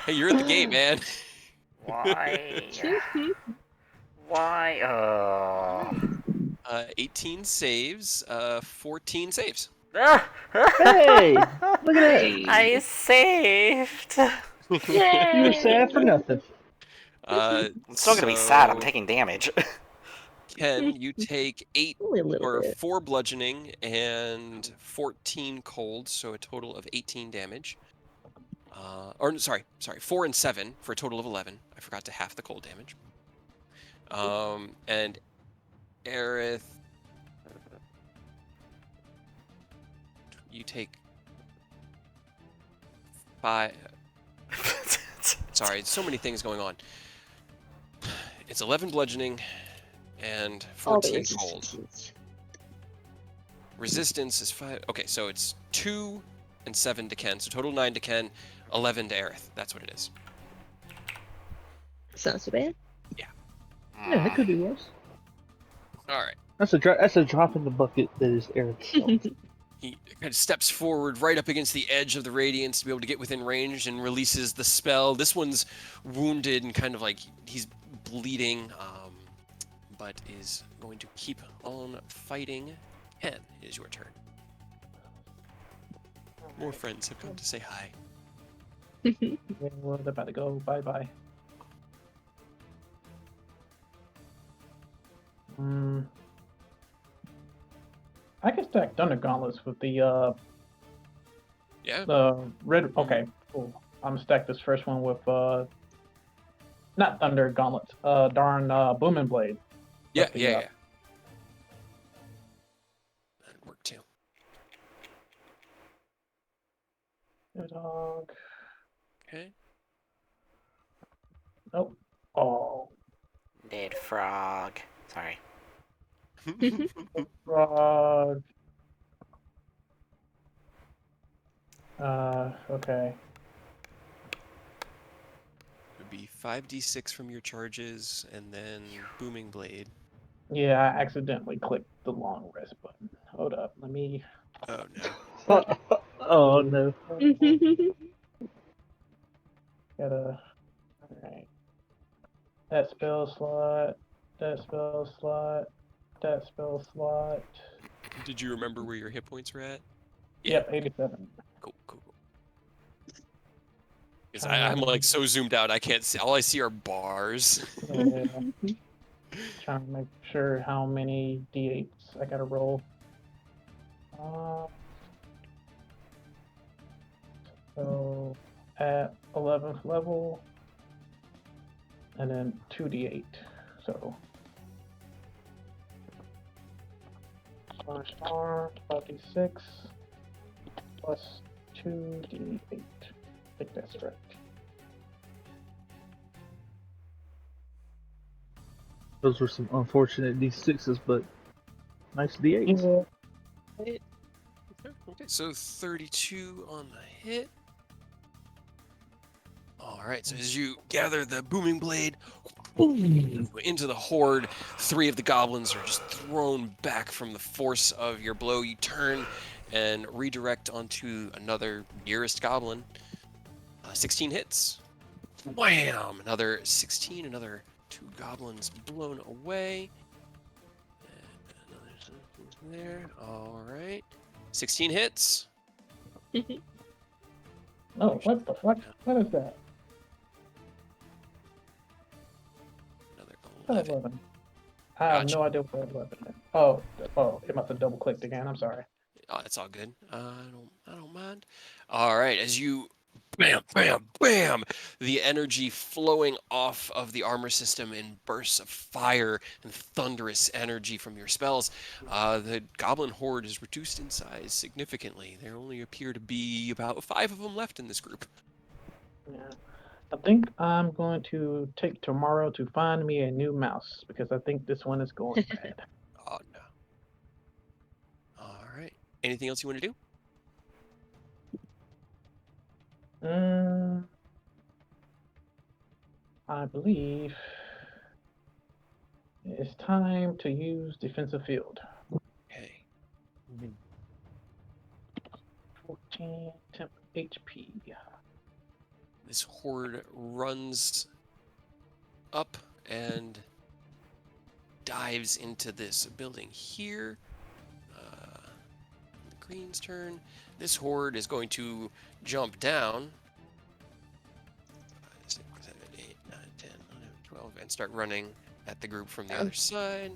Hey, you're in the game, man. Why? Why? Oh. 18 saves, 14 saves. Hey, look at that. I saved. You were sad for nothing. I'm still gonna be sad. I'm taking damage. Ken, you take 8 Only a little or bit. 4 bludgeoning and 14 cold, so a total of 18 damage. Sorry, 4 and 7 for a total of 11. I forgot to half the cold damage. And Aerith, you take 5. Sorry, so many things going on. It's 11 bludgeoning and 14 cold. Resistance is 5. Okay, so it's 2 and 7 to Ken. So total 9 to Ken, 11 to Aerith. That's what it is. It's not so bad. Yeah, that could be worse. All right. That's a drop in the bucket that is Eric's. He kind of steps forward right up against the edge of the radiance to be able to get within range and releases the spell. This one's wounded and kind of like he's bleeding, but is going to keep on fighting. Ken, it is your turn. More friends have come to say hi. Well, they're about to go. Bye bye. I can stack Thunder Gauntlets with Yeah. the red. Okay, cool. I'm gonna stack this first one with not Thunder Gauntlets. Booming Blade. Yeah, With the, yeah, yeah. That'd work too. Dog. Okay. Nope. Oh, Dead frog. Sorry. frog. Okay. Would be 5d6 from your charges, and then Booming Blade. Yeah, I accidentally clicked the long rest button. Hold up. Let me. Oh no. Oh no. Gotta. Alright. That spell slot. That spell slot. That spell slot. Did you remember where your hit points were at? Yep, 87. Cool. Because I'm like so zoomed out, I can't see. All I see are bars. Yeah, trying to make sure how many d8s I gotta roll. So at 11th level, and then 2d8. So first arm 5d6 plus 2d8. I think that's right. Those were some unfortunate D6s, but nice D8s. Yeah. Okay, so 32 on the hit. All right, so as you gather the Booming Blade into the horde, 3 of the goblins are just thrown back from the force of your blow. You turn and redirect onto another nearest goblin. 16 hits. Wham! Another 16, another 2 goblins blown away. And another 16 there. All right. 16 hits. Oh, what the fuck? What is that? Another 11. 11. I have Gotcha. no idea what that 11 is. Oh, it must have double clicked again. I'm sorry. Oh, it's all good. I don't mind. All right, as you bam, bam, bam, the energy flowing off of the armor system in bursts of fire and thunderous energy from your spells, the goblin horde is reduced in size significantly. There only appear to be about 5 of them left in this group. Yeah. I think I'm going to take tomorrow to find me a new mouse because I think this one is going bad. Oh no. All right. Anything else you want to do? I believe it's time to use defensive field. Okay. 14 temp HP. This horde runs up and dives into this building here. The green's turn. This horde is going to jump down. 5, 6, 7, 8, 9, 10, 11, 12, and start running at the group from the other side.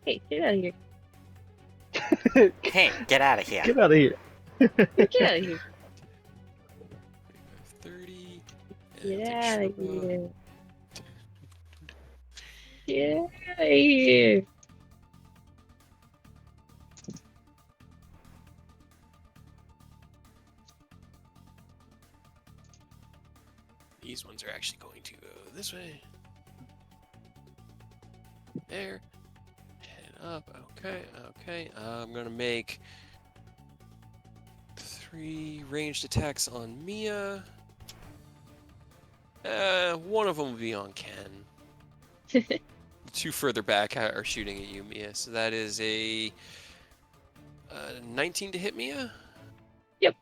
Hey, get out of here. Hey, get out of here. Get out of here. Get out of here. 30. Get and out of Trippa. here. Get out of here. These ones are actually going to go this way. There. Head up. Okay. I'm going to make 3 ranged attacks on Mia. One of them will be on Ken. The 2 further back are shooting at you, Mia. So that is a 19 to hit Mia? Yep.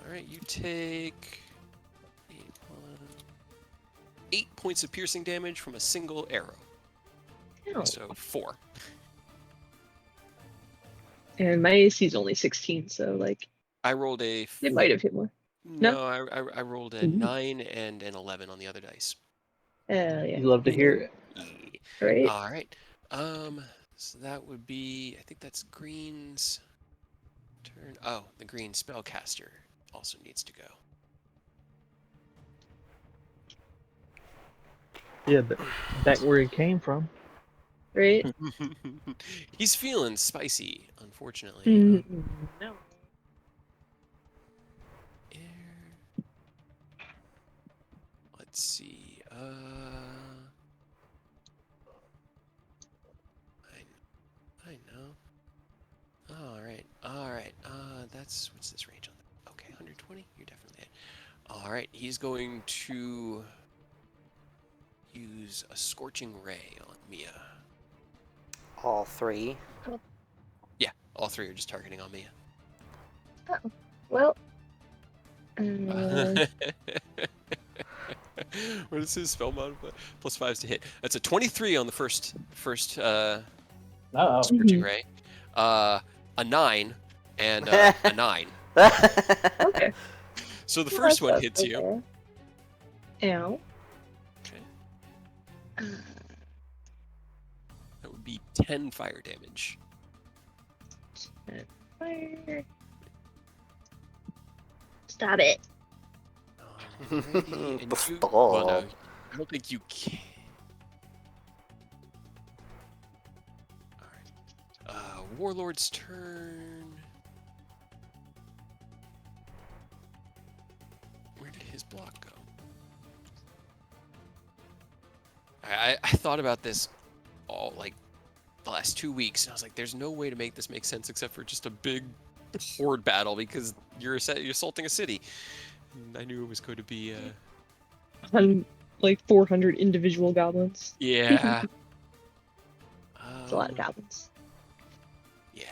Alright, you take 8 points of piercing damage from a single arrow. Oh. So 4. And my AC is only 16, so like I rolled a. it might have hit more. No, I rolled a Ooh. 9 and an 11 on the other dice. Yeah. You love to hear it. Yeah. Right. All right. So that would be. I think that's Green's turn. Oh, the green spellcaster also needs to go. Yeah, but back where he came from. Right. He's feeling spicy, unfortunately. No. Air. Let's see. I know. All right. That's what's this range on that? Okay, 120. You're definitely it. All right. He's going to use a scorching ray on Mia. All 3. Yeah, all 3 are just targeting on Mia. Oh. Well. What is his spell modifier? +5s to hit. That's a 23 on the first Uh-oh. scorching ray. A 9 and a 9. Okay. So the first one hits you. Okay. Ow. Okay. That would be 10 fire damage. Fire. Stop it. Alrighty, and The you, stall. well, no, I don't think you can. Alright. Warlord's turn. Where did his block go? I thought about this all, like, the last 2 weeks, and I was like, there's no way to make this make sense except for just a big horde battle because you're assaulting a city. And I knew it was going to be, On like 400 individual goblins. yeah. It's a lot of goblins. Yeah.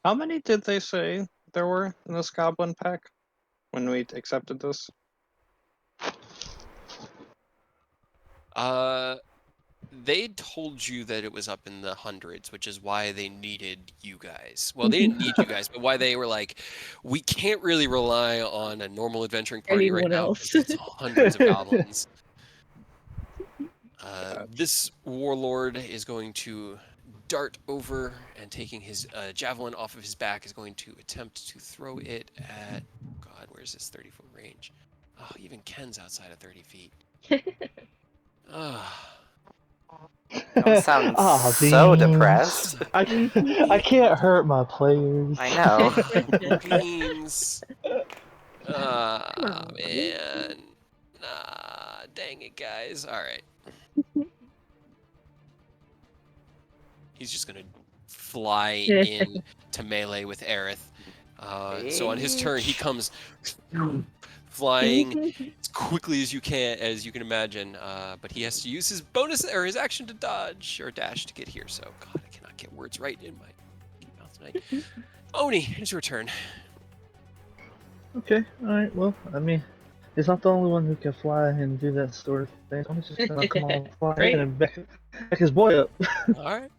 How many did they say there were in this goblin pack when we accepted this? They told you that it was up in the hundreds, which is why they needed you guys. Well, they didn't need you guys, but why they were like, we can't really rely on a normal adventuring party right Anyone now else? because it's hundreds of goblins. This warlord is going to dart over and taking his javelin off of his back is going to attempt to throw it at, God, where's this 30-foot range? Oh, even Ken's outside of 30 feet. Ah. Don't sound Aw, so beans. depressed. I can't hurt my players. I know. Beans. Ah, Come on. man. Nah, dang it, guys. All right. He's just gonna fly in to melee with Aerith. So on his turn, he comes flying as quickly as you can imagine. But he has to use his bonus or his action to dodge or dash to get here. So God, I cannot get words right in my mouth tonight. Oni, it's your turn. Okay, alright, well, I mean, he's not the only one who can fly and do that sort of thing. I'm just gonna come on, fly Right. in and back his boy up. All right.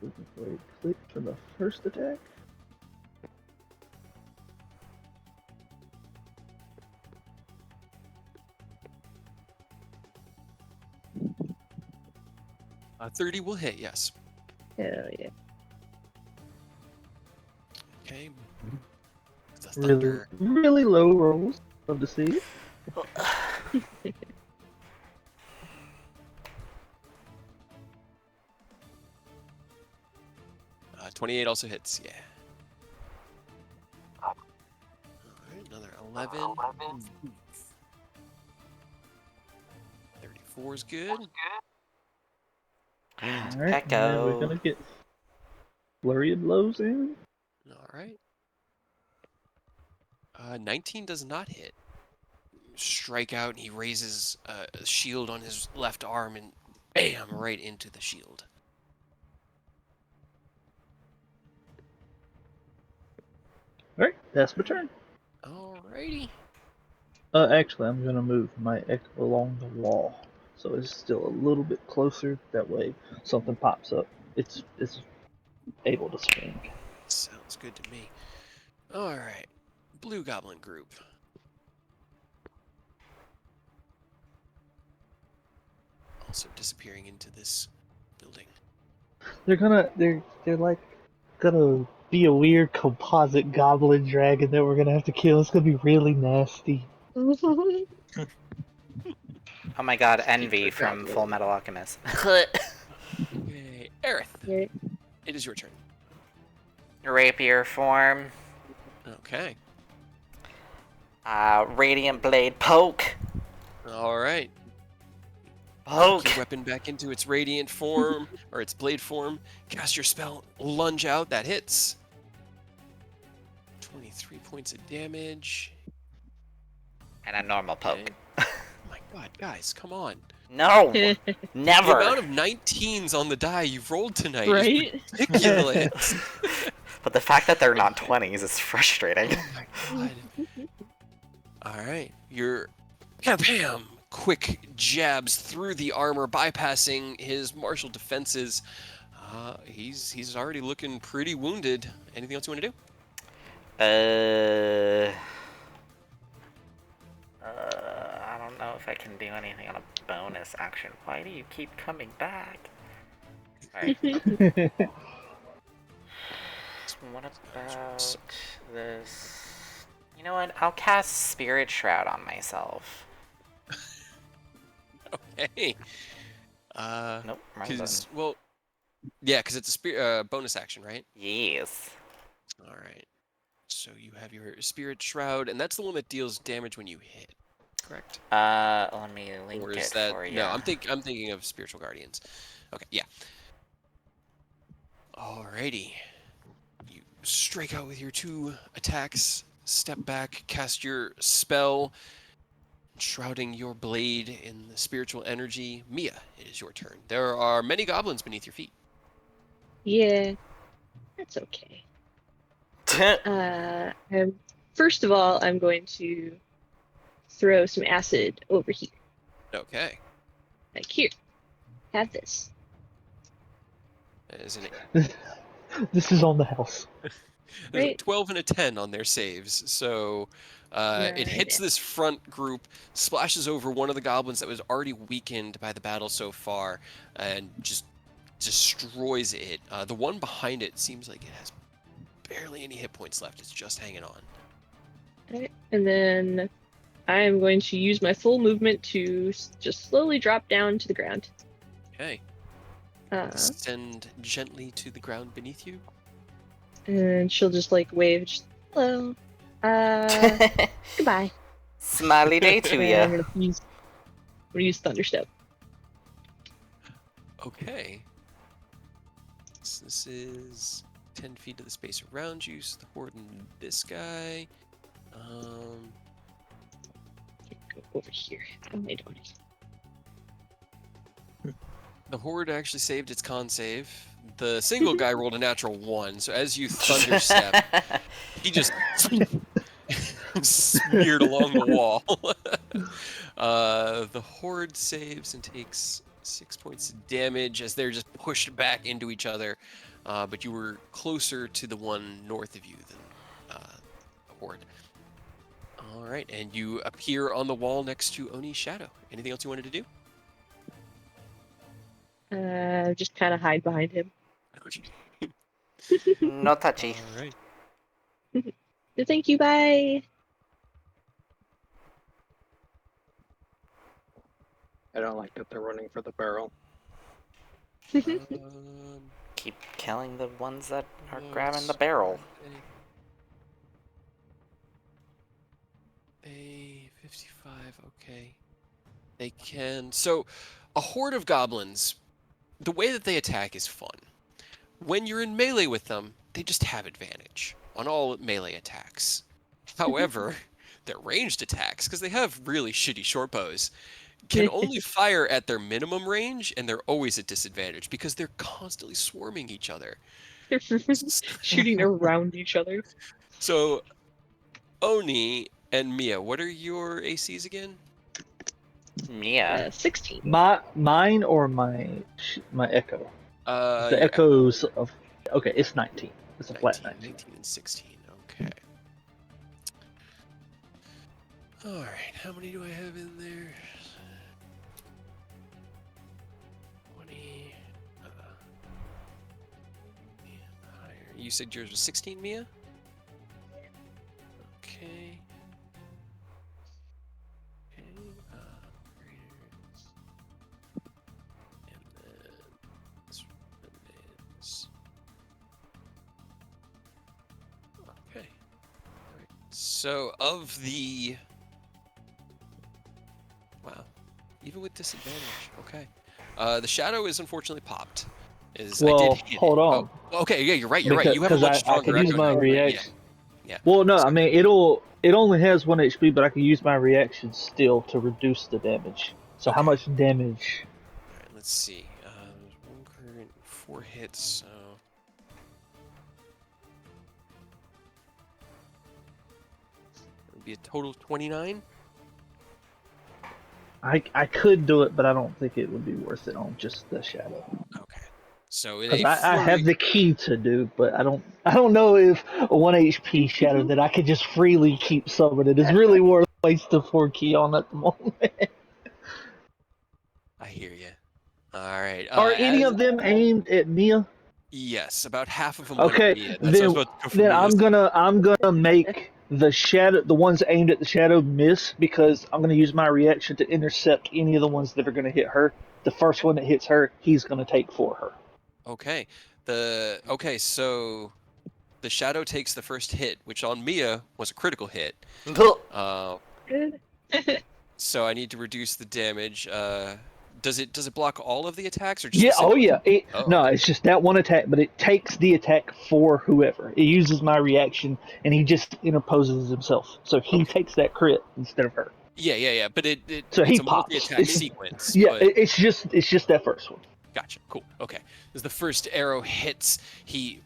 Looking for a click for the first attack. Uh, 30 will hit, yes. Hell yeah. Okay. The Really, thunder. really low rolls. Love to see it. 28 also hits, yeah. All right, another 11. 34 is good. And Alright, now we're gonna Echo. get flurry of blows in. All right. 19 does not hit. Strike out, and he raises a shield on his left arm and bam, right into the shield. Alright, that's my turn. Alrighty. Actually, I'm gonna move my echo along the wall, so it's still a little bit closer. That way, something pops up, it's able to swing. Sounds good to me. Alright. Blue Goblin group. Also disappearing into this building. They're like gonna be a weird composite goblin dragon that we're gonna have to kill. It's gonna be really nasty. Oh my god, Envy Secret from goblin. Full Metal Alchemist. Okay. Aerith, Yeah. it is your turn. Rapier form. Okay. Radiant Blade poke. Alright. Poke. Your weapon back into its radiant form, or its blade form. Cast your spell, lunge out, that hits. 23 points of damage. And a normal poke. Okay. Oh my god, guys, come on. No! The Never! amount of 19s on the die you've rolled tonight Right? is ridiculous. But the fact that they're not 20s is frustrating. Oh my god. Alright, your bam! Quick jabs through the armor, bypassing his martial defenses. He's already looking pretty wounded. Anything else you want to do? I don't know if I can do anything on a bonus action. Why do you keep coming back? Alright. What about this? You know what? I'll cast Spirit Shroud on myself. Okay. Nope, wrong button. Well, yeah, because it's a bonus action, right? Yes. All right. So you have your Spirit Shroud, and that's the one that deals damage when you hit, correct? Let me link Or it is that for you. no? I'm thinking of Spiritual Guardians. Okay, yeah. Alrighty. You strike out with your 2 attacks, step back, cast your spell, shrouding your blade in the spiritual energy. Mia, it is your turn. There are many goblins beneath your feet. Yeah, that's okay. First of all, I'm going to throw some acid over here. Okay. Like, here, have this. Isn't it? This is on the house. There's a Right. 12 and a 10 on their saves, so it hits this front group, splashes over one of the goblins that was already weakened by the battle so far, and just destroys it. The one behind it seems like it has barely any hit points left. It's just hanging on. Right. And then I am going to use my full movement to just slowly drop down to the ground. Okay. Descend gently to the ground beneath you. And she'll just like wave, just, hello. Goodbye. Smiley day to And ya. I'm gonna use Thunderstep. Okay. So this is 10 feet to the space around you, so the horde and this guy. Go over here. How am I doing? The horde actually saved its con save. The single guy rolled a natural 1, so as you thunderstep, he just smeared along the wall. The horde saves and takes 6 points of damage as they're just pushed back into each other. But you were closer to the one north of you than the horde. All right, and you appear on the wall next to Oni's shadow. Anything else you wanted to do? Just kind of hide behind him. No touchy. All right. Thank you, bye. I don't like that they're running for the barrel. Keep killing the ones that are Yes. grabbing the barrel. A55, okay. They can. So, a horde of goblins, the way that they attack is fun. When you're in melee with them, they just have advantage on all melee attacks. However, their ranged attacks, because they have really shitty short bows, can only fire at their minimum range, and they're always at disadvantage because they're constantly swarming each other. Shooting around each other. So, Oni and Mia, what are your ACs again? Mia. 16. Mine or my echo? The Your echoes of. Okay, it's 19. It's a flat 19, 19. 19 and 16. Okay. All right. How many do I have in there? 20. Higher. You said yours was 16, Mia? Okay. Okay. Greater. And then this one is. Okay. All right. So of the. Wow. Even with disadvantage. Okay. The shadow is unfortunately popped. I did Well, hit it. hold on. Oh, okay, yeah, you're right. You're right. You have a Because much I stronger can use echo my now. reaction. Yeah. Well, no, So, I mean it only has 1 HP, but I can use my reaction still to reduce the damage. So how okay. much damage? All right. Let's see. One current, 4 hits. So it would be a total of 29. I could do it, but I don't think it would be worth it on just the shadow. Okay. So in Because a I have flurry. the key to do, but I don't know if a 1 HP shadow that I could just freely keep summoning is really worth wasting a 4 key on at the moment. I hear you. All right. Are any As of them aimed at Mia? yes, about half of them went at Okay, Mia. That's I was about to go for then Mia's. I'm gonna make the ones aimed at the shadow miss because I'm gonna use my reaction to intercept any of the ones that are gonna hit her. The first one that hits her, he's gonna take for her. Okay. So the shadow takes the first hit, which on Mia was a critical hit. Good. So I need to reduce the damage. Does it block all of the attacks or just Yeah, the oh single yeah. attack? Oh, No, okay. it's just that one attack, but it takes the attack for whoever. It uses my reaction, and he just interposes himself, so he Okay. takes that crit instead of her. Yeah. But So it's he a pops. multi-attack sequence. Yeah, But it's just that first one. gotcha. Cool. Okay. As the first arrow hits, he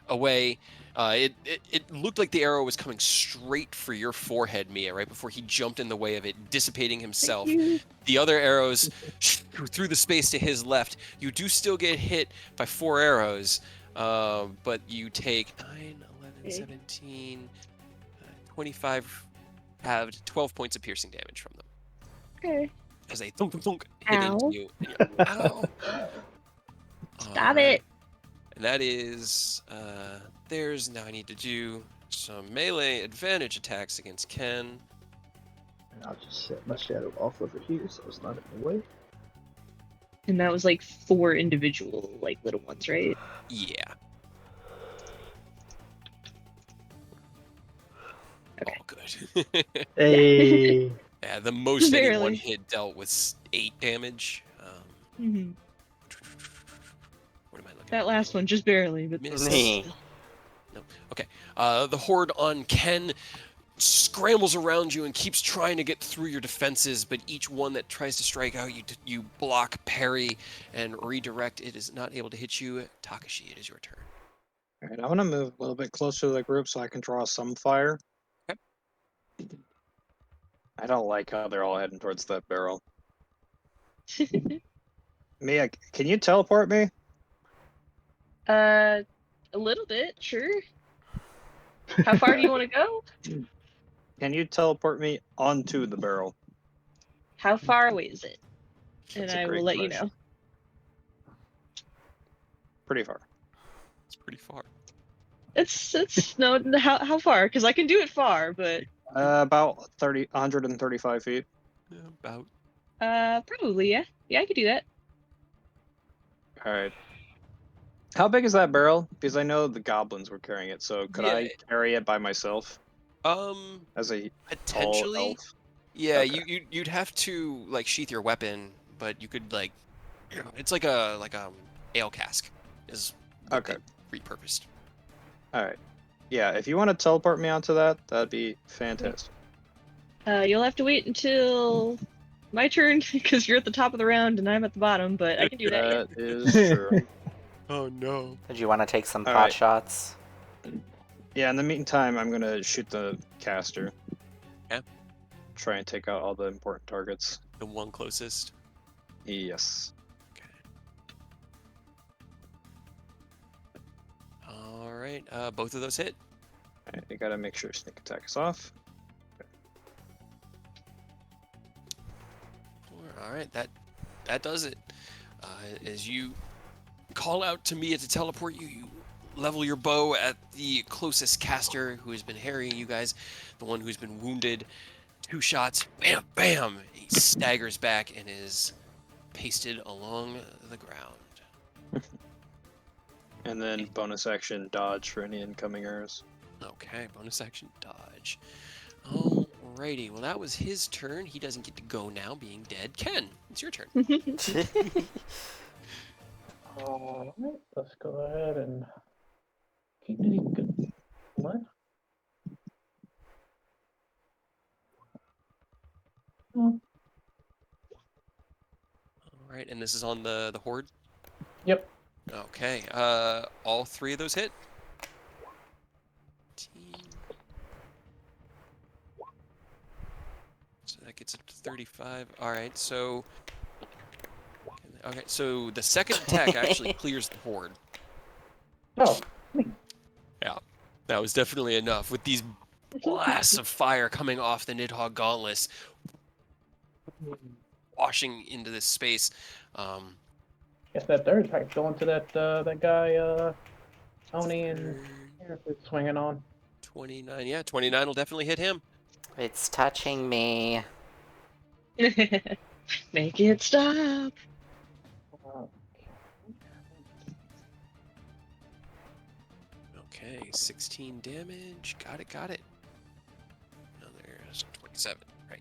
away. It looked like the arrow was coming straight for your forehead, Mia, right before he jumped in the way of it, dissipating himself. The other arrows through the space to his left. You do still get hit by 4 arrows, but you take 9, 11, 17, 25, have 12 points of piercing damage from them. Okay. As they thunk, thunk, thunk, hit into Ow. you. Ow! Stop it. And that is theirs. Now I need to do some melee advantage attacks against Ken. And I'll just set my shadow off over here so it's not in the way. And that was like 4 individual, like little ones, right? Yeah. Okay. All good. Hey. Yeah, the most any one Barely. hit dealt was 8 damage. Mm-hmm. What am I looking That at? last one, just barely, but Miss. Me. No. Okay. The horde on Ken scrambles around you and keeps trying to get through your defenses, but each one that tries to strike out, you block, parry, and redirect. It is not able to hit you. Takashi, it is your turn. All right, I want to move a little bit closer to the group so I can draw some fire. Okay. I don't like how they're all heading towards that barrel. Mia, can you teleport me? a little bit, sure. How far do you want to go? Can you teleport me onto the barrel? How far away is it? And That's a I great will let you question. know. Pretty far. It's pretty far. It's no how far? Because I can do it far, but About 135 feet. Yeah, about. probably yeah I could do that. All right. How big is that barrel? Because I know the goblins were carrying it, so could Yeah. I carry it by myself as a tall Potentially. elf? Yeah, Okay. you'd have to like sheath your weapon, but you could like, it's like a ale cask is what Okay. they repurposed. All right. Yeah, if you want to teleport me onto that, that'd be fantastic. You'll have to wait until my turn because you're at the top of the round and I'm at the bottom, but I can do that. That is true. Oh no. Did you want to take some All pot right. shots? Yeah, in the meantime, I'm gonna shoot the caster. Yeah. Try and take out all the important targets. The one closest. Yes. Okay. All right. Both of those hit. Alright, you gotta make sure sneak attack is off. All right. That does it. As you call out to Mia to teleport you, you level your bow at the closest caster who has been harrying you guys, the one who's been wounded. 2 shots, bam, bam. He staggers back and is pasted along the ground. And then bonus action dodge for any incoming arrows. Okay, bonus action dodge. Alrighty, well that was his turn. He doesn't get to go now, being dead. Ken, it's your turn. Alright, let's go ahead and keep these good. What? Oh, Alright, and this is on the horde? yep. Okay, all 3 of those hit. So that gets up to 35. Alright, so... Okay, so the second attack actually clears the horde. Oh, Yeah, that was definitely enough. With these blasts of fire coming off the Nidhogg gauntlets, washing into this space. guess that third attack going to that guy Oni and Eric is swinging on. 29, yeah, 29 will definitely hit him. It's touching me. Make it stop. Okay, 16 damage. Got it, got it. Now there's 27, right.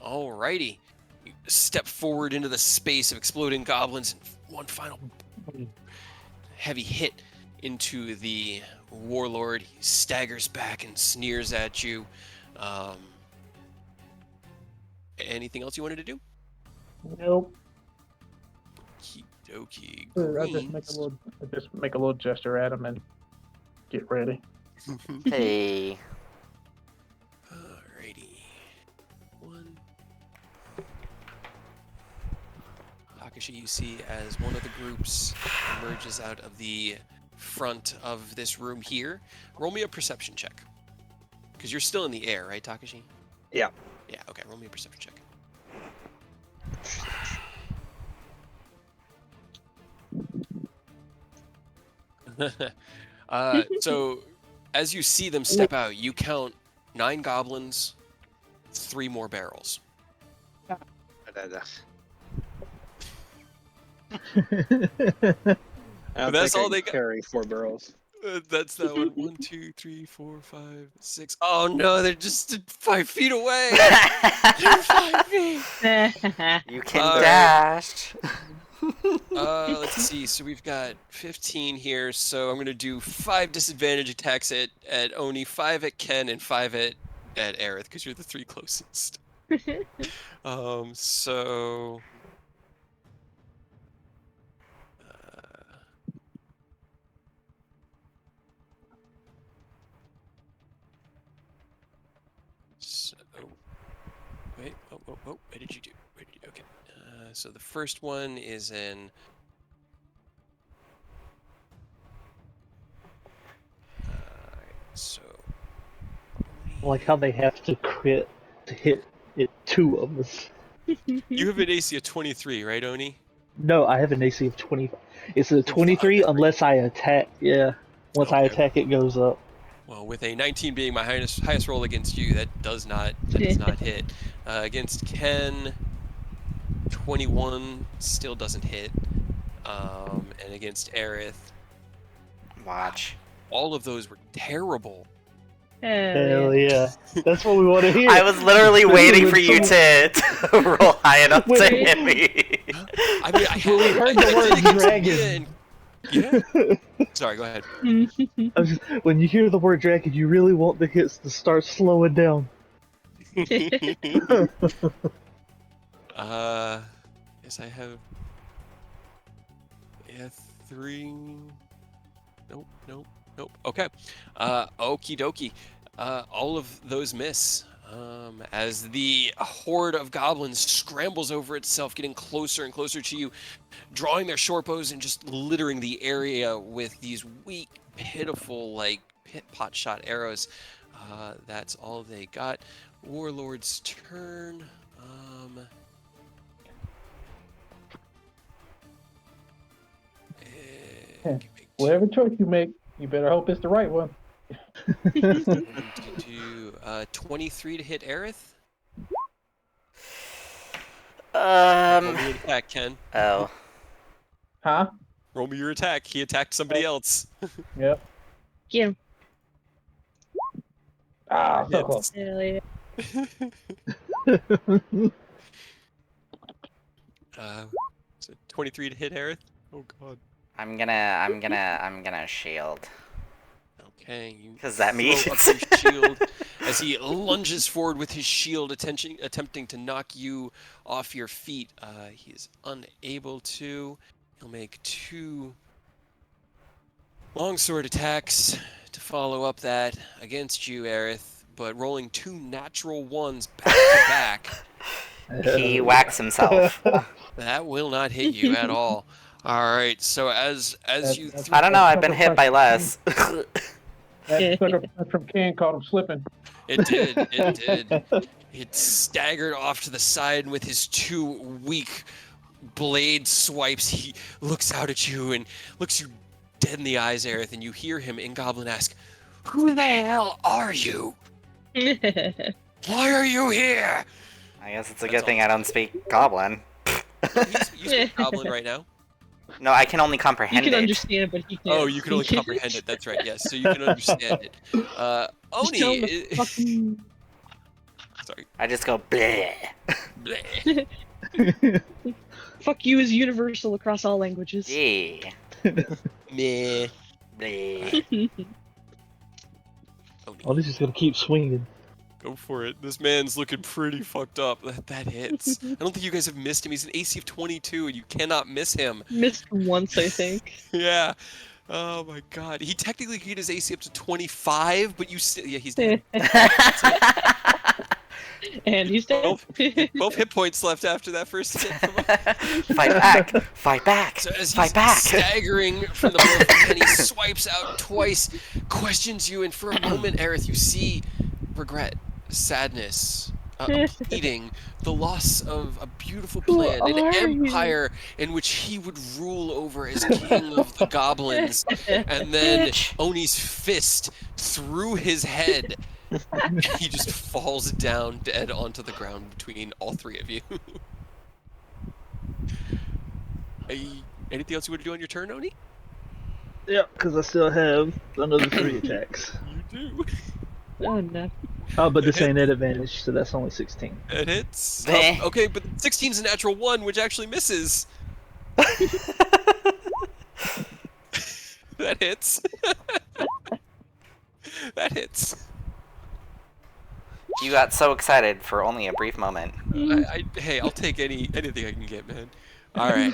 Alrighty. You step forward into the space of exploding goblins and one final heavy hit into the warlord. He staggers back and sneers at you. Anything else you wanted to do? Nope. Okie I dokie. just make a little gesture at him and get ready. Hey. Alrighty. One. Takashi, you see as one of the groups emerges out of the front of this room here. Roll me a perception check. Because you're still in the air, right, Takashi? Yeah. Yeah, okay, roll me a perception check. So, as you see them step out, you count 9 goblins, 3 more barrels. I don't That's think all I they can got. carry 4 barrels. That's that one. 1, 2, 3, 4, 5, 6. Oh no, they're just 5 feet away. They're 5 feet. You can All right. dash. Let's see. So we've got 15 here. So I'm gonna do 5 disadvantage attacks at Oni, 5 at Ken, and 5 at Aerith, because you're the 3 closest. So. So, wait, what did you do? Okay, so the first one is in... so... I like how they have to crit to hit it 2 of us. You have an AC of 23, right, Oni? No, I have an AC of 20. It's a 25, 23 right? unless I attack. Yeah, once I Okay. attack, it goes up. Well, with a 19 being my highest roll against you, that does not hit. Against Ken, 21 still doesn't hit. And against Aerith, Watch. all of those were terrible. Hell yeah. That's what we want to hear. I was literally waiting for you Someone- to roll high enough to Wait. hit me. I mean, I When we heard the word did it dragon. against Mia Yeah. Sorry, go ahead. When you hear the word dragon, you really want the hits to start slowing down. Yes, I have. Yeah, 3. Nope. Nope. Okay. Okie dokie. All of those miss. As the horde of goblins scrambles over itself, getting closer and closer to you, drawing their short bows and just littering the area with these weak, pitiful, like pot shot arrows. That's all they got. Warlord's turn. Whatever choice you make, you better hope it's the right one. Going to do 23 to hit Aerith. Roll me an attack, Ken. Oh. Huh? Roll me your attack. He attacked somebody else. Yep. Get him. Ah, so close. Hell yeah. So 23 to hit Aerith. Oh god. I'm gonna shield. Okay, you 'Cause that throw means- up your shield as he lunges forward with his shield, attempting to knock you off your feet. He is unable to. He'll make 2 longsword attacks to follow up that against you, Aerith, but rolling 2 natural ones back to back. He whacks himself. That will not hit you at all. All right, so as you That's- I don't know. I've been hit by less. That sucker punch from Ken caught him slipping. It did. It staggered off to the side, and with his 2 weak blade swipes, he looks out at you and looks you dead in the eyes, Aerith, and you hear him in Goblin ask, "Who the hell are you? Why are you here?" I guess it's a That's good thing all. I don't speak Goblin. You speak Goblin right now? No, I can only You comprehend can it. understand, but he can't. Oh, you can only speak it. comprehend it. That's right. Yes, so you can understand it. Just tell him Oni. to fucking... Sorry. I just go bleh. Bleh. Fuck you is universal across all languages. Yeah. Meh. Bleh. Oni. Ollie's just gonna keep swinging. Go for it. This man's looking pretty fucked up. That hits. I don't think you guys have missed him. He's an AC of 22, and you cannot miss him. Missed once, I think. Yeah. Oh my god. He technically could get his AC up to 25, but you still... Yeah, he's dead. And he's dead. 12 hit points left after that first hit. Fight back! Fight back! So as Fight he's back! staggering from the blow from Kenny, swipes out twice, questions you, and for a moment, Aerith, you see regret, sadness, pleading, the loss of a beautiful plan, an are you? empire in which he would rule over as king of the goblins, and then Bitch. Oni's fist through his head. He just falls down dead onto the ground between all 3 of you. Anything else you want to do on your turn, Oni? Yep, because I still have another 3 attacks. You do. Oh no. Oh, but this ain't at advantage, so that's only 16. It hits. Bleh. Okay, but 16 is a natural 1, which actually misses. That hits. That hits. You got so excited for only a brief moment. Hey, I'll take anything I can get, man. All right.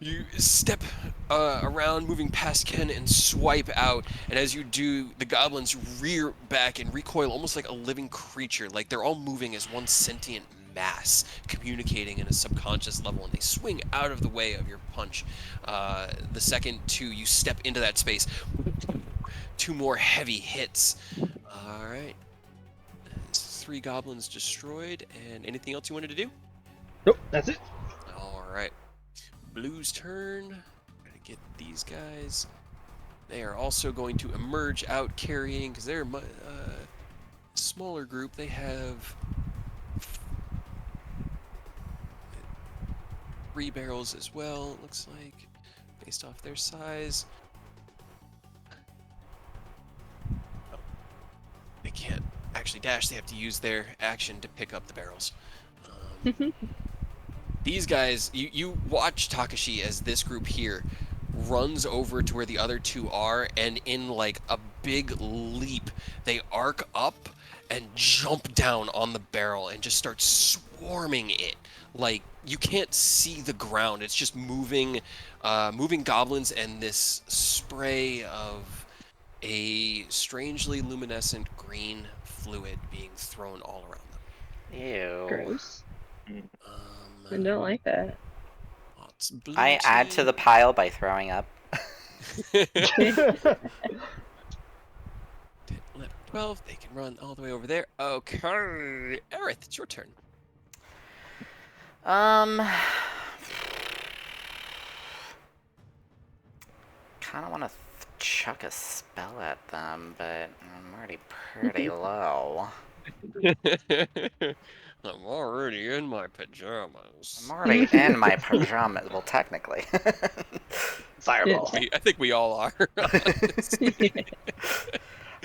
You step around, moving past Ken, and swipe out. And as you do, the goblins rear back and recoil almost like a living creature. Like they're all moving as one sentient mass, communicating in a subconscious level. And they swing out of the way of your punch. The second 2, you step into that space. 2 more heavy hits. All right. 3 goblins destroyed. And anything else you wanted to do? Nope, that's it. All right. Blue's turn. Gotta get these guys. They are also going to emerge out carrying, because they're a smaller group. They have 3 barrels as well, it looks like, based off their size. Oh. They can't actually dash. They have to use their action to pick up the barrels. These guys, you watch Takashi as this group here runs over to where the other 2 are, and in like a big leap, they arc up and jump down on the barrel and just start swarming it. Like, you can't see the ground. It's just moving goblins and this spray of a strangely luminescent green fluid being thrown all around them. Ew. Gross. I Um, don't like that. Lots of blue I add to tea. the pile by throwing up. 10, 11, 12. They can run all the way over there. Okay, Aerith, it's your turn. Kind of want to chuck a spell at them, but I'm already pretty low. I'm already in my pajamas. I'm already in my pajamas. Well, technically. Fireball. I think we all are. honestly.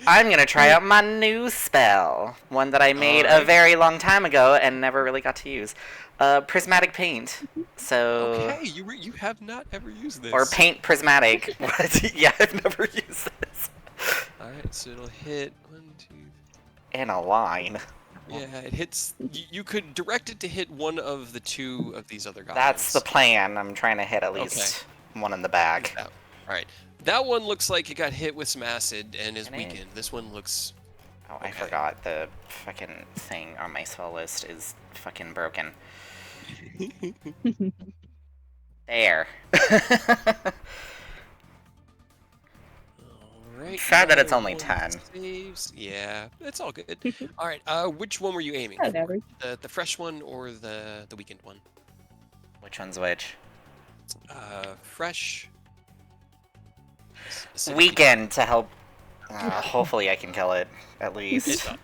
I'm gonna try out my new spell. One that I made a Alright. very long time ago and never really got to use. Prismatic paint. So. Okay, you have not ever used this. Or paint prismatic. What? Yeah, I've never used this. Alright, so it'll hit 1, 2. In a line. Yeah, it hits. You could direct it to hit one of the two of these other goblins. That's the plan. I'm trying to hit at least one in the back. Alright. That one looks like it got hit with some acid and is Can I- weakened. This one looks. Oh, I Okay. forgot the fucking thing on my spell list is fucking broken. There. Alright. Sad that it's another only one 10. Saves. Yeah, it's all good. Alright, which one were you aiming Not for? average. The fresh one or the weakened one? Which one's which? Fresh. Weekend to help. Hopefully I can kill it, at It least. does.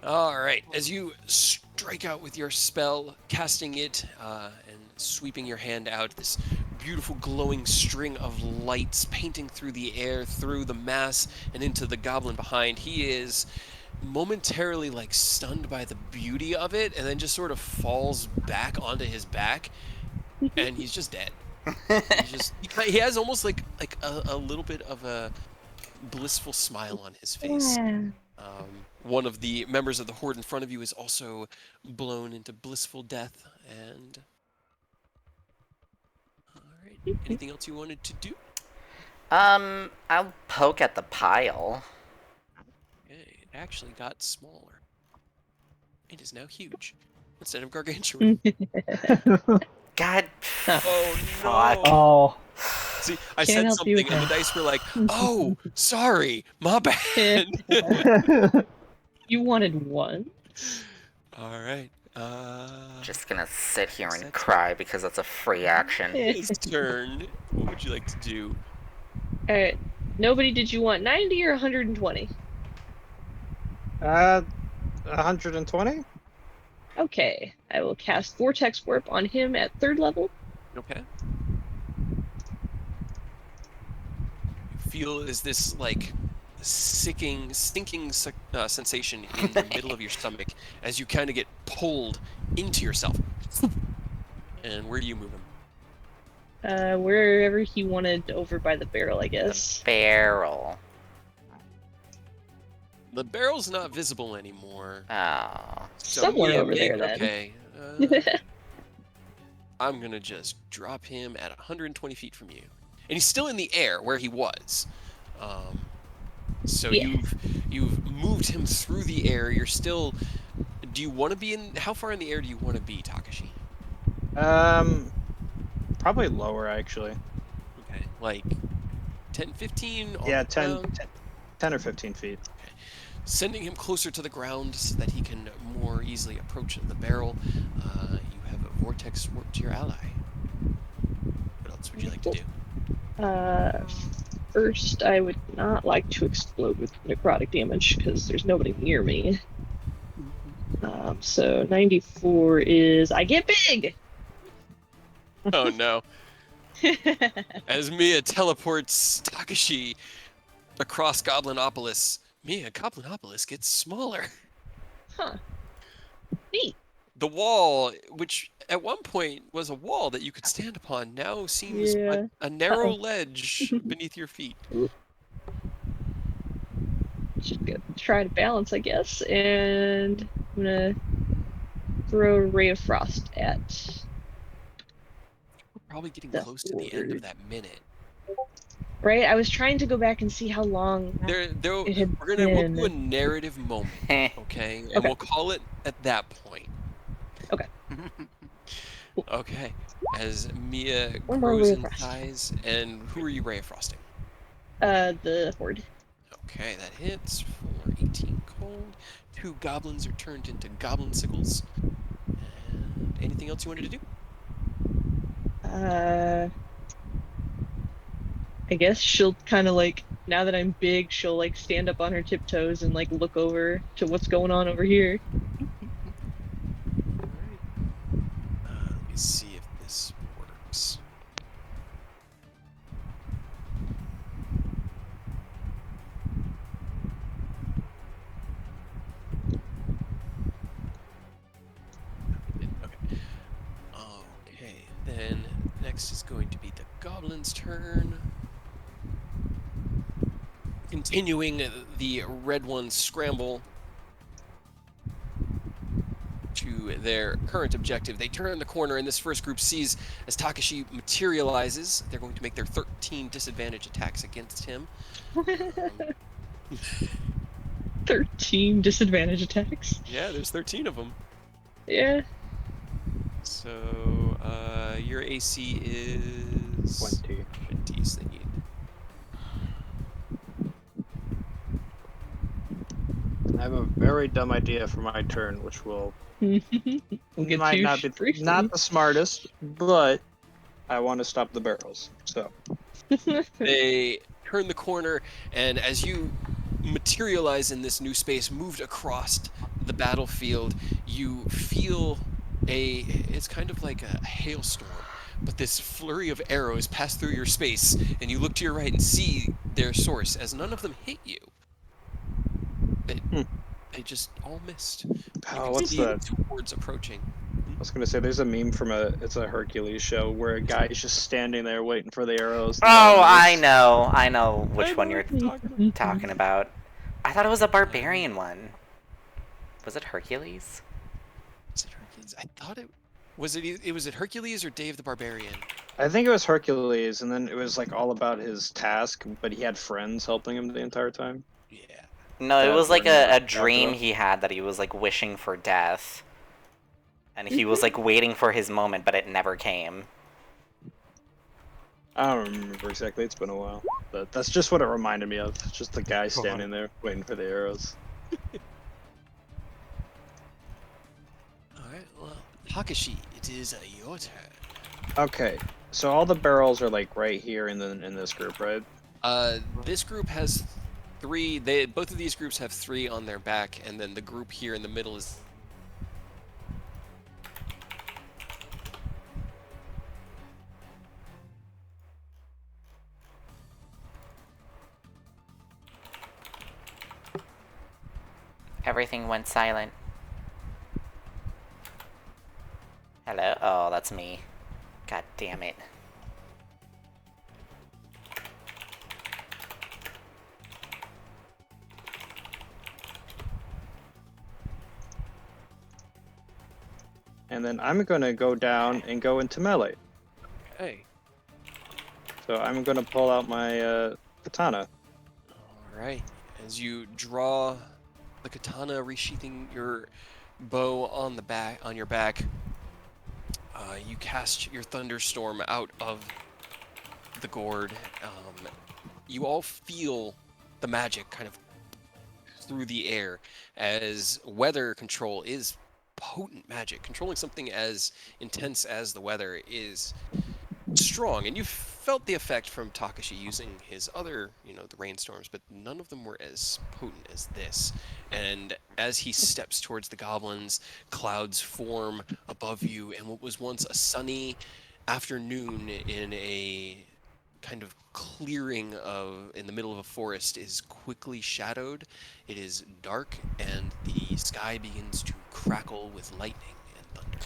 All right, as you strike out with your spell, casting it and sweeping your hand out, this beautiful glowing string of lights painting through the air, through the mass, and into the goblin behind. He is momentarily like stunned by the beauty of it, and then just sort of falls back onto his back, and he's just dead. He has almost like a little bit of a blissful smile on his face. One of the members of the horde in front of you is also blown into blissful death. And all right, anything else you wanted to do? I'll poke at the pile. Okay, it actually got smaller. It is now huge instead of gargantuan. God. Oh fuck. no! Oh, See, I Can't said help you something, with and the that. dice were like, "Oh, sorry, my bad." You wanted one? All right. Just gonna sit here and That's- cry because that's a free action. His turn. What would you like to do? Alright. Nobody, did you want 90 or 120? 120? Okay. I will cast Vortex Warp on him at 3rd level. Okay. You feel is this like stinking sensation in the middle of your stomach as you kind of get pulled into yourself. And where do you move him? Wherever he wanted, over by the barrel, I guess. Barrel. The barrel's not visible anymore. Oh. So Somewhere over there, then. Okay. I'm gonna just drop him at 120 feet from you, and he's still in the air where he was. So Yeah. you've moved him through the air. You're still. Do you want to be in? How far in the air do you want to be, Takashi? Probably lower actually. Okay, like 10, 15. On Yeah, the 10, ground? 10 or 15 feet. Sending him closer to the ground so that he can more easily approach the barrel. You have a vortex warp to your ally. What else would you like to do? First, I would not like to explode with necrotic damage because there's nobody near me. So 94 is I get big. Oh no. As Mia teleports Takashi across Goblinopolis, Goblinopolis gets smaller. Huh. Neat. The wall, which at one point was a wall that you could stand upon, now seems Yeah. a narrow ledge beneath your feet. Just gonna try to balance, I guess, and I'm gonna throw a ray of frost at. We're probably getting The close to the end of horde. that minute. Right? I was trying to go back and see how long it had We'll do a been. narrative moment, Heh. okay? And Okay. we'll call it at that point. Okay. Cool. Okay. As Mia One more grows Ray of in Frost. size, and who are you Ray of Frosting? The Horde. Okay, that hits for 18 cold. 2 goblins are turned into goblin sickles. And anything else you wanted to do? I guess she'll kind of like, now that I'm big, she'll like stand up on her tiptoes and like look over to what's going on over here. Alright. Let me see if this works. Okay. Okay, then next is going to be the goblin's turn. Continuing the red ones scramble to their current objective. They turn the corner, and this first group sees as Takashi materializes. They're going to make their 13 disadvantage attacks against him. 13 disadvantage attacks. Yeah, there's 13 of them. Yeah. So your AC is 20. 20, so they need. I have a very dumb idea for my turn, which will We'll get might to not be briefly. not the smartest, but I want to stop the barrels. So They turn the corner, and as you materialize in this new space, moved across the battlefield, you feel it's kind of like a hailstorm, but this flurry of arrows pass through your space, and you look to your right and see their source, as none of them hit you. They just all missed. You can what's see that? two hordes approaching. I was gonna say there's a meme from it's a Hercules show where a guy is just standing there waiting for the arrows. And they all Oh, I miss. know which I one know you're what you're talking about. talking about. I thought it was a barbarian one. Was it Hercules? Was it Hercules? I thought it was it Hercules or Dave the Barbarian? I think it was Hercules, and then it was like all about his task, but he had friends helping him the entire time. Yeah. No, it That was were like never a talked dream about. he had that he was like wishing for death. And he was like waiting for his moment, but it never came. I don't remember exactly. It's been a while, but that's just what it reminded me of. Just the guy standing there waiting for the arrows. All right. Well, Takashi, it is your turn. Okay, so all the barrels are like right here in this group, right? This group has 3. Both of these groups have 3 on their back, and then the group here in the middle is. Everything went silent. Hello? Oh, that's me. God damn it. And then I'm gonna go down and go into melee. Okay. So I'm gonna pull out my katana. All right. As you draw the katana, resheathing your bow on your back, you cast your thunderstorm out of the gourd. You all feel the magic kind of through the air, as weather control is potent magic. Controlling something as intense as the weather is strong, and you felt the effect from Takashi using his other, the rainstorms, but none of them were as potent as this. And as he steps towards the goblins, clouds form above you, and what was once a sunny afternoon in a kind of clearing in the middle of a forest is quickly shadowed. It is dark, and the sky begins to crackle with lightning and thunder.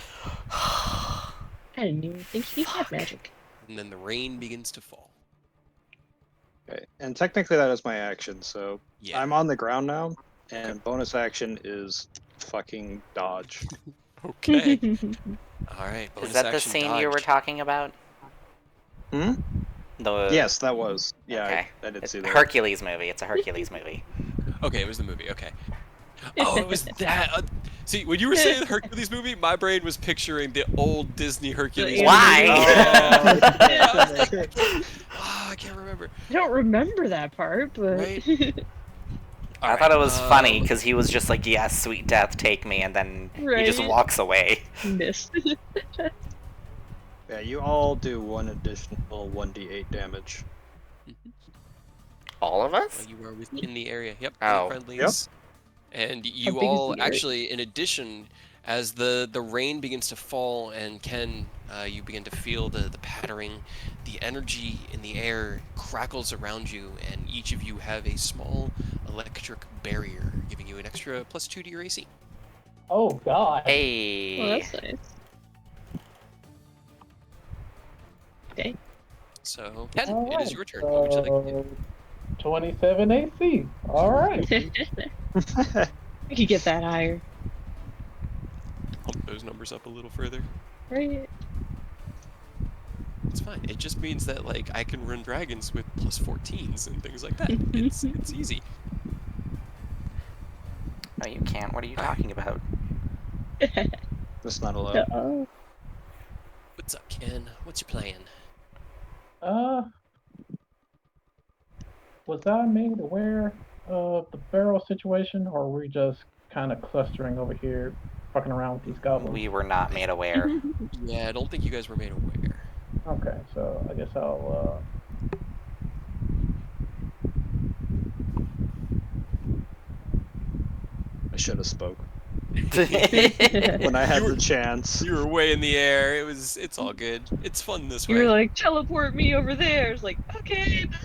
I didn't even think he had magic. And then the rain begins to fall. Okay, and technically that is my action. So Yeah. I'm on the ground now, and bonus action is fucking dodge. Okay. All right. Bonus Is that the action scene dodge. you were talking about? Hmm? Yes, that was. Yeah, Okay. I did It's see a that. Hercules movie. It's a Hercules movie. Okay, it was the movie. Okay. Oh, it was that. See, when you were saying the Hercules movie, my brain was picturing the old Disney Hercules movie. Why? Oh, Yeah, I was like, I can't remember. I don't remember that part, but Right? All I thought it right, was funny because he was just like, "Yes, sweet death, take me," and then he just right. walks away. Missed. Yeah, you all do one additional 1d8 damage. All of While us? you are within the area. Yep, any Oh. friendlies. And How you big is all the area? actually, in addition, as the rain begins to fall and Ken, you begin to feel the pattering, the energy in the air crackles around you, and each of you have a small electric barrier, giving you an extra +2 to your AC. Oh God. Well, Hey. that's nice. Okay. So, Ken, All it is right, your turn. What would you like to do? 27 AC. All right. We could get that higher. Pump those numbers up a little further. Right. It's fine. It just means that like I can run dragons with +14s and things like that. It's easy. No, you can't. What are you talking about? That's not allowed. Oh. What's up, Ken? What's your plan? Was I made aware of the barrel situation, or were we just kind of clustering over here, fucking around with these goblins? We were not made aware. Yeah, I don't think you guys were made aware. Okay, so I guess I'll. I should have spoke when I had You were- the chance. You were way in the air. It's all good. It's fun this You way. were like, teleport me over there. It's like, okay, bye.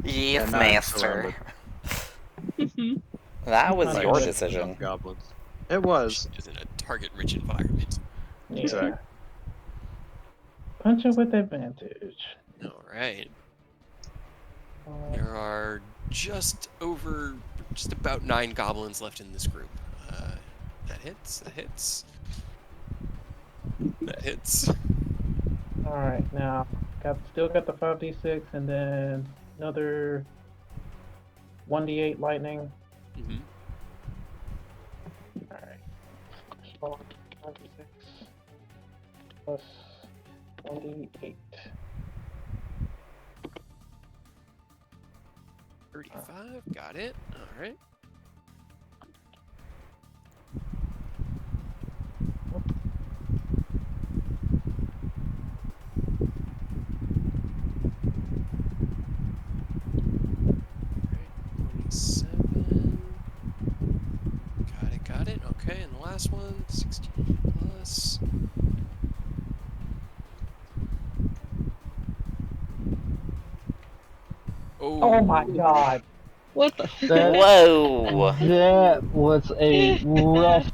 Yes, And now I'm master. surrounded. That was Not your good. decision. Of goblins. It was. Just in a target-rich environment. Yeah. Exactly. Punch it with advantage. All right. Uh, There are just about 9 goblins left in this group. That hits. That hits. That hits. all right, now still got the 5d6, and then another 1d8 lightning. Mm-hmm. All right. So 5d6 plus 1d8. 35. Got it. All right. Alright, 27. Got it. Okay, and the last one, 16 plus. Oh my God! What the? That- Whoa! That was a rough.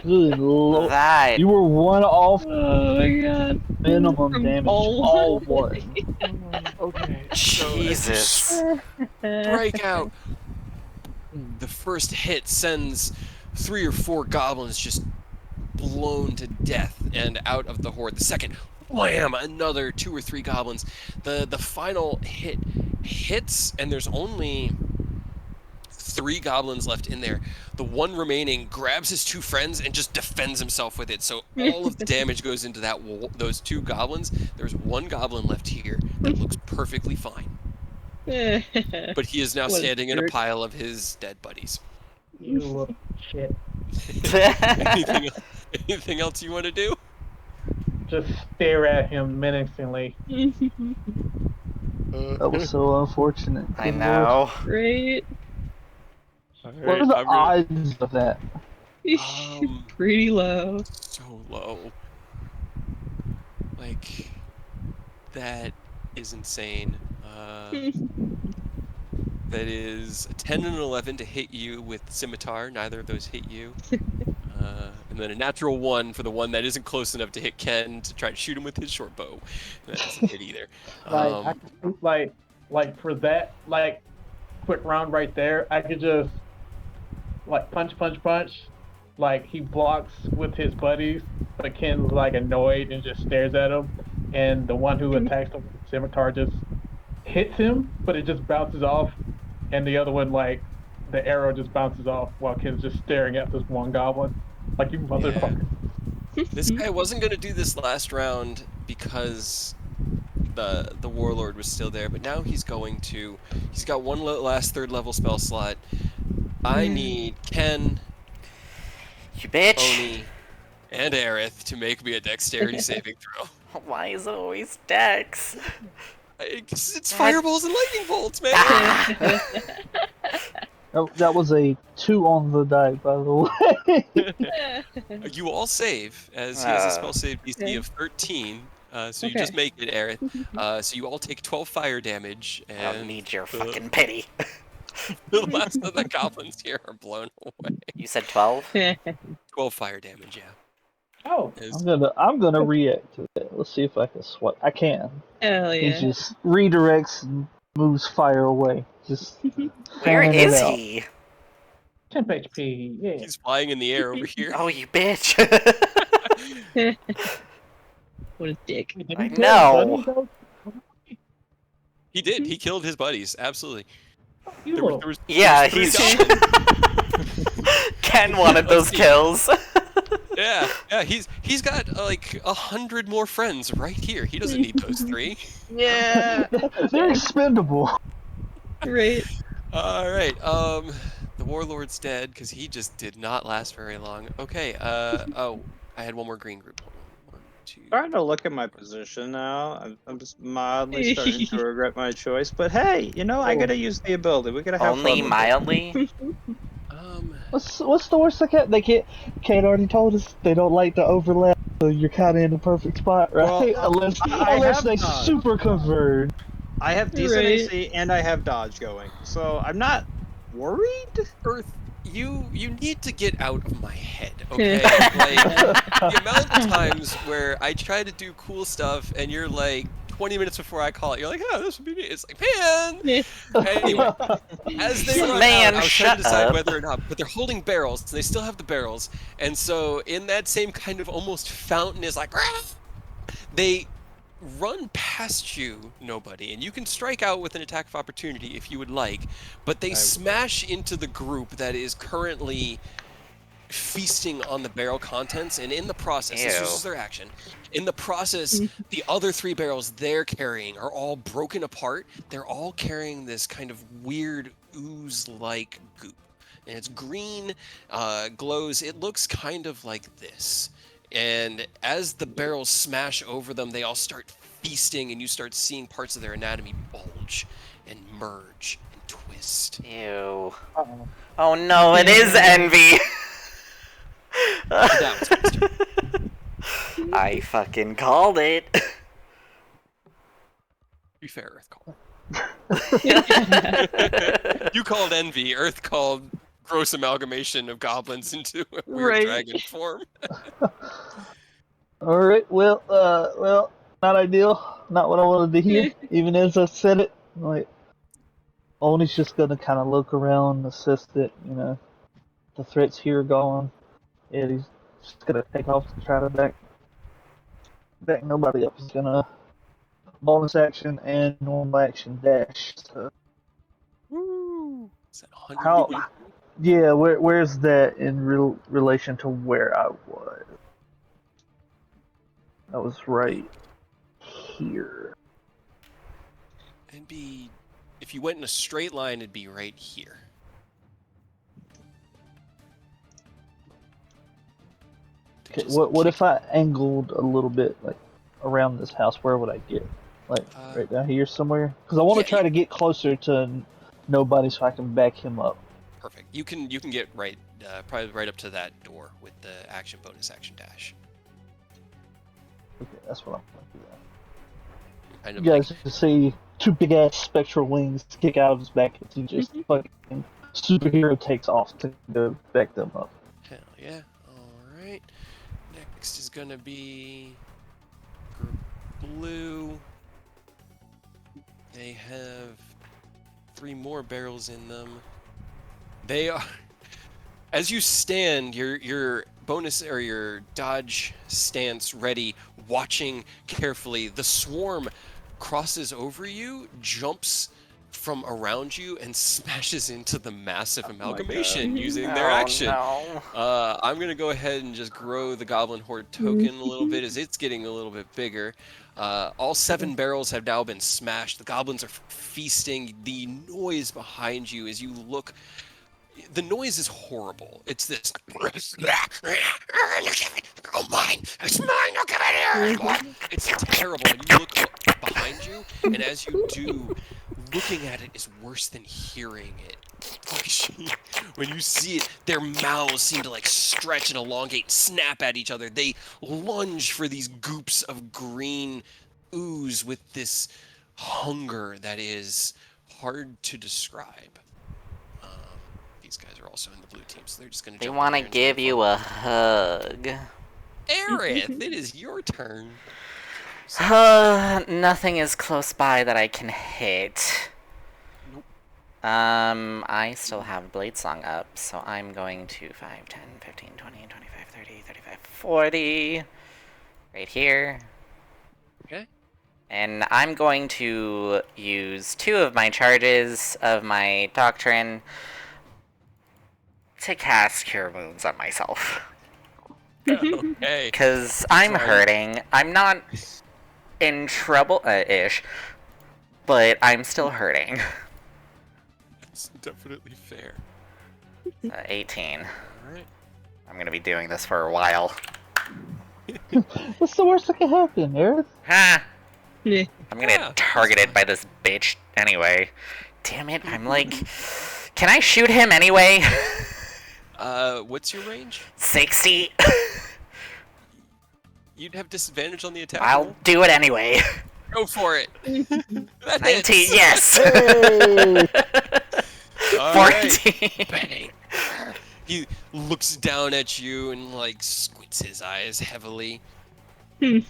Good lord. That. You were one off Oh my god. minimum From damage. all. All one. Okay. So as you Jesus. strike out, the first hit sends 3 or 4 goblins just blown to death and out of the horde. The second, wham! Another 2 or 3 goblins. The final hit hits, and there's only 3 goblins left in there. The one remaining grabs his 2 friends and just defends himself with it. So all of the damage goes into those 2 goblins. There's 1 goblin left here that looks perfectly fine. But he is now What a standing in a jerk. pile of his dead buddies. You little shit. Anything else you want to do? Just stare at him menacingly. That was so unfortunate. I Good lord. know. Great. What are the odds of that? Pretty low. So low. Like, that is insane. That is a 10 and an 11 to hit you with scimitar. Neither of those hit you. And then a natural 1 for the one that isn't close enough to hit Ken to try to shoot him with his short bow. That doesn't hit either. Like for that quick round right there, I could just punch. Like he blocks with his buddies, but Ken's annoyed and just stares at him, and the one who attacks him with the scimitar just hits him, but it just bounces off, and the other one, like, the arrow just bounces off while Ken's just staring at this one goblin. Like, you motherfucker. This guy wasn't gonna do this last round because the warlord was still there, but now he's going to. He's got one last third level spell slot. I need Ken, You bitch. Oni, and Aerith to make me a dexterity saving throw. Why is it always Dex? It's fireballs and lightning bolts, man. That was a 2 on the die, by the way. You all save, as he has a spell save DC of 13. So you just make it, Aerith. So you all take 12 fire damage, I and don't need your fucking pity. the last of the goblins here are blown away. You said 12? 12 fire damage, yeah. Oh, I'm gonna react to that. Let's see if I can swipe. I can. Hell He yeah. just redirects and moves fire away. Just Where fanning it is out. he? temp HP. Yeah. He's flying in the air over here. Oh, you bitch. What a dick. Did he I kill know. his buddy, though? He did. He killed his buddies. Absolutely. You There little- was Yeah, three he's. goblins. Ken wanted those kills. Yeah. He's got like 100 more friends right here. He doesn't need those 3. Yeah. They're expendable. Right. All right. The warlord's dead because he just did not last very long. Okay. Oh, I had one more green group. Hold on. 1, 2. Trying to look at my position now. I'm just mildly starting to regret my choice. But hey, I gotta use the ability. We gotta have Only fun with it. mildly? What's the worst they can't? Kate already told us they don't like to overlap, so you're kind of in the perfect spot, right? Well, unless I have they dodge. super convert. I have decent Right. AC and I have dodge going, so I'm not worried. Earth, you need to get out of my head, okay? Like the amount of times where I try to do cool stuff and you're like 20 minutes before I call it, you're like, oh, this would be me. It's like, man. Anyway, as they run Man, out, I was trying shut to decide up. whether or not, but they're holding barrels, and they still have the barrels, and so in that same kind of almost fountain is like, "Rah!" They run past you, nobody, and you can strike out with an attack of opportunity if you would like, but they smash into the group that is currently feasting on the barrel contents, and in the process, this Ew. is their action. In the process, the other 3 barrels they're carrying are all broken apart. They're all carrying this kind of weird ooze-like goop, and it's green, glows. It looks kind of like this. And as the barrels smash over them, they all start feasting, and you start seeing parts of their anatomy bulge and merge and twist. Ew. Oh no, it is envy. That was my turn. I fucking called it. To be fair, Earth called. You called envy. Earth called gross amalgamation of goblins into a weird Right. dragon form. All right. Well, not ideal. Not what I wanted to hear. Even as I said it, like, Oni's just gonna kind of look around, assess that the threats here are gone. And he's just gonna take off to try to back nobody up. He's gonna bonus action and normal action dash. So, Woo! Is that 100? how? Yeah, where's that in relation to where I was? I was right here. It'd be, if you went in a straight line, it'd be right here. Okay, what if I angled a little bit, like around this house? Where would I get? Like right down here somewhere? Because I want to yeah, try to get closer to nobody so I can back him up. Perfect. You can get right, probably right up to that door with the action bonus action dash. Okay, that's what I'm gonna do. Kind You of guys can see 2 big ass spectral wings kick out of his back as he just fucking superhero takes off to go back them up. hell yeah. All right. Next is gonna be group blue. They have 3 more barrels in them. They are, as you stand, your bonus or your dodge stance ready, watching carefully. The swarm crosses over you, jumps from around you, and smashes into the massive amalgamation God. using their Oh action. no. I'm going to go ahead and just grow the Goblin Horde token a little bit as it's getting a little bit bigger. All 7 barrels have now been smashed. The goblins are feasting. The noise behind you as you look, the noise is horrible. It's this, look at it, oh mine, it's mine, look at it. It's terrible. And you look behind you, and as you do, looking at it is worse than hearing it. When you see it, their mouths seem to like stretch and elongate, snap at each other. They lunge for these goops of green ooze with this hunger that is hard to describe. These guys are also in the blue team, so they're just going to They jump want to in there and give you a hug. Aerith, it is your turn. Nothing is close by that I can hit. Nope. I still have Blade Song up, so I'm going to 5, 10, 15, 20, 25, 30, 35, 40. Right here. Okay. And I'm going to use 2 of my charges of my Doctrine to cast Cure Wounds on myself. Okay. Because I'm Right. hurting. I'm not in trouble-ish, but I'm still hurting. It's definitely fair. 18. Alright. I'm going to be doing this for a while. What's the worst that can happen, Aerith? Ha! Yeah. I'm going to get targeted by this bitch anyway. Damn it, I'm like... Can I shoot him anyway? What's your range? 60. You'd have disadvantage on the attack I'll roll. do it anyway. Go for it. That 19, hits. yes! Hey! All right. 14. Bang. He looks down at you and like squints his eyes heavily. I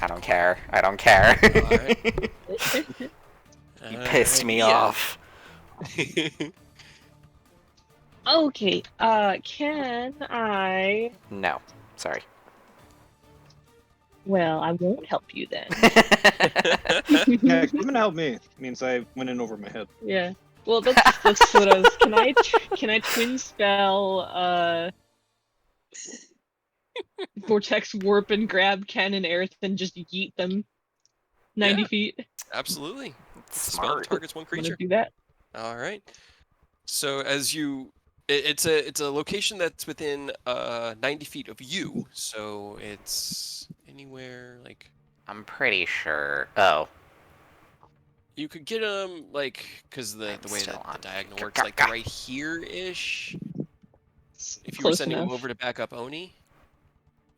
don't care. I don't care. Alright. You pissed me Yeah. off. Okay, can I... No. Sorry. Well, I won't help you then. Yeah, come and help me. Means I went in over my head. Yeah. Well, that's what I was... Can I twin spell, Vortex Warp and grab Ken and Aerith and just yeet them 90 Yeah. feet? Absolutely. Spell Smart. targets one Wanna creature. do that? All right. So as you, it's a location that's within 90 feet of you. So it's anywhere like I'm pretty sure. Oh. you could get them like because the I'm way still that on. the diagonal works, like right here ish. If you were Close sending enough. them over to back up Oni.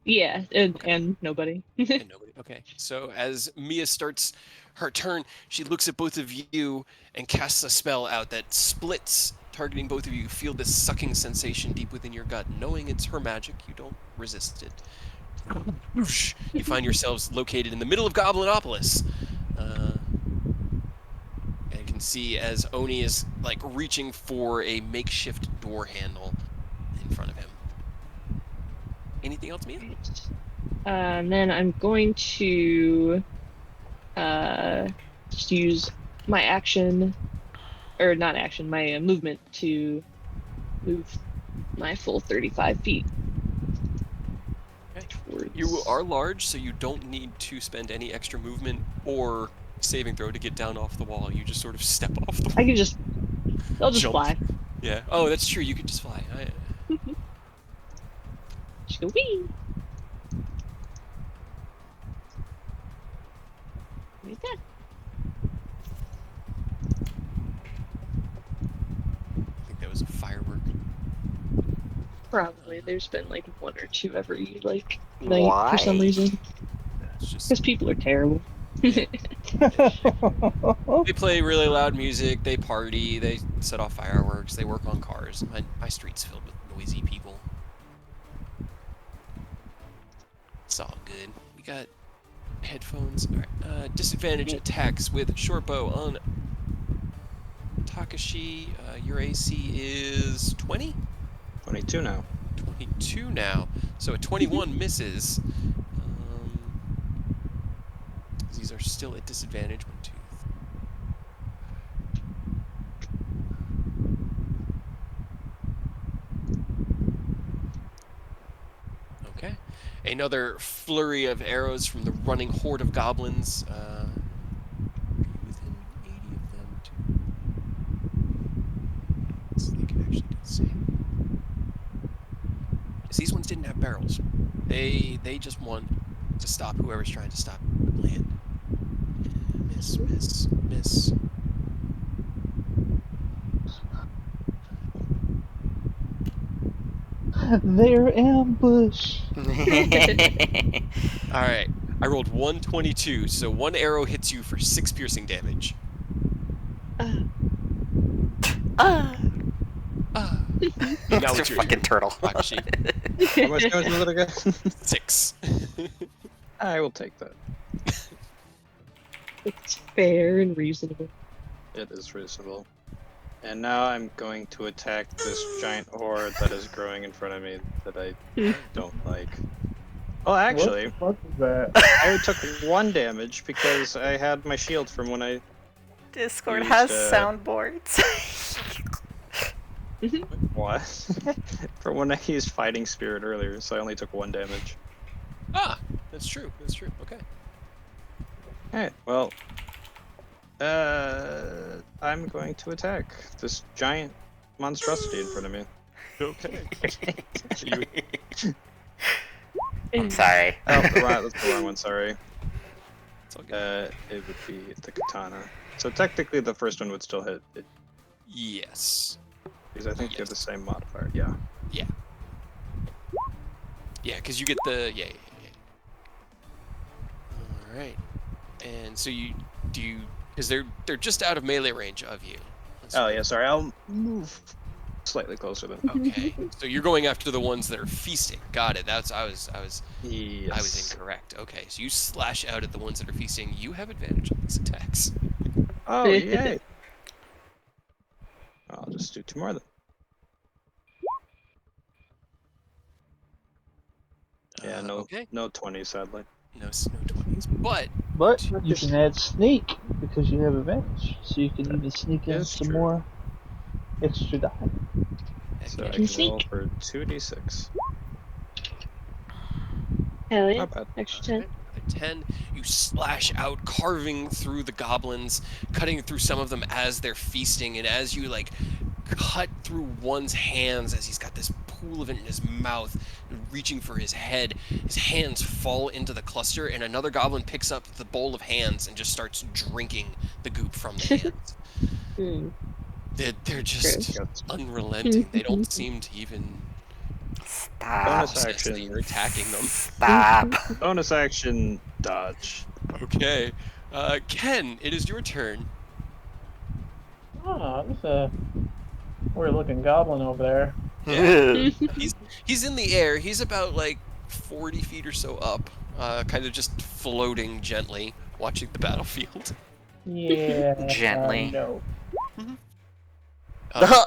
Yeah, and nobody. And nobody. Okay. So as Mia starts her turn, she looks at both of you and casts a spell out that splits, targeting both of you. You feel this sucking sensation deep within your gut. Knowing it's her magic, you don't resist it. Whoosh. You find yourselves located in the middle of Goblinopolis. And you can see as Oni is like reaching for a makeshift door handle in front of him. Anything else, Mia? And then I'm going to just use my action, or not action, my movement to move my full 35 feet. Okay. Towards... You are large, so you don't need to spend any extra movement or saving throw to get down off the wall. You just sort of step off the wall. I can just... They'll just Jump. fly. Yeah. Oh, that's true. You could just fly. Just go wee! Like that. I think that was a firework. Probably. There's been like 1 or 2 every like night for some Why? reason. It's just Because people are terrible. they play really loud music. They party. They set off fireworks. They work on cars. My street's filled with noisy people. It's all good. We got headphones. All right. Disadvantage attacks with short bow on Takashi. Your AC is 20? 22 now. 22 now. So a 21 misses. these are still at disadvantage. 1, 2, 3. Okay. Another flurry of arrows from the running horde of goblins. Are you within 80 of them too? So they can actually do the same. Because these ones didn't have barrels. They just want to stop whoever's trying to stop land. Miss, miss, miss. They're ambush. All right. I rolled 122, so one arrow hits you for 6 piercing damage. Ah. Now It's your it's your fucking turn. turtle. Wakashi. How much damage was it again? 6. I will take that. It's fair and reasonable. It is reasonable. And now I'm going to attack this giant horde that is growing in front of me that I don't like. Oh, actually, What the fuck is that? I only took 1 damage because I had my shield from when I Discord used, has soundboards. what? From when I used Fighting Spirit earlier, so I only took 1 damage. Ah, that's true. That's true. Okay. Alright, well, I'm going to attack this giant monstrosity in front of me. Okay. I'm sorry. Oh, that's the wrong one, sorry. It's all good. It would be the katana. So technically the first one would still hit, Yes. because I think they're the Yes. same modifier, yeah. Yeah. Yeah, because you get the yeah. All right. And so you because they're just out of melee range of you. Oh yeah, sorry, I'll move slightly closer then. Okay. So you're going after the ones that are feasting. Got it. That's I was Yes. incorrect. Okay. So you slash out at the ones that are feasting. You have advantage on these attacks. Oh, yay! I'll just do 2 more then. Yeah, Okay. no 20, sadly. No 20s. But But you can add sneak because you have advantage, so you can even sneak in is some true. more extra die. So I again, can roll for 2d6. Hell yeah. Not bad. Extra 10. a 10, you slash out, carving through the goblins, cutting through some of them as they're feasting, and as you like cut through one's hands as he's got this pool of it in his mouth, reaching for his head, his hands fall into the cluster, and another goblin picks up the bowl of hands and just starts drinking the goop from the hands. Mm. They're just Gross. unrelenting. They don't seem to even Stop. Bonus process that action. you're attacking them. Stop. Bonus action, dodge. Okay. Ken, it is your turn. Oh, this weird looking goblin over there. Yeah. He's in the air. He's about like 40 feet or so up, kind of just floating gently, watching the battlefield. Yeah. Gently. No. Uh,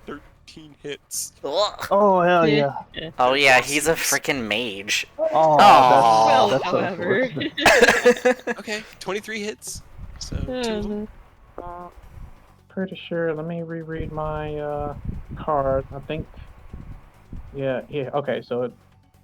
13 hits. Oh hell yeah! Oh yeah, he's a freaking mage. Oh, Well, that's however. unfortunate. Okay, 23 hits. So 2 of them. Pretty sure. Let me reread my card. I think. Yeah. Okay. So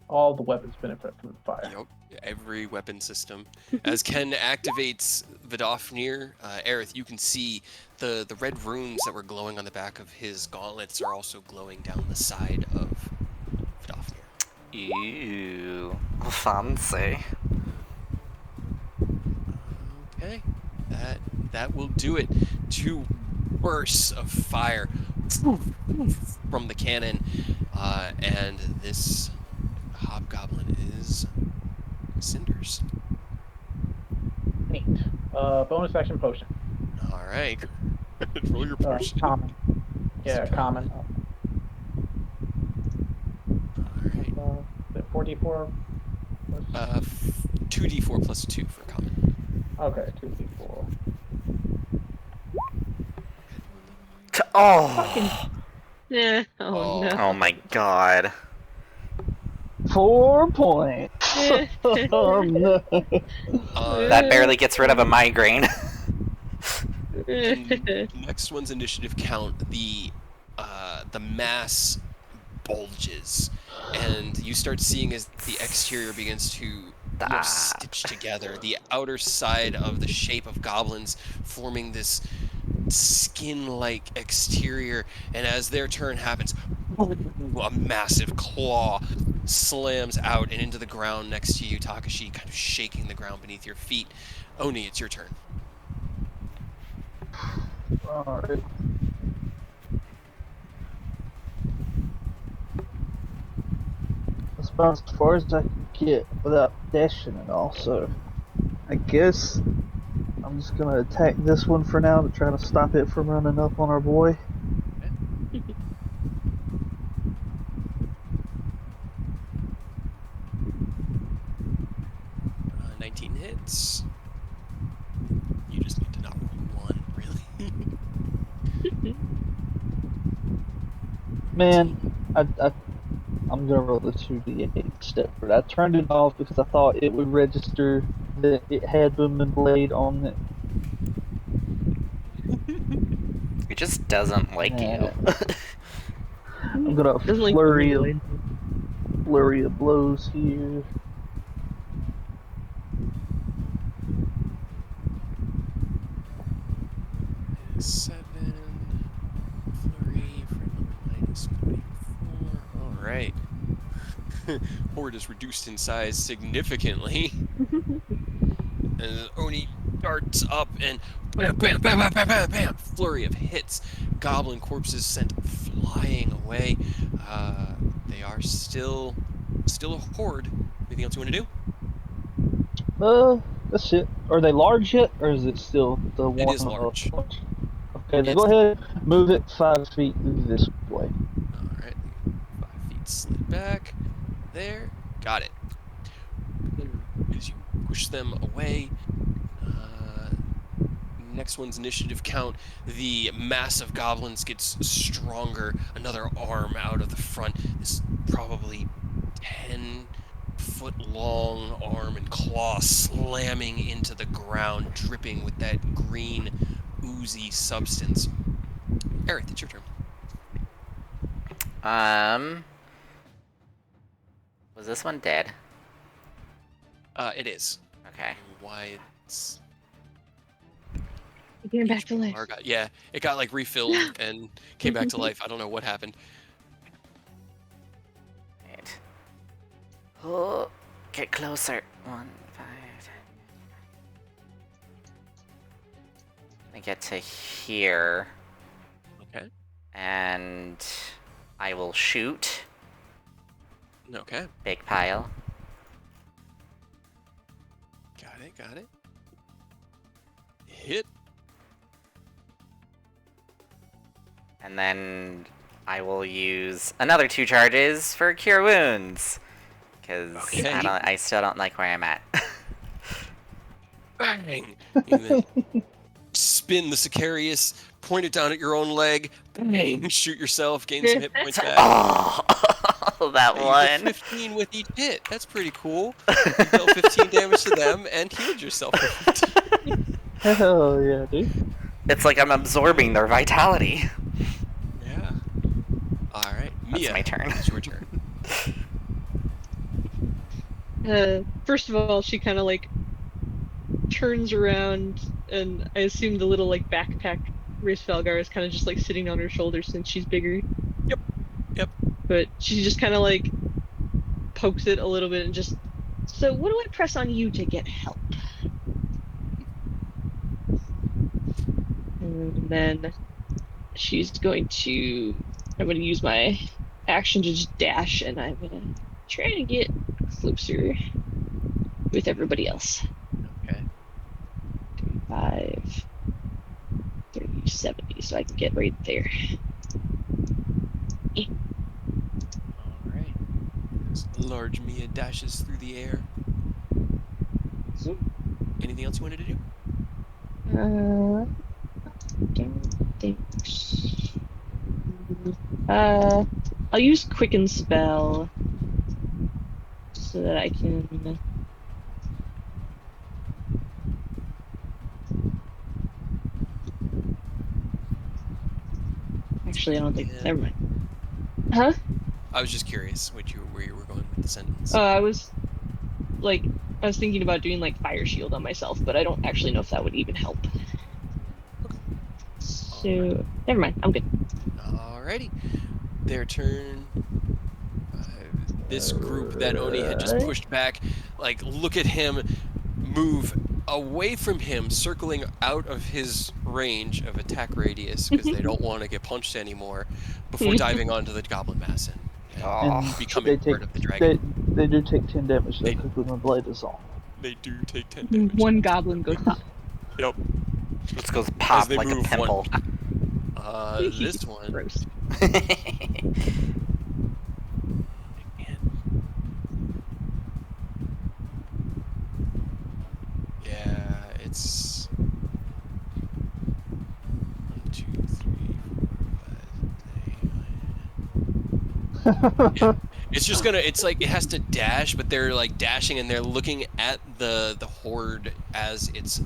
all the weapons benefit from the fire. Yep, every weapon system. As Ken activates Vidofnir, Aerith, you can see the red runes that were glowing on the back of his gauntlets are also glowing down the side of Vidofnir. Ew. Fancy. Okay, that will do it. 2 bursts of fire from the cannon, and this hobgoblin is cinders. Neat. Bonus action potion. All right, roll your potion. Common. Yeah, Okay. common. All right, Is it 4d4? 2d4 plus 2 for common. Okay, 2d4. Oh. Yeah. Oh no. Oh my god. 4 points. Oh no. That barely gets rid of a migraine. The next one's initiative count, the mass bulges, and you start seeing as the exterior begins to stitch together. The outer side of the shape of goblins forming this skin-like exterior, and as their turn happens, a massive claw slams out and into the ground next to you, Takashi, kind of shaking the ground beneath your feet. Oni, it's your turn. Alright. That's about as far as I can get without dashing and all, so I guess I'm just gonna attack this one for now to try to stop it from running up on our boy. 19 hits. You just need to not roll 1, really. Man, I'm gonna roll the 2d8 step for that. I turned it off because I thought it would register that it had Booming Blade on it. It just doesn't like you. I'm gonna Doesn't like flurry Booming of blows here. Seven. Flurry for minus 24. All right. Horde is reduced in size significantly. And Oni darts up and bam, bam, bam, bam, bam, bam, bam. Flurry of hits. Goblin corpses sent flying away. They are still a horde. Anything else you want to do? That's it. Are they large yet, or is it still the one? It is large. Okay, then go ahead, move it 5 feet this way. All right, 5 feet slid back. There, got it. As you push them away, next one's initiative count. The mass of goblins gets stronger. Another arm out of the front. This probably 10-foot long arm and claw slamming into the ground, dripping with that green, oozy substance. Aerith, it's your turn. Was this one dead? It is. Okay. Why it's Getting back to life. yeah, it got like refilled and came back to life. I don't know what happened. Right. Oh, get closer. 1, 5. I get to here. Okay. And I will shoot. Okay. Big pile. Got it. Hit. And then I will use another 2 charges for Cure Wounds. Because Okay. I still don't like where I'm at. Bang! And then spin the Sicarius, point it down at your own leg, bang! Shoot yourself, gain some hit points back. Oh, that You one. did 15 with each hit. That's pretty cool. You dealt 15 damage to them and healed yourself for 15. Hell yeah, dude. It's like I'm absorbing their vitality. Yeah. All right, Mia. That's my turn. It's your turn. First of all, she kind of like turns around, and I assume the little like backpack Race Falgar is kind of just like sitting on her shoulders since she's bigger. Yep. But she just kind of like pokes it a little bit and just. So what do I press on you to get help? And then she's going to. I'm going to use my action to just dash, and I'm going to try to get closer with everybody else. Okay. 35, 30, 70, so I can get right there. All right. As large Mia dashes through the air. Anything else you wanted to do? Don't think so. I'll use Quicken Spell so that I can. Actually, I don't think. Yeah. Never mind. Huh? I was just curious where you were going with the sentence. I was thinking about doing like fire shield on myself, but I don't actually know if that would even help. Okay. So never mind. I'm good. Alrighty. Their turn. This group that Oni had just pushed back, like, look at him move away from him, circling out of his range of attack radius because they don't want to get punched anymore, before diving onto the goblin mass and Oh. becoming part of the dragon. They do take 10 damage though They- because when the blade is on. They do take 10 damage. One goblin goes pop. Yep. This goes As pop they like a move pimple. This one. Gross. Yeah, it's 1, 2, 3, 4, 5. Yeah. It's just gonna. It's like it has to dash, but they're like dashing and they're looking at the horde as it's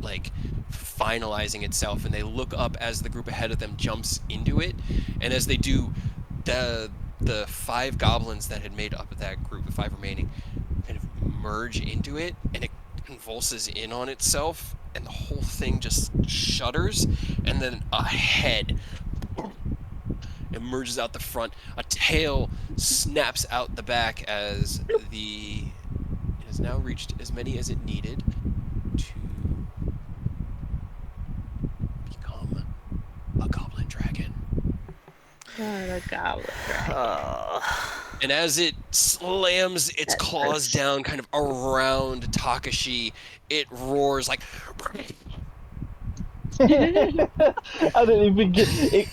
like finalizing itself, and they look up as the group ahead of them jumps into it, and as they do, the 5 goblins that had made up that group, the 5 remaining, kind of merge into it, and it convulses in on itself, and the whole thing just shudders, and then a head emerges out the front. A tail snaps out the back as it has now reached as many as it needed to become a goblin dragon. Not a goblin. And as it slams its That claws hurts. down kind of around Takashi, it roars like I didn't even get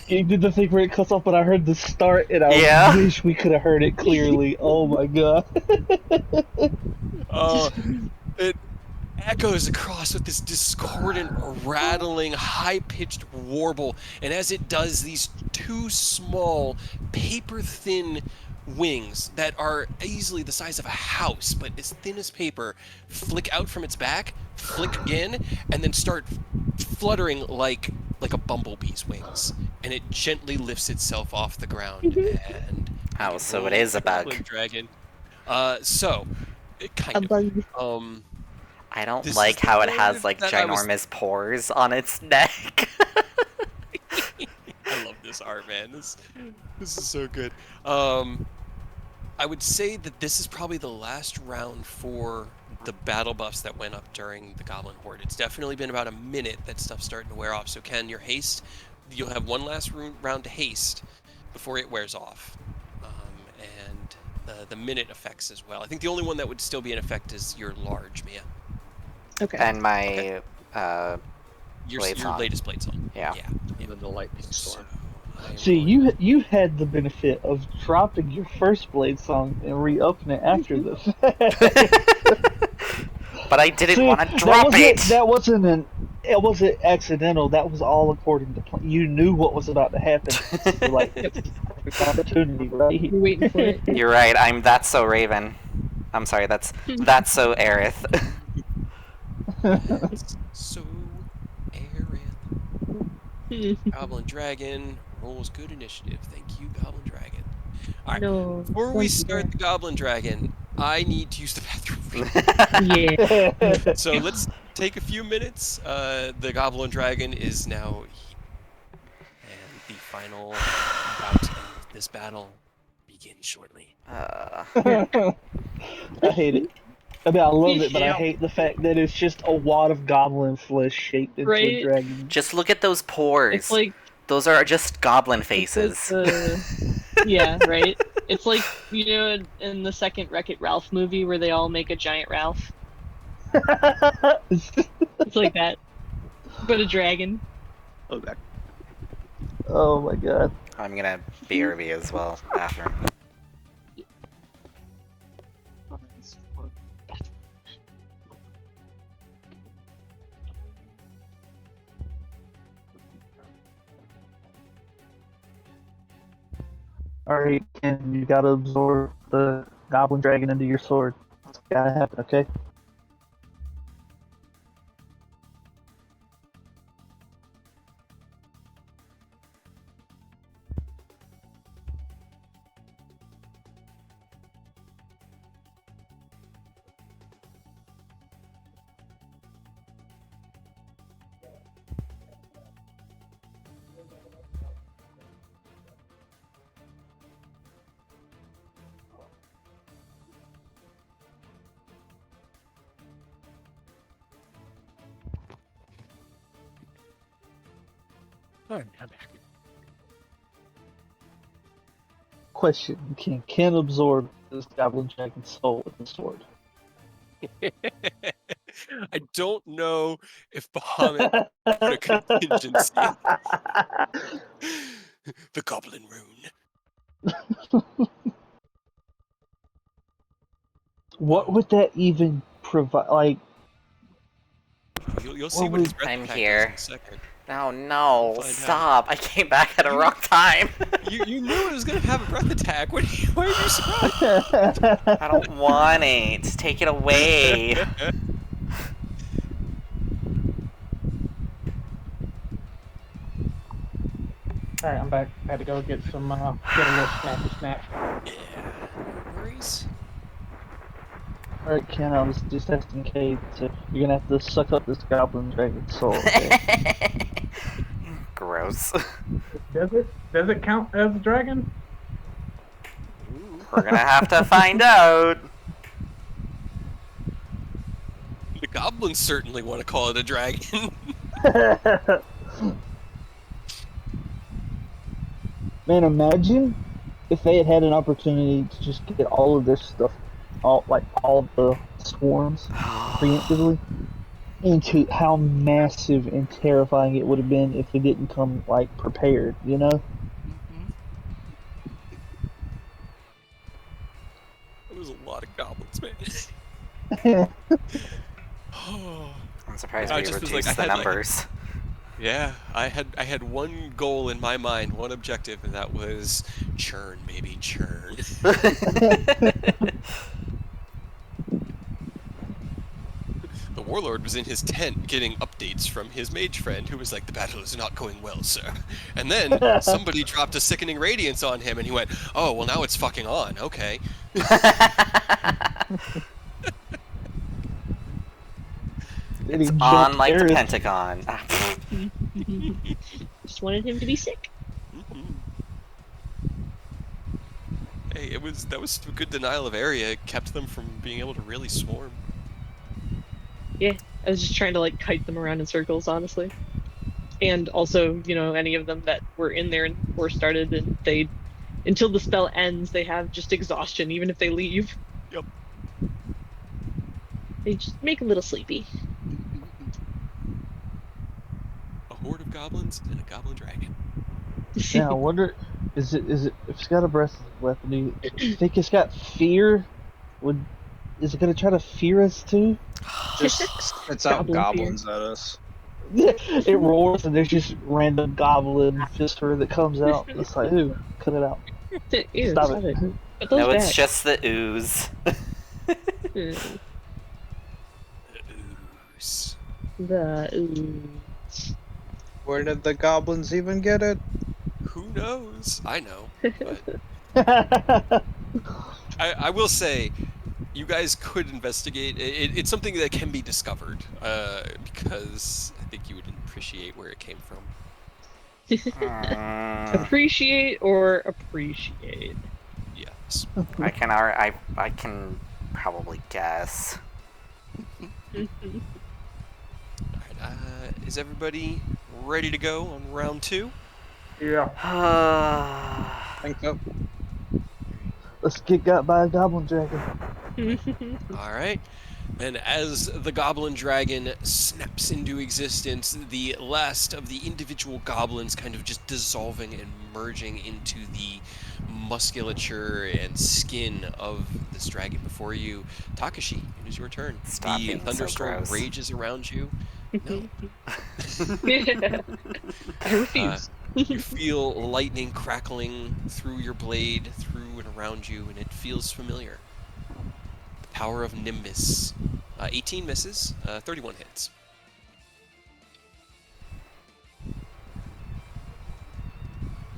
it did the thing where it cuts off, but I heard the start and I Yeah. wish we could have heard it clearly. Oh my god. it echoes across with this discordant, rattling, high-pitched warble, and as it does, these 2 small, paper-thin wings that are easily the size of a house, but as thin as paper, flick out from its back, flick again, and then start fluttering like a bumblebee's wings, and it gently lifts itself off the ground. And Oh, can so it roll is a the goblin bug. dragon. So it kind A of. bug. I don't This like is the how it word has like that I was- ginormous pores on its neck. I love this art, man. This is so good. I would say that this is probably the last round for the battle buffs that went up during the Goblin Horde. It's definitely been about a minute that stuff's starting to wear off. So Ken, your haste, you'll have one last round to haste before it wears off. And the minute effects as well. I think the only one that would still be in effect is your large, Mia. Okay. And my Okay. Your Blade song. latest blade song. Yeah. And then the lightning storm. I am See, rolling- you had the benefit of dropping your first blade song and re-upping it after the fact. But I didn't See, want to drop it. That wasn't accidental. That was all according to plan. You knew what was about to happen. So, like, perfect opportunity, right? You're waiting for it. You're right. That's so Raven. I'm sorry. That's so Aerith. That's so Aerith. Goblin Dragon rolls good initiative. Thank you, Goblin Dragon. All right. No. Before we start the Goblin Dragon, I need to use the bathroom. Yeah. So let's take a few minutes. The Goblin Dragon is now here. And the final bout of this battle begins shortly. I hate it. I mean, I love it, but I Yeah. hate the fact that it's just a wad of goblin flesh shaped into a Right? dragon. Just look at those pores. It's like Those are just goblin it's like faces. yeah, right. It's like in the second Wreck-It Ralph movie where they all make a giant Ralph. It's like that, but a dragon. Okay. Oh my god. I'm gonna BRB as well. Bathroom. Alright, and you gotta absorb the goblin dragon into your sword. It's gotta happen, okay? Alright, I'm back. Question: Can Ken absorb this goblin dragon's soul with the sword? I don't know if Bahamut put a contingency. The Goblin Rune. What would that even provide? Like, You'll see What what his would- breath I'm attack here. does in a second. Oh no, Find out. stop. I came back at a wrong time. You knew it was gonna have a breath attack. Why are you surprised? I don't want it. Take it away. All right, I'm back. I had to go get some, get a little snack. Yeah, no worries. Alright, Ken, I was just asking Kate, so you're gonna have to suck up this goblin dragon's soul, okay? Gross. Does it count as a dragon? Ooh. We're gonna have to find out. The goblins certainly want to call it a dragon. Man, imagine if they had had an opportunity to just get all of this stuff, all the swarms, preemptively, into how massive and terrifying it would have been if they didn't come, like, prepared, you know? There was a lot of goblins, man. I'm surprised I we just was reduced like, the numbers. Yeah, I had one goal in my mind, one objective, and that was churn, baby, churn. The warlord was in his tent getting updates from his mage friend, who was like, "The battle is not going well, sir." And then somebody dropped a sickening radiance on him, and he went, "Oh, well, now it's fucking on. Okay." It's on like the Pentagon. Just wanted him to be sick. Hey, that was a good denial of area. It kept them from being able to really swarm. Yeah, I was just trying to like kite them around in circles, honestly. And also, any of them that were in there or started, and until the spell ends, they have just exhaustion, even if they leave. Yep. They just make a little sleepy. A horde of goblins and a goblin dragon. Now, I wonder, is it if it's got a breath weapon, do you think it's got fear? Is it gonna try to fear us too? Just spits out Goblin goblins at us. It roars and there's just random goblin fister that comes out. It's like, ooh, cut it out. Ew, Stop it. But those No, it's bats. just the ooze. Mm, Ooze. the ooze. Where did the goblins even get it? Who knows? I know. But I will say, you guys could investigate. It's something that can be discovered, because I think you would appreciate where it came from. Appreciate or appreciate? Yes. I can probably guess. Alright, is everybody ready to go on round 2? Yeah. I think so. Let's get got by a goblin dragon. Alright. And as the goblin dragon snaps into existence, the last of the individual goblins kind of just dissolving and merging into the musculature and skin of this dragon before you. Takashi, it is your turn. Stop The being so thunderstorm gross. rages around you. No. I refuse. You feel lightning crackling through your blade, through and around you, and it feels familiar. Power of Nimbus. 18 misses, 31 hits.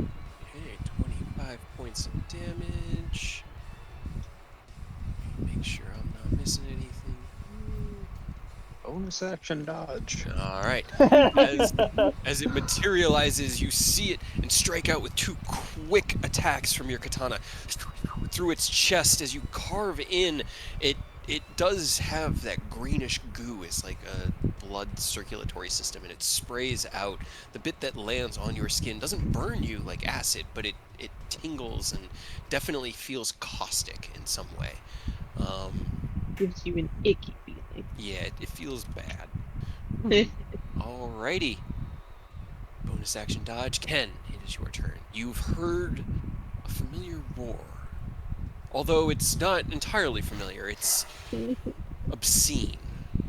Okay, 25 points of damage. Make sure I'm not missing anything. Bonus action dodge. All right. As it materializes, you see it and strike out with 2 quick attacks from your katana through its chest. As you carve in, it does have that greenish goo. It's like a blood circulatory system, and it sprays out. The bit that lands on your skin doesn't burn you like acid, but it tingles and definitely feels caustic in some way. Gives you an icky feeling. Yeah, it feels bad. Alrighty. Bonus action dodge. Ken, it is your turn. You've heard a familiar roar. Although it's not entirely familiar, it's obscene.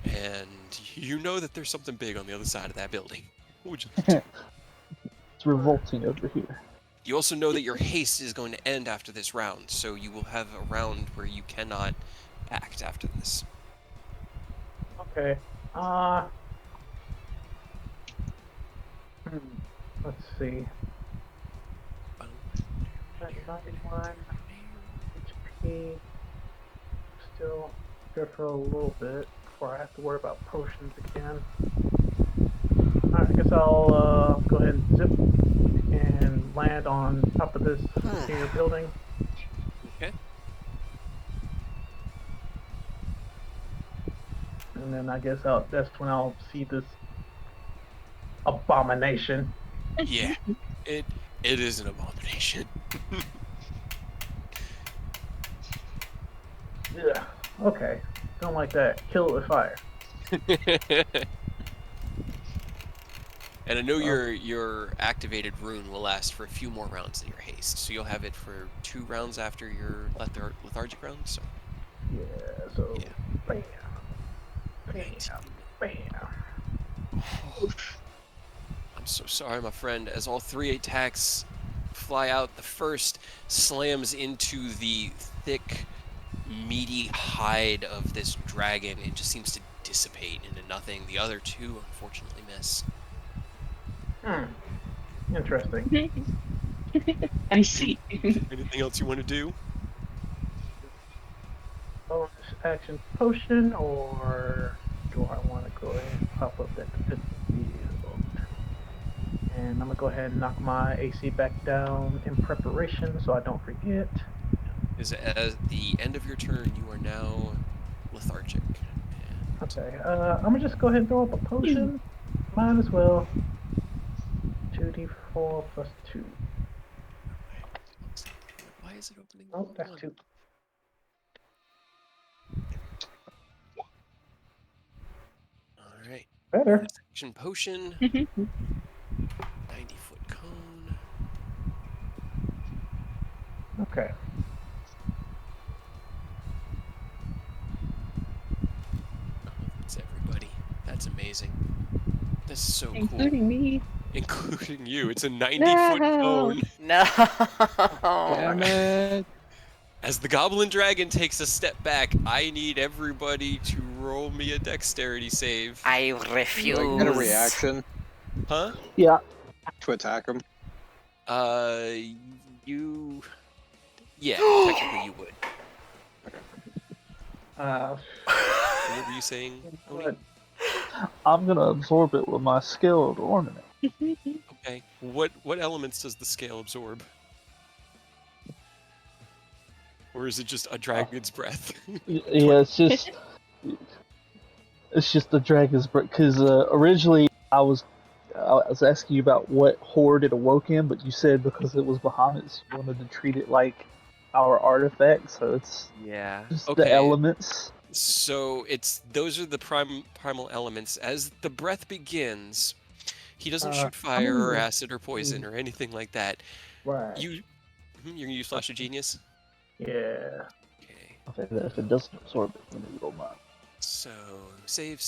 And you know that there's something big on the other side of that building. What would you like to do? It's revolting over here. You also know that your haste is going to end after this round, so you will have a round where you cannot act after this. Okay. Let's see. 91 HP. Still good for a little bit before I have to worry about potions again. Alright, I guess I'll go ahead and zip and land on top of this here building. Okay. And then I guess that's when I'll see this abomination. Yeah. It is an abomination. Yeah. Okay. Don't like that. Kill it with fire. And I know your activated rune will last for a few more rounds than your haste, so you'll have it for 2 rounds after your lethargic round. So Yeah. So. yeah. Bam. Bam. 19. Bam. I'm so sorry, my friend. As all 3 attacks fly out, the first slams into the thick, meaty hide of this dragon. It just seems to dissipate into nothing. The other 2, unfortunately, miss. Interesting. I see. Anything else you want to do? Bonus action potion, or do I want to go ahead and pop up that defensive field? And I'm gonna go ahead and knock my AC back down in preparation so I don't forget. Is at the end of your turn, you are now lethargic. And Okay, I'm gonna just go ahead and throw up a potion. Might as well. 2d4 plus 2. why is it opening? Oh, that's One? 2. All right. Better. Action potion. 90-foot cone. Okay. That's everybody. That's amazing. This is so cool. Including me. Including you. It's a 90-foot cone. No. Damn it. As the goblin dragon takes a step back, I need everybody to roll me a dexterity save. I Do refuse. I get a reaction Huh? Yeah. to attack him? You... Yeah, technically you would. What were you saying, Oni? What? I'm gonna absorb it with my skilled ornament. Okay. What elements does the scale absorb? Or is it just a dragon's breath? Yeah, it's just the dragon's breath. Because originally I was asking you about what horde it awoke in, but you said because it was Bahamut's, you wanted to treat it like our artifact, so it's Yeah. just Okay. the elements. So those are the primal elements. As the breath begins, he doesn't shoot fire or acid or poison or anything like that. Right. You're gonna use Flash of Genius? Yeah. Okay. Okay, then if it doesn't absorb it, then it will not. So save.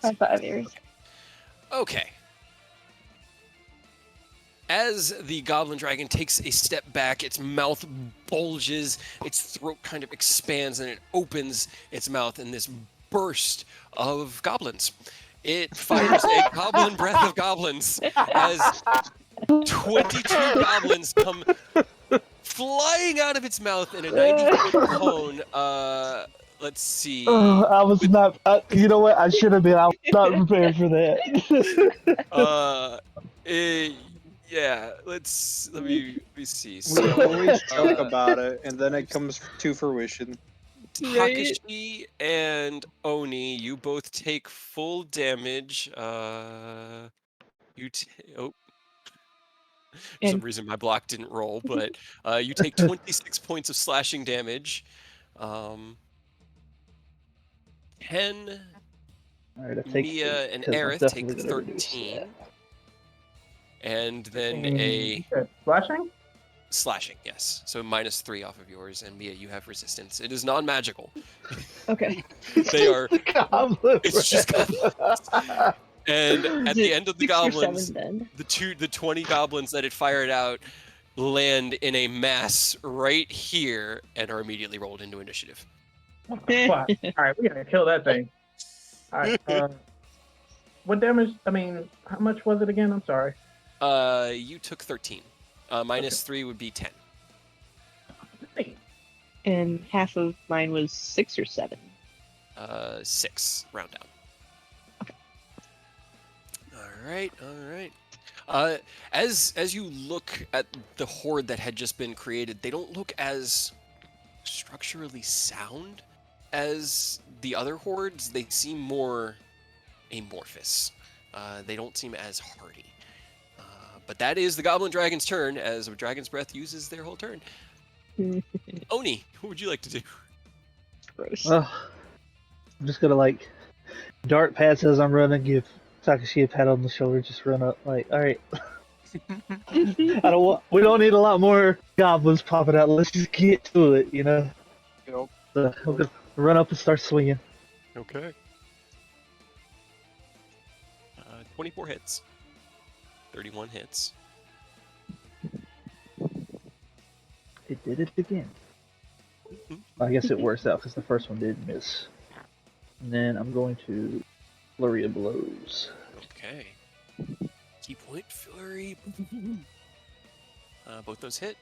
High five, Aries. Okay. As the goblin dragon takes a step back, its mouth bulges, its throat kind of expands, and it opens its mouth in this burst of goblins. It fires a goblin breath of goblins as 22 goblins come flying out of its mouth in a 90-foot cone. Let's see. I was not. You know what? I should have been. I was not prepared for that. Eh, yeah. Let me see. We So, always joke about it, and then it comes to fruition. Right. Takashi and Oni, you both take full damage. Oh, for some And reason my block didn't roll, but you take 26 points of slashing damage. 10, All right, I take Mia and because I'm Aerith take definitely gonna reduce that. 13, and then And a you said slashing? slashing, yes. So -3 off of yours, and Mia, you have resistance. It is non-magical. okay. They are. Goblin It's just goblins. And at Is the it end of the 6 or goblins, 7 then? the 20 goblins that it fired out land in a mass right here and are immediately rolled into initiative. Oh, fuck. Alright, we gotta kill that thing. Alright, what damage? I mean, how much was it again? I'm sorry. You took 13. -3 would be 10. Hey, And half of mine was 6 or 7. 6, round down. Okay. All right. As you look at the horde that had just been created, they don't look as structurally sound as the other hordes. They seem more amorphous. They don't seem as hardy. But that is the Goblin Dragon's turn, as a Dragon's Breath uses their whole turn. Oni, what would you like to do? Gross. I'm just gonna dart past as I'm running, give Takashi a pat on the shoulder, just run up all right. We don't need a lot more goblins popping out. Let's just get to it, you know. Yep. So I'm gonna run up and start swinging. Okay. 24 hits. 31 hits. It did it again. I guess it works out because the first one did miss. And then I'm going to flurry of blows. Okay. Key point, flurry. Both those hit.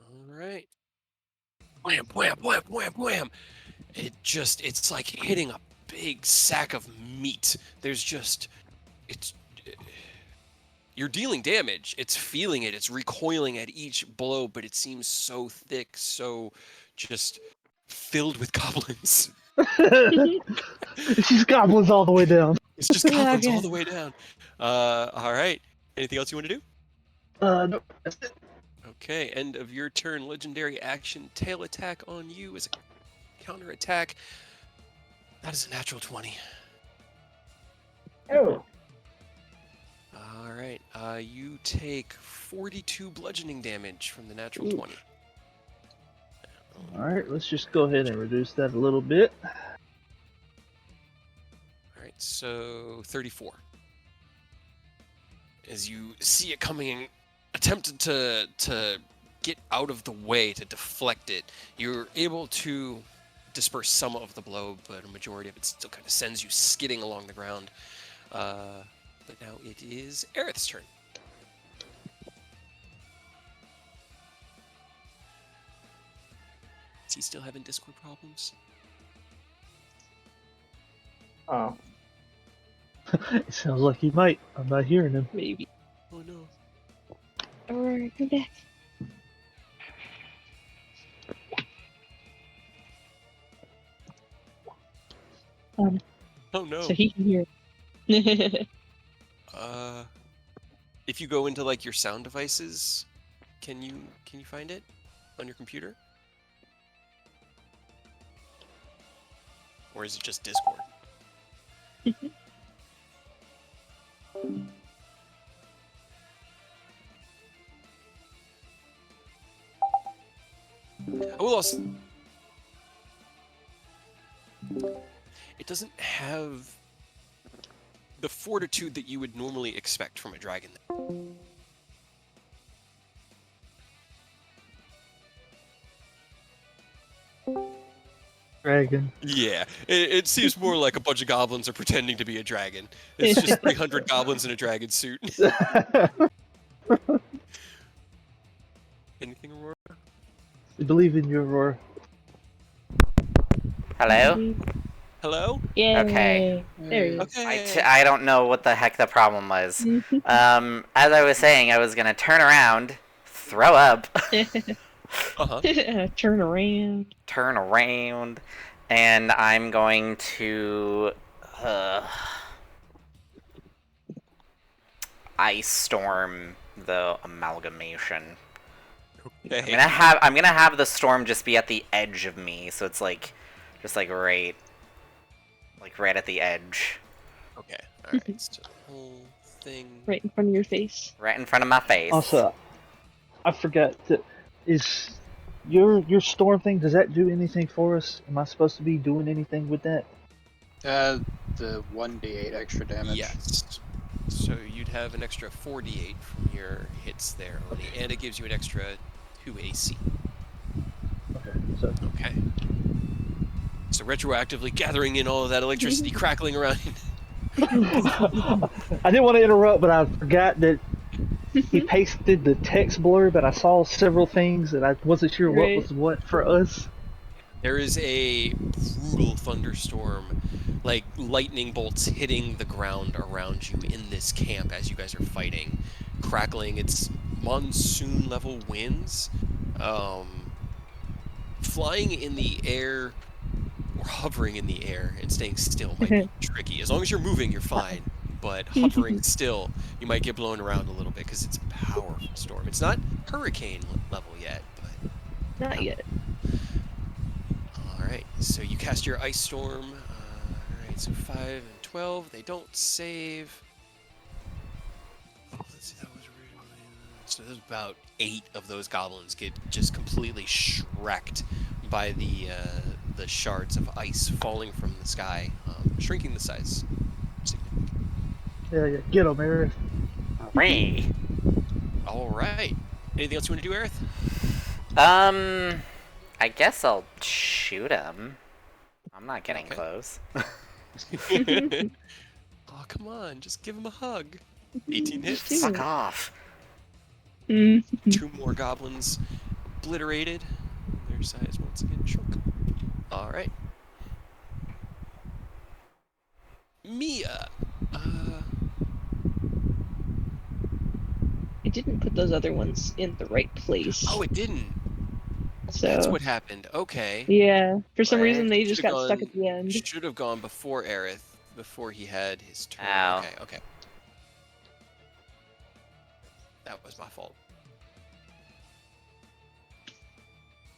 All right. Wham, wham, wham, wham, wham. It's like hitting a big sack of meat. You're dealing damage. It's feeling it. It's recoiling at each blow, but it seems so thick, so just filled with goblins. It's just goblins all the way down. It's just goblins all the way down. All right. Anything else you want to do? No, that's it. Okay, end of your turn. Legendary action. Tail attack on you as a counter attack. That is a natural 20. oh, All right. You take 42 bludgeoning damage from the natural 20. All right, let's just go ahead and reduce that a little bit. All right, so 34. As you see it coming, attempted to get out of the way, to deflect it, you're able to disperse some of the blow, but a majority of it still kind of sends you skidding along the ground. But now it is Aerith's turn. Is he still having Discord problems? oh. It sounds like he might. I'm not hearing him. Maybe. Oh no. Or come back. Oh no. So he can hear. If you go into like your sound devices, can you find it on your computer? Or is it just Discord? I will also. It doesn't have the fortitude that you would normally expect from a dragon. Dragon. Yeah, it seems more like a bunch of goblins are pretending to be a dragon. It's just 300 goblins in a dragon suit. Anything, Aurora? I believe in you, Aurora. Hello? Hello? Yay. Okay. There you go. Okay. I don't know what the heck the problem was. As I was saying, I was gonna turn around, throw up, Uh-huh. Turn around. turn around, and I'm going to ice storm the amalgamation. Okay. I'm gonna have the storm just be at the edge of me, so it's just right at the edge, Okay. All right. So the whole thing. Right in front of your face. right in front of my face. Also, I forgot to. Is your storm thing? Does that do anything for us? Am I supposed to be doing anything with that? The 1d8 extra damage. Yes. So you'd have an extra 4d8 from your hits there, Oni, and it gives you an extra 2 AC. Okay. So Okay. So retroactively gathering in all of that electricity crackling around. I didn't want to interrupt, but I forgot that he pasted the text blurb, and I saw several things, and I wasn't sure what Right. was what for us. There is a brutal thunderstorm, like lightning bolts hitting the ground around you in this camp as you guys are fighting, crackling. It's monsoon level winds, flying in the air or hovering in the air and staying still might be tricky. As long as you're moving, you're fine. But hovering still, you might get blown around a little bit because it's a powerful storm. It's not hurricane level yet, but Not yet. all right. So you cast your ice storm. All right. So 5 and 12, they don't save. Let's see. That was originally. So there's about 8 of those goblins get just completely shreked by the shards of ice falling from the sky, shrinking the size. Yeah. Get him, Eric. Hooray. All right. Anything else you want to do, Aerith? I guess I'll shoot him. I'm not getting Okay. close. Oh, come on. Just give him a hug. 18 hits. do Fuck off. 2 more goblins obliterated. Their size once again shrunk. All right. Mia. I didn't put those other ones in the right place. Oh, it didn't. so That's what happened. Okay. yeah, for some What? reason they just Should've got stuck gone- at the end. Should have gone before Aerith, before he had his turn. Ow. Okay. That was my fault.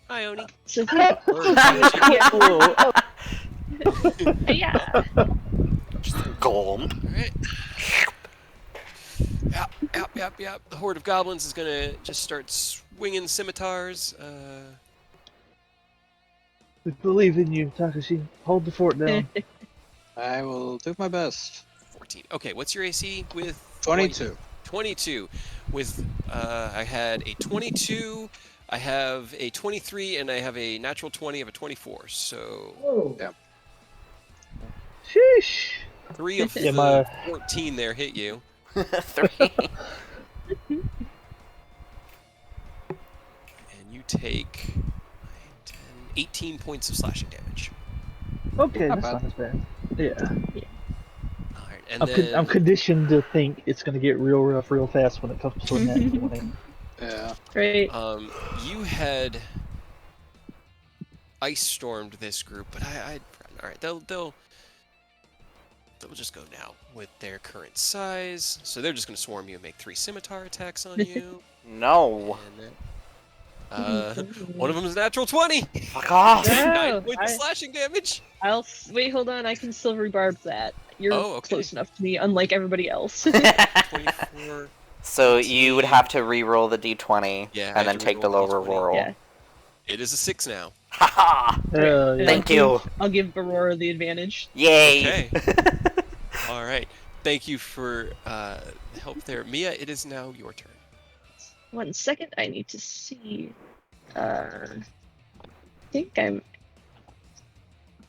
Hi, Oni. So Whoa. yeah. Golem. Alright. Yep. The horde of goblins is gonna just start swinging scimitars. We believe in you, Takashi. Hold the fort down. I will do my best. 14. Okay, what's your AC with 22. 22. With, I had a 22, I have a 23, and I have a natural 20 of a 24. So, Whoa. Yeah. Sheesh. 3 of Yeah, the my- 14 there hit you. 3. And you take 9, 10, 18 points of slashing damage. Okay, Not that's bad. not as bad. Yeah. Alright, and I'm, then... I'm conditioned to think it's going to get real rough real fast when it comes to that 20. Yeah. Right. You had ice stormed this group, but all right, they'll just go now with their current size. So they're just gonna swarm you and make 3 scimitar attacks on you. No. And one of them is a natural 20. Fuck off. No, 9 points of I- slashing damage. Wait, hold on. I can silvery barb that. You're Oh, okay. close enough to me, unlike everybody else. 24. So you would have to re-roll the d20 Yeah, I and have then to take the re-roll the lower D20. roll. Yeah. It is a 6 now. Haha! Yeah. Thank you. I'll give Aurora the advantage. Yay! Okay. All right. Thank you for the help there. Mia, it is now your turn. 1 second, I need to see. I think I'm.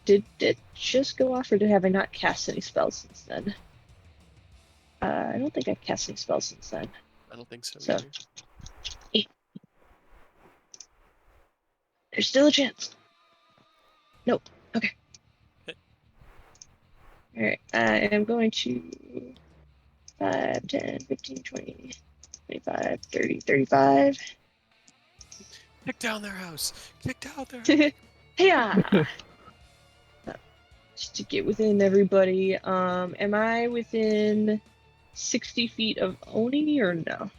Did it just go off, or have I not cast any spells since then? I don't think I've cast any spells since then. I don't think so So, either. there's still a chance. Nope. Okay. Okay. Alright, I am going to 5, 10, 15, 20, 25, 30, 35. Kick down their house. Kick down their house. Yeah. Just to get within everybody. Am I within 60 feet of Oni or no?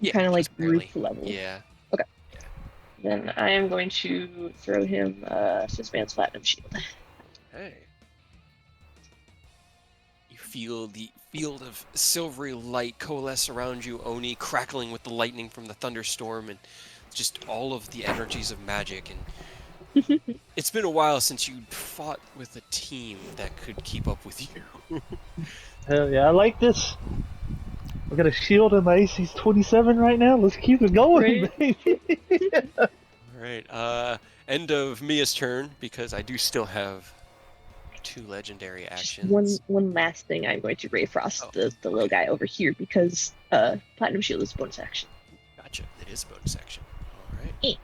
Yeah, Kind of like just barely. roof level. Yeah. Okay. Yeah. Then I am going to throw him Fizban's Platinum Shield. Hey. You feel the field of silvery light coalesce around you, Oni, crackling with the lightning from the thunderstorm and just all of the energies of magic. And it's been a while since you fought with a team that could keep up with you. Hell yeah, I like this. I got a shield and my AC's 27 right now. Let's keep it going, Right. baby. All right. End of Mia's turn because I do still have 2 legendary actions. One last thing, I'm going to Ray Frost Oh, the little okay. guy over here because Platinum Shield is bonus action. Gotcha. It is a bonus action. All right.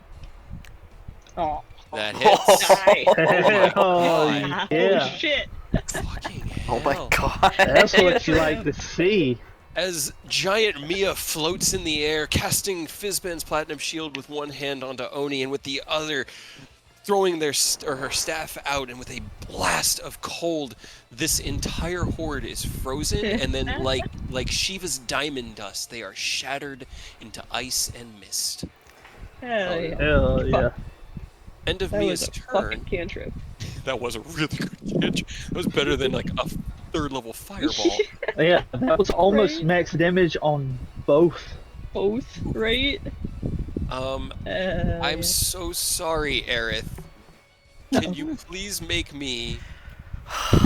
Oh. That hits. Die. my Oh, God. yeah. Oh shit. Fucking Oh my hell. god. That's what you like to see. As giant Mia floats in the air, casting Fizban's Platinum Shield with one hand onto Oni and with the other throwing her staff out, and with a blast of cold, this entire horde is frozen, and then like Shiva's diamond dust, they are shattered into ice and mist. Hell yeah. Hell yeah. End of That was Mia's a turn. fucking cantrip. That was a really good catch. That was better than like a 3rd level fireball. Yeah, that was almost Right. max damage on both. Both, right? I'm Yeah. so sorry, Aerith. Can you please make me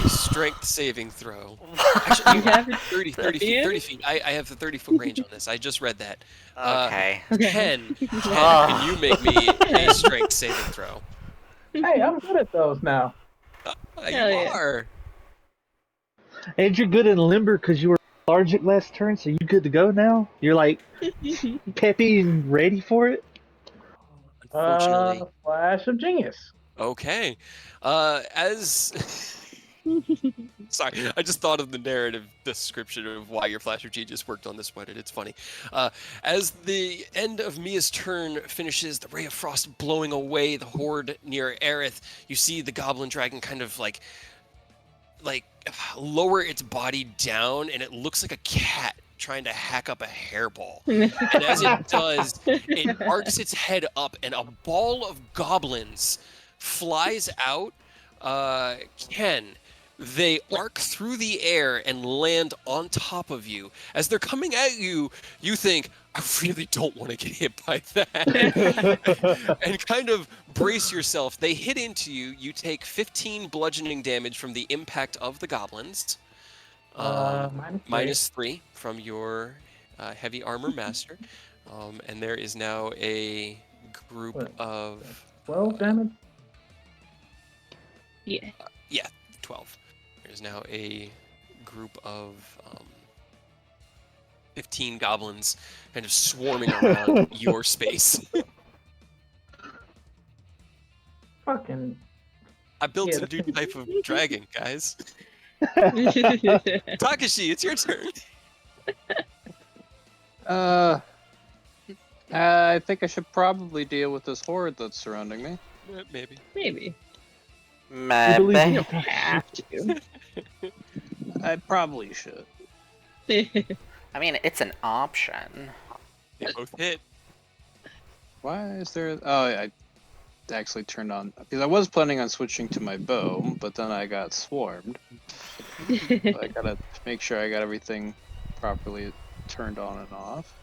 a strength saving throw? Actually, You have 30 feet. 30 feet. I have the 30-foot range on this. I just read that. Okay. Okay. Ken, Ah. can you make me a strength saving throw? Hey, I'm good at those now. You Hell yeah. are. And you're good in limber because you were lethargic last turn, so you good to go now? You're like peppy and ready for it? Unfortunately. Flash of genius. Okay. As sorry, I just thought of the narrative description of why your Flash of Genius worked on this one, and it's funny. As the end of Mia's turn finishes, the ray of frost blowing away the horde near Aerith, you see the goblin dragon kind of like lower its body down, and it looks like a cat trying to hack up a hairball. And as it does, it arcs its head up, and a ball of goblins flies out. Ken, they arc through the air and land on top of you. As they're coming at you, you think, I really don't want to get hit by that. And kind of brace yourself. They hit into you. You take 15 bludgeoning damage from the impact of the goblins. Minus 3 from your heavy armor master. And there is now a group of 12 damage? Yeah. Yeah, 12. There's now a group of 15 goblins kind of swarming around your space. Fucking. I built Yeah, a new type of dragon, guys. Yeah. Takashi, it's your turn. I think I should probably deal with this horde that's surrounding me. Maybe. Maybe. You Maybe. don't have to. I probably should. I mean, it's an option. They both hit. Why is there? Oh, I actually turned on because I was planning on switching to my bow, but then I got swarmed. So I gotta make sure I got everything properly turned on and off.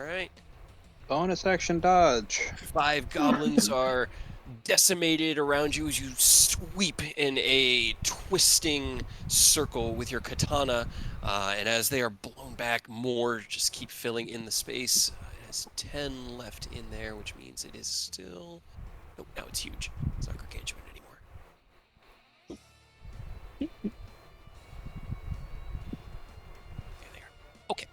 right. Bonus action dodge. 5 goblins are decimated around you as you sweep in a twisting circle with your katana, and as they are blown back, more just keep filling in the space. It has 10 left in there, which means it is still... Oh, now it's huge. It's not gargantuan anymore. There they are. Okay.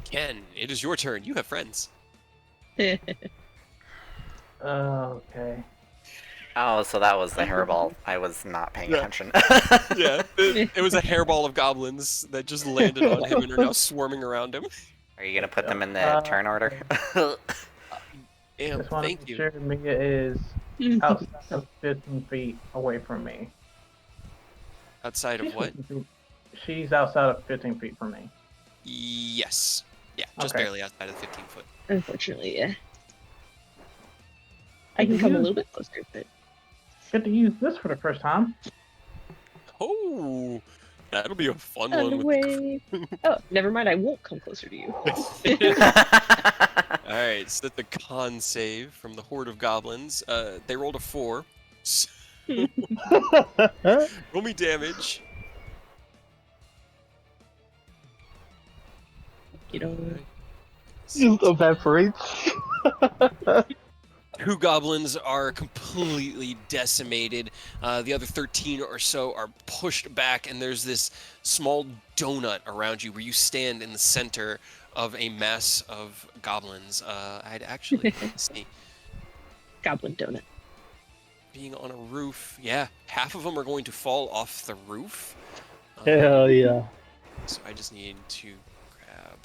Ken, it is your turn. You have friends. Okay. Oh, so that was the hairball. I was not paying Yeah. attention. Yeah, it was a hairball of goblins that just landed on him and are now swarming around him. Are you gonna put them in the turn order? Damn, Just want to thank make you. sure Mia is outside of 15 feet away from me. Outside of what? 15 feet. She's outside of 15 feet from me. Yes. Yeah, just Okay. barely outside of the 15 foot. Unfortunately, yeah. I can come a little bit closer, but Get to use this for the first time. Oh, that'll be a fun on one. the way. Oh, never mind. I won't come closer to you. All right, so that's the con save from the horde of goblins. They rolled a 4. So roll me damage. You know. Just evaporates. 2 goblins are completely decimated. The other 13 or so are pushed back, and there's this small donut around you where you stand in the center of a mass of goblins. I'd actually see Goblin donut. being on a roof. Yeah, half of them are going to fall off the roof. Hell yeah. So I just need to grab.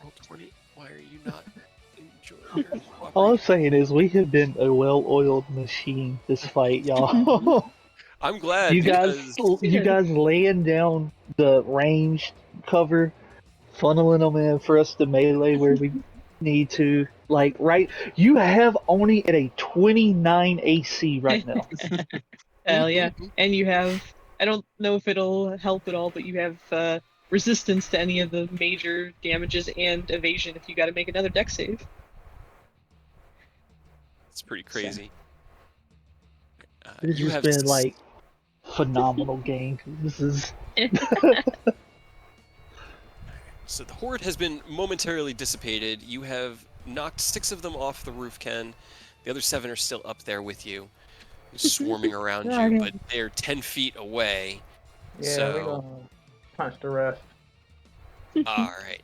Roll 20. Why are you not enjoying your All I'm saying is we have been a well-oiled machine this fight, y'all. I'm glad you because guys laying down the ranged cover, funneling them in for us to melee where we need to. Like, right, you have Oni at a 29 AC right now. Hell yeah. And you have, I don't know if it'll help at all, but you have resistance to any of the major damages and evasion if you got to make another deck save. It's pretty crazy. It's You just have been like phenomenal game. This is So the horde has been momentarily dissipated. You have knocked 6 of them off the roof, Ken. The other 7 are still up there with you, swarming around you, but they're 10 feet away. Yeah, So we're gonna punch the rest. all right.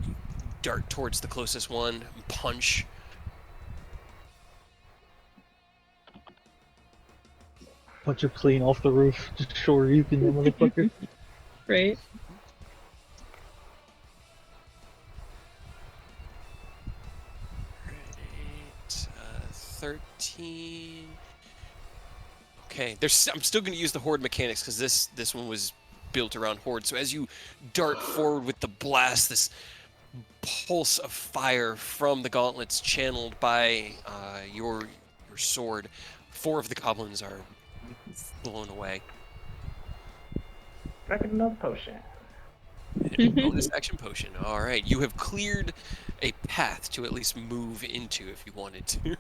You dart towards the closest one, punch. bunch of clean off the roof. Just sure you can, motherfucker. Right? Right, 13. Okay, I'm still going to use the horde mechanics because this one was built around horde. So as you dart forward with the blast, this pulse of fire from the gauntlets channeled by your sword, 4 of the goblins are blown away. Drinking another potion. Bonus action potion. All right, you have cleared a path to at least move into if you wanted to.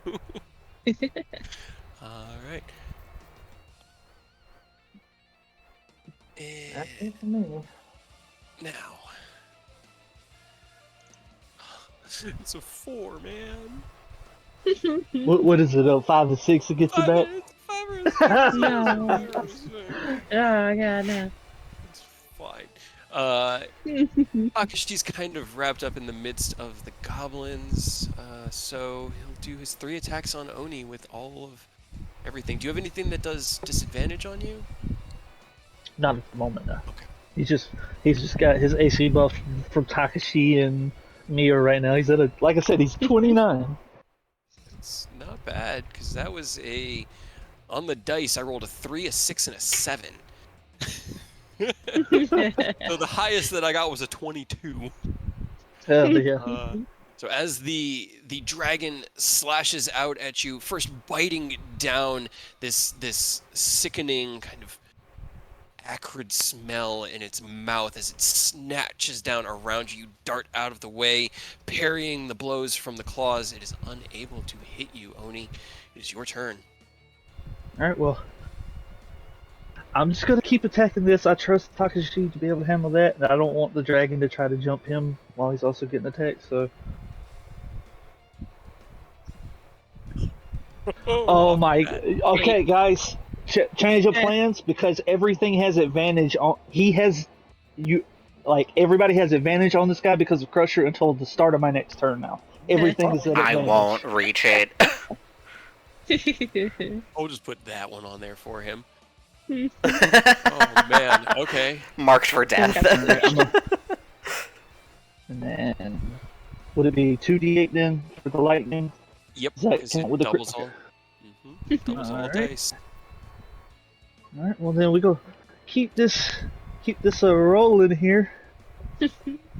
All right. That's And it for me. now. It's a 4, man. What is it? 5 and 6 to get you back? It's 5 or 6. No. Oh, God, no. It's fine. Akashi's kind of wrapped up in the midst of the goblins, so he'll do his 3 attacks on Oni with all of everything. Do you have anything that does disadvantage on you? Not at the moment, no. Okay. He's just got his AC buff from Takashi and Mia right now. He's at like I said, he's 29. It's not bad, because that was on the dice, I rolled a 3, a 6, and a 7. So the highest that I got was a 22. Hell yeah. So as the dragon slashes out at you, first biting down this sickening kind of acrid smell in its mouth as it snatches down around you, you dart out of the way, parrying the blows from the claws. It is unable to hit you, Oni. It is your turn. Alright, well, I'm just gonna keep attacking this. I trust Takashi to be able to handle that, and I don't want the dragon to try to jump him while he's also getting attacked, so... Oh my... Okay, guys, change of plans, because everything has advantage on... He has... You... Like, everybody has advantage on this guy because of Crusher until the start of my next turn now. Everything is at I advantage. won't reach it. I'll just put that one on there for him. Oh man, okay. Marked for death. And then... Would it be 2d8 then for the lightning? Yep, Does that because count it with the doubles crit? all. Doubles all Alright. dice. Alright, well then we go keep this rolling here.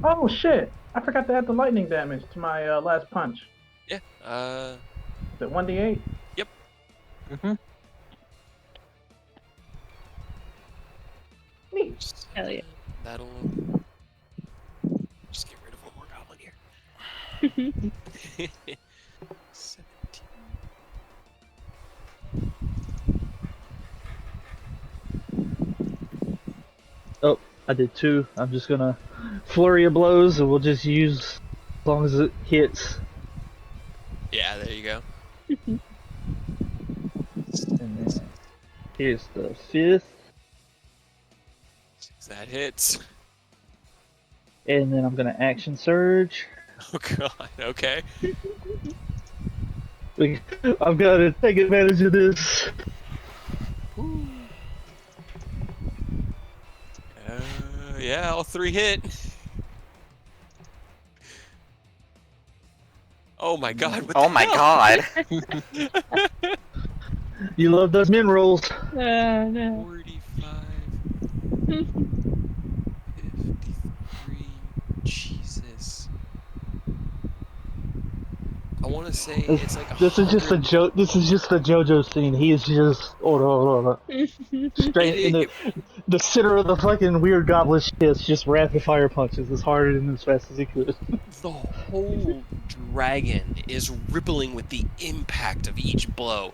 Oh shit! I forgot to add the lightning damage to my last punch. Yeah. Is it 1d8? Yep. Mm-hmm. Neat. Just, Hell yeah. That'll just get rid of one more goblin here. 17. Oh, I did 2. I'm just gonna flurry of blows, and we'll just use as long as it hits. Yeah, there you go. And then here's the 5th, That hits. and then I'm gonna action surge. Oh god. Okay. I'm gonna take advantage of this. Yeah, all 3 hit. Oh my god. What Oh the my hell? god. You love those min rolls. No. 45. 53. Jesus. I want to say it's like This is just a 100. joke. This is just a JoJo scene. He is just straight in the center of the fucking weird goblin shit. Just rapid fire punches as hard and as fast as he could. The whole dragon is rippling with the impact of each blow,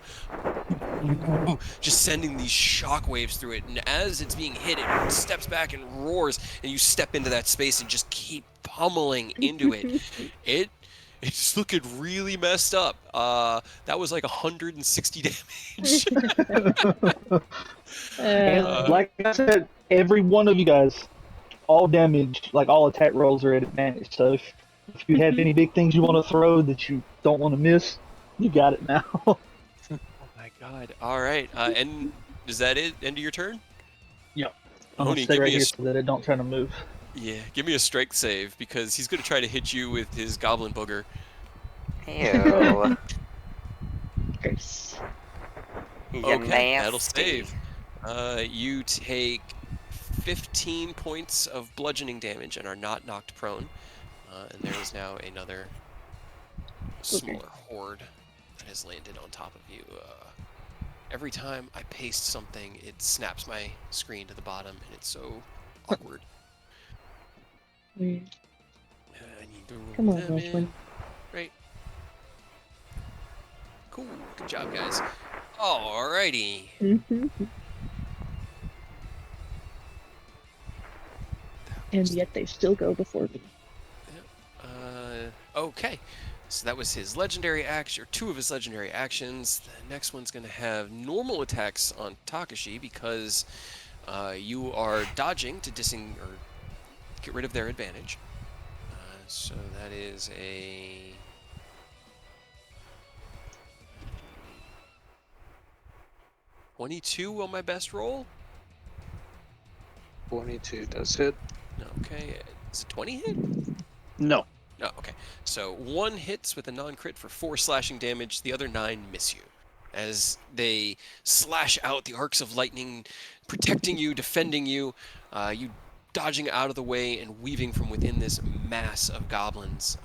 just sending these shockwaves through it. And as it's being hit, it steps back and roars, and you step into that space and just keep pummeling into it. It's looking really messed up. That was like 160 damage. And like I said, every one of you guys, all damage, like all attack rolls are at advantage. So if you have any big things you want to throw that you don't want to miss, you got it now. Oh my god. All right. And is that it? End of your turn? Yep. I'm gonna Oni, stay give right me a here so that it don't try to move. yeah. Give me a strength save because he's gonna try to hit you with his goblin booger. Ew. Gross. You Okay, that'll nasty. save. You take 15 points of bludgeoning damage and are not knocked prone. And there is now another smaller horde that has landed on top of you. Every time I paste something, it snaps my screen to the bottom, and it's so awkward. Weird. I need to roll Come on, them in. Welshman. Great. Cool. Good job, guys. Alrighty. And yet they still go before me. Okay. So that was his legendary action, or 2 of his legendary actions. The next one's going to have normal attacks on Takashi because you are dodging to or get rid of their advantage. So that is a 22 on my best roll. 22 does hit. Okay. Is it 20 hit? No. No, okay. So 1 hits with a non-crit for 4 slashing damage. The other 9 miss you. As they slash out the arcs of lightning, protecting you, defending you, you dodging out of the way and weaving from within this mass of goblins.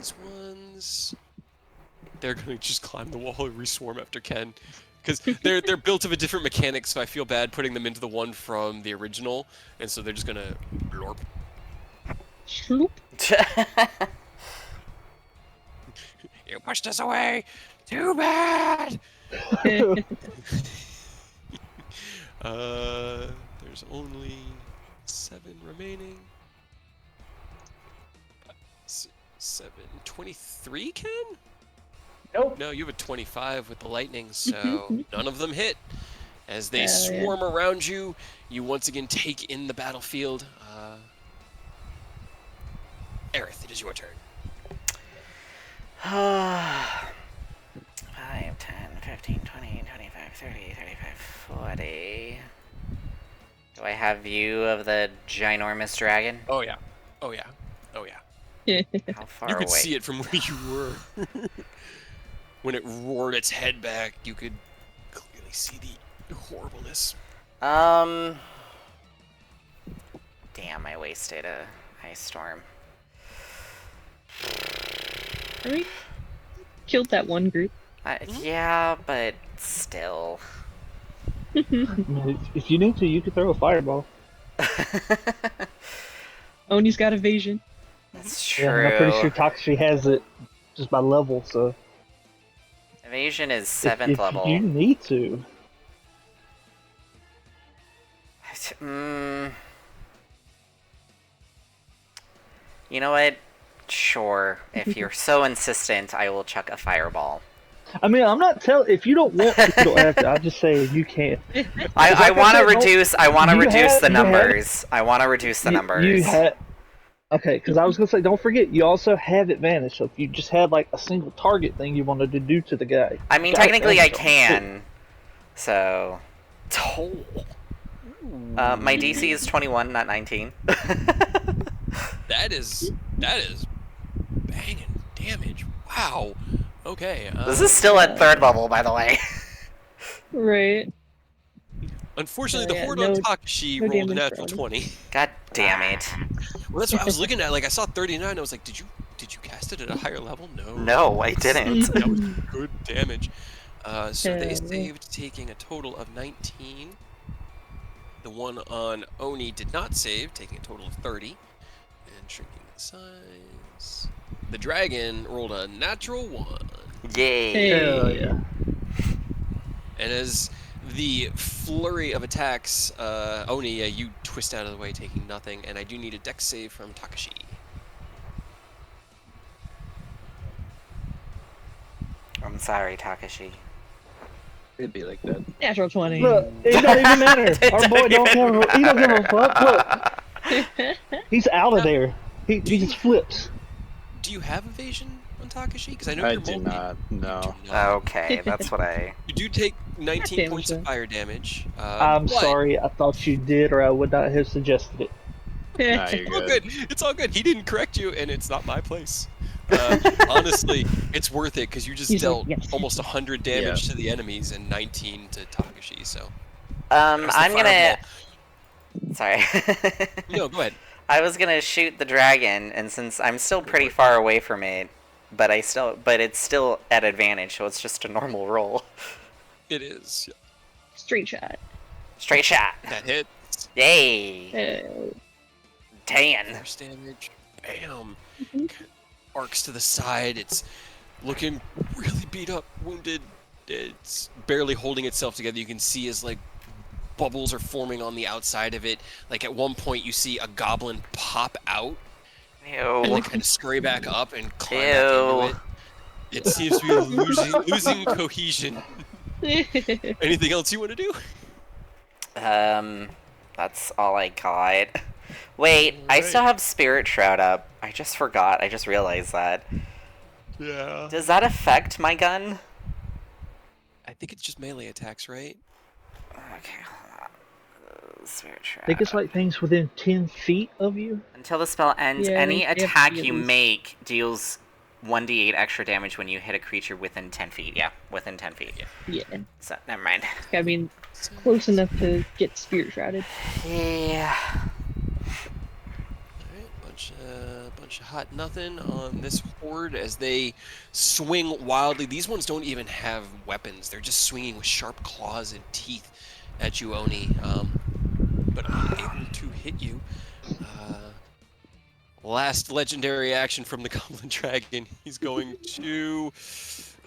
these ones, they're gonna just climb the wall and reswarm after Ken, because they're built of a different mechanic. So I feel bad putting them into the one from the original, and so they're just gonna blorp. Shloop. You pushed us away. Too bad. There's only 7 remaining. 7, 23, Ken? Nope. No, you have a 25 with the lightning, so none of them hit. As they Hell yeah. swarm around you, you once again take in the battlefield. Aerith, it is your turn. 5, 10, 15, 20, 25, 30, 35, 40. Do I have view of the ginormous dragon? Oh yeah. Oh yeah. Oh yeah. How far You away? could see it from where you were. When it roared its head back, you could clearly see the horribleness. Damn, I wasted a ice storm. Right? Killed that one group. Yeah, but still. I mean, if you need to, you could throw a fireball. Oni's got evasion. That's true. Yeah, and I'm pretty sure Takashi has it just by level, so. Evasion is If 7th level. you need to. You know what? Sure. If you're so insistent, I will chuck a fireball. I mean, I'm not telling. If you don't want, you don't have to. I'm just saying you can. I want to said, reduce. I want to you reduce have- the you have- numbers. I want to reduce the numbers. You had. Okay, because I was gonna say, don't forget, you also have advantage. So if you just had like a single target thing you wanted to do to the guy. I mean, you got technically, I advantage on it, can. So, my DC is 21, not 19. That is banging damage. Wow. Okay. This is still at 3rd level, by the way. Right. Unfortunately, the yeah, horde no- on Takashi no rolled a damage natural for 20. God damn it. Well, that's what I was looking at. Like, I saw 39. I was like, did you cast it at a higher level? No. No, I didn't. That was good damage. So they Yeah. saved, taking a total of 19. The one on Oni did not save, taking a total of 30. And shrinking the size. The dragon rolled a natural 1. Yay. Hey. Hell yeah. And as the flurry of attacks, Oni, you twist out of the way, taking nothing. And I do need a dex save from Takashi. I'm sorry, Takashi. It'd be like that. Natural 20. Look, it don't even matter. Our boy don't give a, he don't give a fuck. Look, he's out of there. He just flips. Do you have evasion on Takashi? Because I know I you're do multi- not. No. You do not. Okay, that's what I... You do take 19 damage, points of though. fire damage. I'm but sorry, I thought you did, or I would not have suggested it. Nah, you're It's all good. good. It's all good. He didn't correct you, and it's not my place. Honestly, it's worth it because you just He's like, dealt "Yes." almost 100 damage to the enemies and 19 to Takashi. So I'm That's the gonna... Sorry. no, go ahead. I was gonna shoot the dragon, and since I'm still pretty far away from it, but it's still at advantage, so it's just a normal roll. It is. Yeah. Straight shot. Straight shot. That hits. Yay. 10. Force damage. Bam. Arcs to the side. It's looking really beat up, wounded. It's barely holding itself together. You can see as like bubbles are forming on the outside of it. Like at one point, you see a goblin pop out and Ew. then kind of scurry back up and climb back into it. It seems to be losing cohesion. Anything else you want to do? That's all I got. Wait, I still have Spirit Shroud up. I just forgot. I just realized that. Yeah. Does that affect my gun? I think it's just melee attacks, right? Okay, hold on. Spirit Shroud. I think it's like things within 10 feet of you. Until the spell ends, Yeah, any they have to attack be at you least- make deals 1d8 extra damage when you hit a creature within 10 feet. Yeah, within 10 feet. Yeah. So, never mind. I mean, close enough to get spirit shrouded. Yeah. Alright, bunch Shot nothing on this horde as they swing wildly. These ones don't even have weapons. They're just swinging with sharp claws and teeth at you, Oni, but unable to hit you. Last legendary action from the Goblin Dragon. He's going to...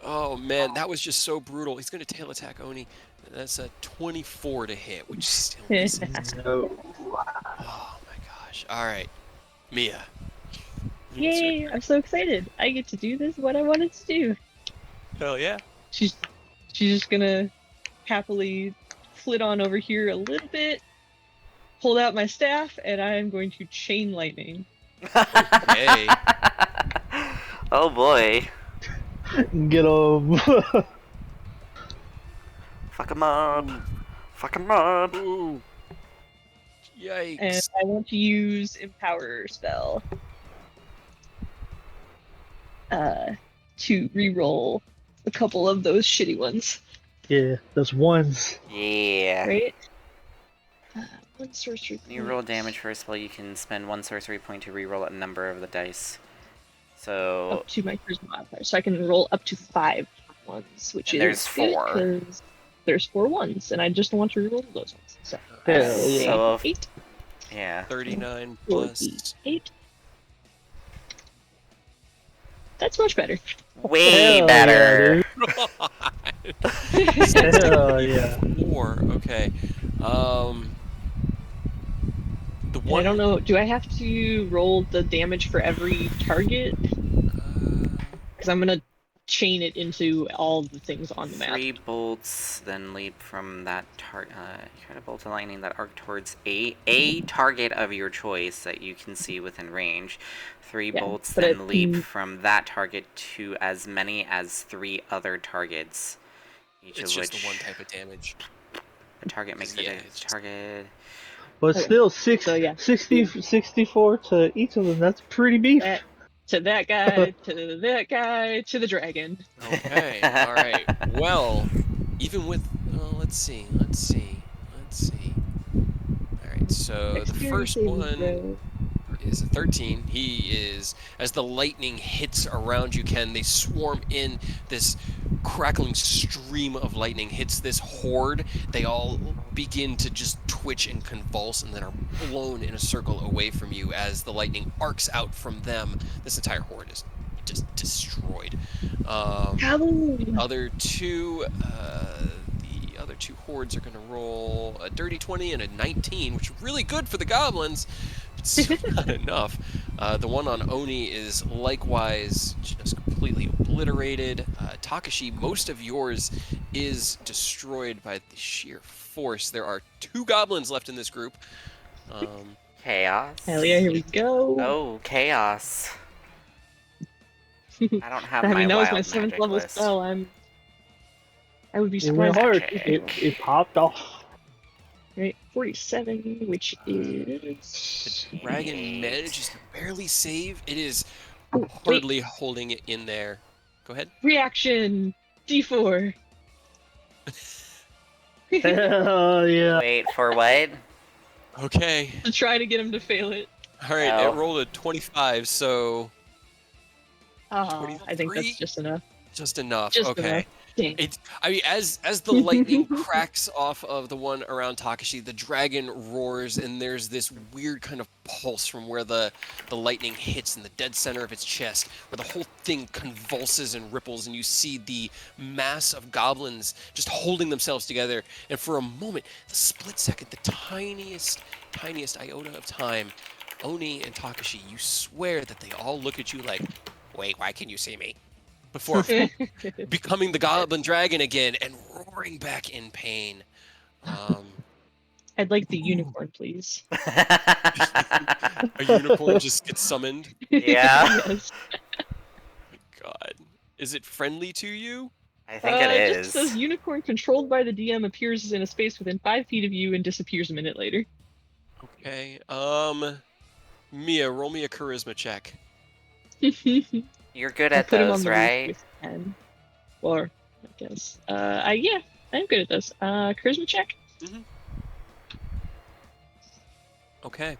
Oh, man, that was just so brutal. He's going to tail attack Oni. That's a 24 to hit, which still misses. No. Oh, my gosh. All right. Mia. It's your Yay! turn. I'm so excited. I get to do this. What I wanted to do. Hell yeah. She's just gonna happily flit on over here a little bit, hold out my staff, and I am going to chain lightning. Okay. Oh boy. Get him. Fuck him up. Fuck him up. Ooh. Yikes. And I want to use Empower spell. To reroll a couple of those shitty ones. Yeah, those ones. Yeah. Right? One sorcery When you point. roll damage for a spell, you can spend 1 sorcery point to reroll a number of the dice. So Up to my charisma modifier. So I can roll up to 5 ones, which And is there's good 4. 'cause there's 4 ones, and I just want to reroll those ones. So, Hell yeah. So 8, yeah. 39 plus... 48. That's much better. Way Hell better. Hell yeah. 4. Okay. The And I one... don't know, do I have to roll the damage for every target? Because I'm gonna chain it into all the things on the map. 3 bolts, then leap from that target. Try to bolt a lightning that arc towards a target of your choice that you can see within range. 3 Yeah, bolts, but then it- leap from that target to as many as 3 other targets. Each It's of just which the one type of damage. the target makes Yeah, the it's just- target. But Okay. still, So, yeah. 64 to each of them. That's pretty beef. That, to that guy, to that guy, to the dragon. Okay, all right. Well, even with... let's see. All right, so the Dexterity first saving one throw. is a 13. He is... As the lightning hits around you, Ken, they swarm in. This crackling stream of lightning hits this horde. They all begin to just twitch and convulse and then are blown in a circle away from you as the lightning arcs out from them. This entire horde is just destroyed. Kaboom! Other two, the other 2 hordes are going to roll a dirty 20 and a 19, which is really good for the goblins, but still not enough. The one on Oni is likewise just completely obliterated. Takashi, most of yours is destroyed by the sheer force. There are 2 goblins left in this group. Chaos. Hell yeah, here we go. Oh, chaos. I don't have I my mean, that was my wild 7th magic level list. spell. I would be It went surprised. hard. Magic. It popped off. Right, 47, which is... The dragon 8. manages to barely save. It is Oh, wait, hardly holding it in there. Go ahead. reaction! D4. Hell yeah. Wait, for what? Okay. To try to get him to fail it. All right, Oh. it rolled a 25, so I think 23? that's just enough. just enough. Just Okay. enough. Dang. It's, I mean, as the lightning cracks off of the one around Takashi, the dragon roars, and there's this weird kind of pulse from where the lightning hits in the dead center of its chest, where the whole thing convulses and ripples, and you see the mass of goblins just holding themselves together. And for a moment, the split second, the tiniest iota of time, Oni and Takashi, you swear that they all look at you like, wait, why can you see me? Before becoming the goblin dragon again and roaring back in pain. I'd like the unicorn, please. A unicorn just gets summoned. Yeah. Yes. God. Is it friendly to you? I think it It is. just says unicorn controlled by the DM appears in a space within 5 feet of you and disappears a minute later. Okay. Mia, roll me a charisma check. You're good I'll at put him on those, the roof right? with 10. Or, I guess. Yeah, I'm good at those. Charisma check? Okay.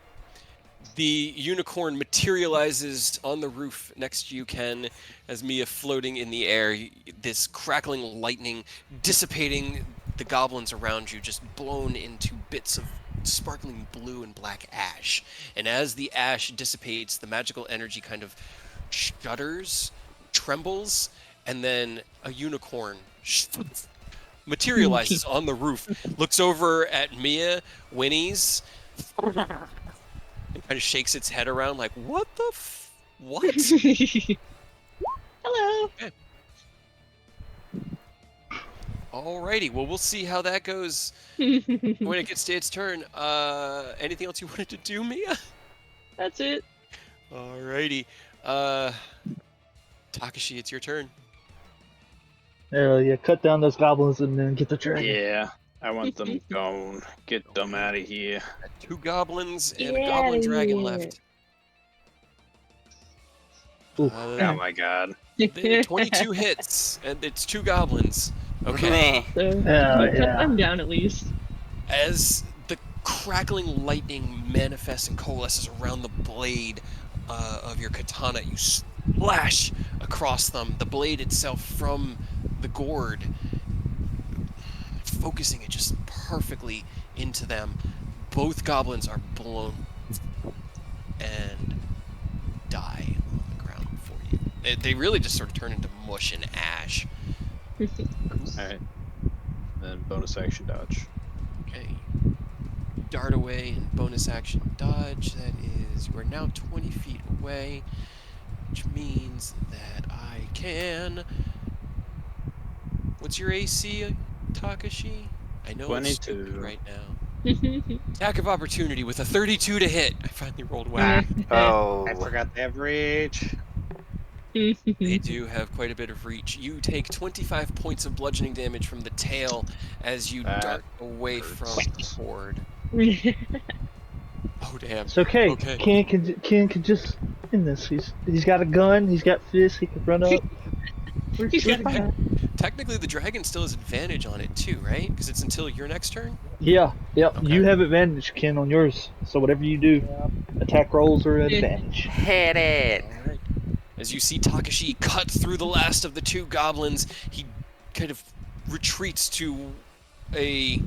The unicorn materializes on the roof next to you, Ken, as Mia floating in the air. This crackling lightning dissipating the goblins around you, just blown into bits of sparkling blue and black ash. And as the ash dissipates, the magical energy kind of shudders, trembles, and then a unicorn materializes on the roof, looks over at Mia, whinnies, and kind of shakes its head around like, what the what? Hello. Okay. Alrighty, well, we'll see how that goes when it gets to its turn. Anything else you wanted to do, Mia? That's it. Alrighty. Takashi, it's your turn. Hell yeah, cut down those goblins and then get the dragon. Yeah, I want them gone. Get them out of here. 2 goblins and Get a goblin outta dragon here. left. Ooh. Oh my god. 22 hits, and it's 2 goblins. Okay. Meh. So, Yeah, cut yeah. them down at least. As the crackling lightning manifests and coalesces around the blade of your katana, you slash across them, the blade itself from the gourd, focusing it just perfectly into them. Both goblins are blown and die on the ground before you. They really just sort of turn into mush and ash. Alright. Then bonus action dodge. Okay. Dart away and bonus action dodge. That is, you are now 20 feet away, which means that I can. What's your AC, Takashi? I know it's 22. stupid right now. Attack of opportunity with a 32 to hit. I finally rolled well. Oh. I forgot the average. They do have quite a bit of reach. You take 25 points of bludgeoning damage from the tail as you That dart away from the hurts. horde. Oh damn. It's okay. Okay. Ken can just win this. He's got a gun. He's got fists. He can run up. We're fine. Technically, the dragon still has advantage on it too, right? Because it's until your next turn. Yeah. Yep. Okay. You have advantage, Ken, on yours. So whatever you do, attack rolls are advantage. Hit it. Alright. As you see Takashi cut through the last of the 2 goblins, he kind of retreats to a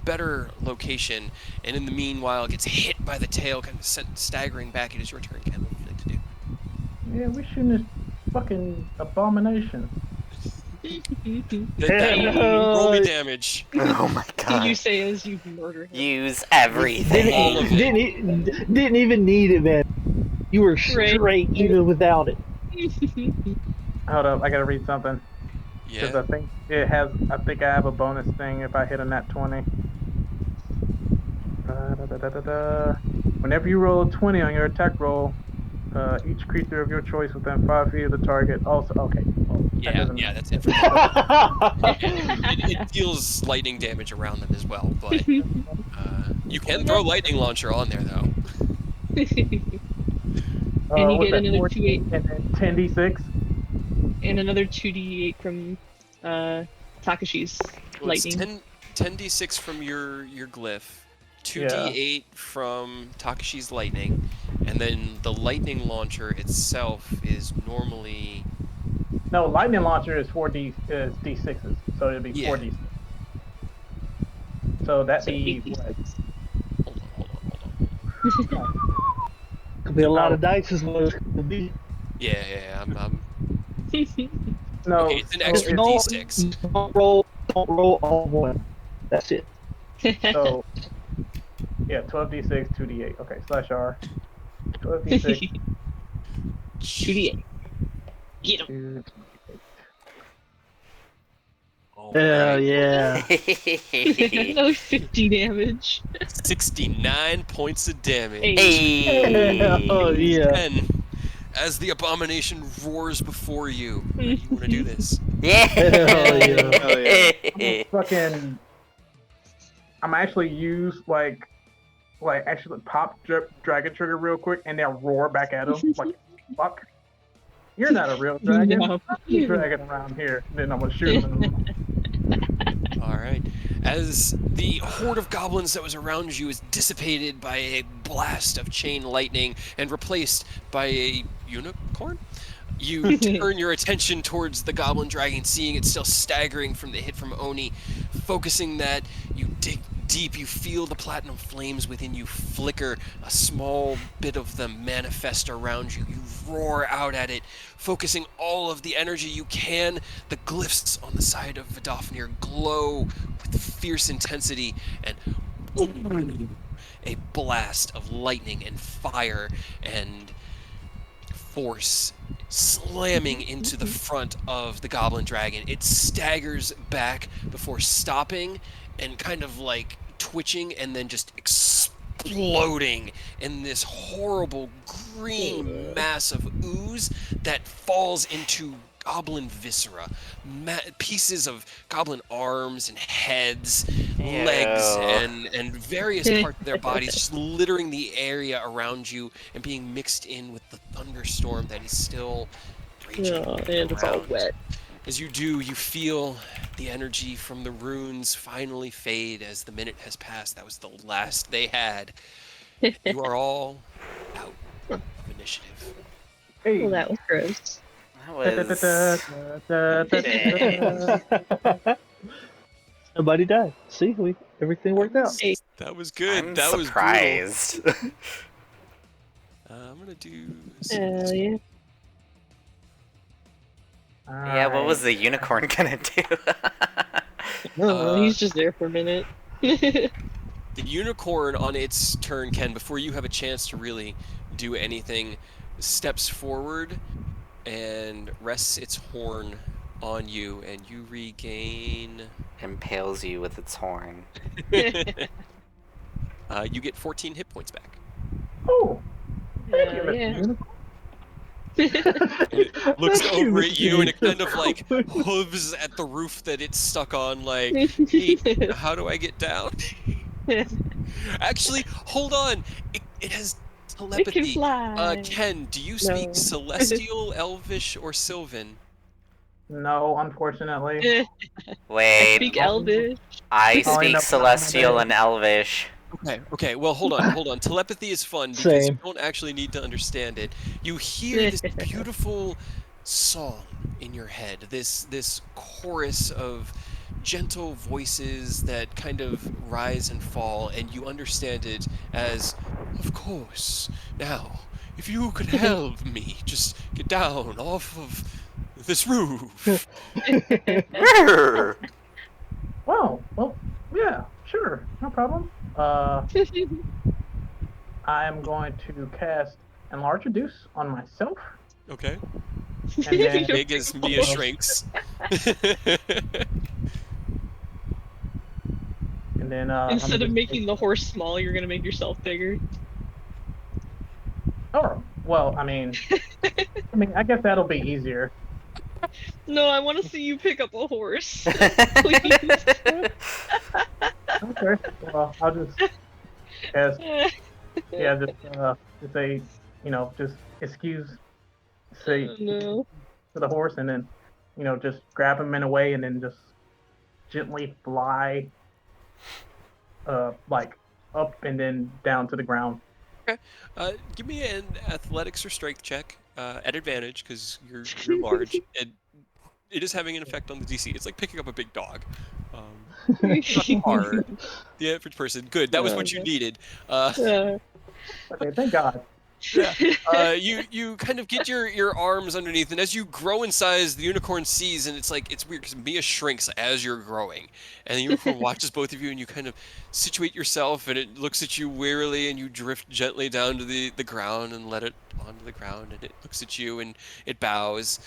better location, and in the meanwhile gets hit by the tail, kind of sent staggering back. It is your turn, Ken. What would you like to do? Yeah, we shooting this fucking abomination. Roll me damage. Oh my Do god. you say as you murder him? Use everything. All of it. Didn't even need it, man. You were Right. straight even without it. Hold up, I gotta read something. Because Yeah. I think I think I have a bonus thing if I hit a nat 20. Whenever you roll a 20 on your attack roll, each creature of your choice within 5 feet of the target also. Okay. Well, that Yeah, doesn't yeah, matter. that's it. For that. It deals lightning damage around them as well, but you can throw lightning launcher on there though. And you what's get that, another 14 and then 10d6. and another 2d8 from Takashi's Well, it's lightning. 10d6 from your glyph, 2d8 from Takashi's lightning, and then the lightning launcher itself is normally No, lightning launcher is d6s, so it'd be Yeah. 4d6. So that'd So be 8d6. what? hold on. Could be a lot of dice is what it could be. Yeah, I'm No, okay, it's an extra Don't- d6. Don't roll all one. That's it. so yeah, 12d6, 2d8. Okay, /R. 12d6, 2d8. Get him. 2d8. Hell yeah. Another 50 damage. 69 points of damage. Hey. Oh yeah. And as the abomination roars before you, you want to do this? Yeah. Hell yeah. Hell yeah. Fucking, I'm actually use like actually pop dragon trigger real quick and then roar back at him like fuck. You're not a real dragon. No. I'm a dragon around here. Then I'm gonna shoot him. All right. as the horde of goblins that was around you is dissipated by a blast of chain lightning and replaced by a unicorn. You turn your attention towards the goblin dragon, seeing it still staggering from the hit from Oni. Focusing that, you dig deep, you feel the platinum flames within you flicker, a small bit of them manifest around you. You roar out at it, focusing all of the energy you can. The glyphs on the side of Vidofnir glow with fierce intensity, and a blast of lightning and fire and force slamming into the front of the goblin dragon. It staggers back before stopping and kind of like twitching and then just exploding in this horrible green mass of ooze that falls into goblin viscera, pieces of goblin arms and heads, legs, and various parts of their bodies just littering the area around you and being mixed in with the thunderstorm that is still raging Oh, and it's all around. wet. As you do, you feel the energy from the runes finally fade as the minute has passed. That was the last they had. You are all out of initiative. Hey. Well, that was gross. Nobody died. See, everything worked out. Hey. That was good. I'm that surprised. was brutal. I'm gonna do. Yeah. Yeah, what was the unicorn gonna do? No, he's just there for a minute. The unicorn on its turn, Ken, before you have a chance to really do anything, steps forward and rests its horn on you, and you regain. Impales you with its horn. You get 14 hit points back. Oh, thank you, Mr. Yeah. Unicorn. It looks Thank you, over at Mr. you and it kind of Unicorn. like hooves at the roof that it's stuck on, like, hey, how do I get down? Actually, hold on. It has It telepathy. can fly. Ken, do you speak No. Celestial, Elvish, or Sylvan? No, unfortunately. I Wait, speak Elvish. I I'll end speak up Celestial nominated. and Elvish. Okay, well, hold on. Telepathy is fun because Same. you don't actually need to understand it. You hear this beautiful song in your head, this chorus of gentle voices that kind of rise and fall, and you understand it as, of course, now, if you could help me, just get down off of this roof. Well, yeah, sure, no problem. I am going to cast Enlarge Reduce on myself, Okay. and then Big as Mia shrinks. and then Instead of making the horse small, you're gonna make yourself bigger. Oh, well, I mean, I guess that'll be easier. No, I want to see you pick up a horse. Please. Okay, well, I'll just cast, yeah, just say, just excuse, say Oh, no. to the horse, and then, just grab him in a way, and then just gently fly, like up and then down to the ground. Give me an athletics or strength check at advantage because you're large, and it is having an effect on the DC. It's like picking up a big dog. Not hard. The average person. Good. That was what you needed. Okay, thank God. You kind of get your arms underneath, and as you grow in size, the unicorn sees, and it's weird because Mia shrinks as you're growing, and the unicorn watches both of you, and you kind of situate yourself, and it looks at you wearily, and you drift gently down to the ground and let it onto the ground, and it looks at you and it bows.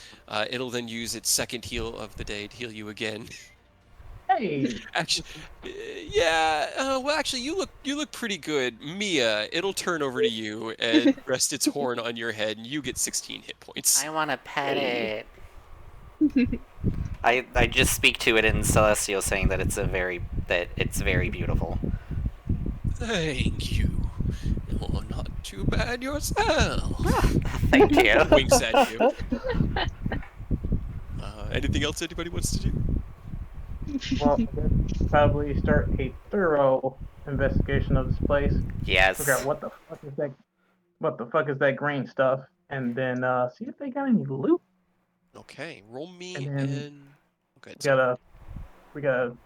It'll then use its second heal of the day to heal you again. Hey, Actually, yeah. Well, actually, you look pretty good, Mia. It'll turn over to you and rest its horn on your head, and you get 16 hit points. I want to pet it. I just speak to it in Celestial, saying that it's very beautiful. Thank you. You're not too bad yourself. Thank you. Winks at you. Anything else anybody wants to do? Well, I guess probably start a thorough investigation of this place. Figure out Yes. what the fuck is that. What the fuck is that green stuff? And then see if they got any loot. Okay, roll And me then and. Okay, we sorry. gotta we gotta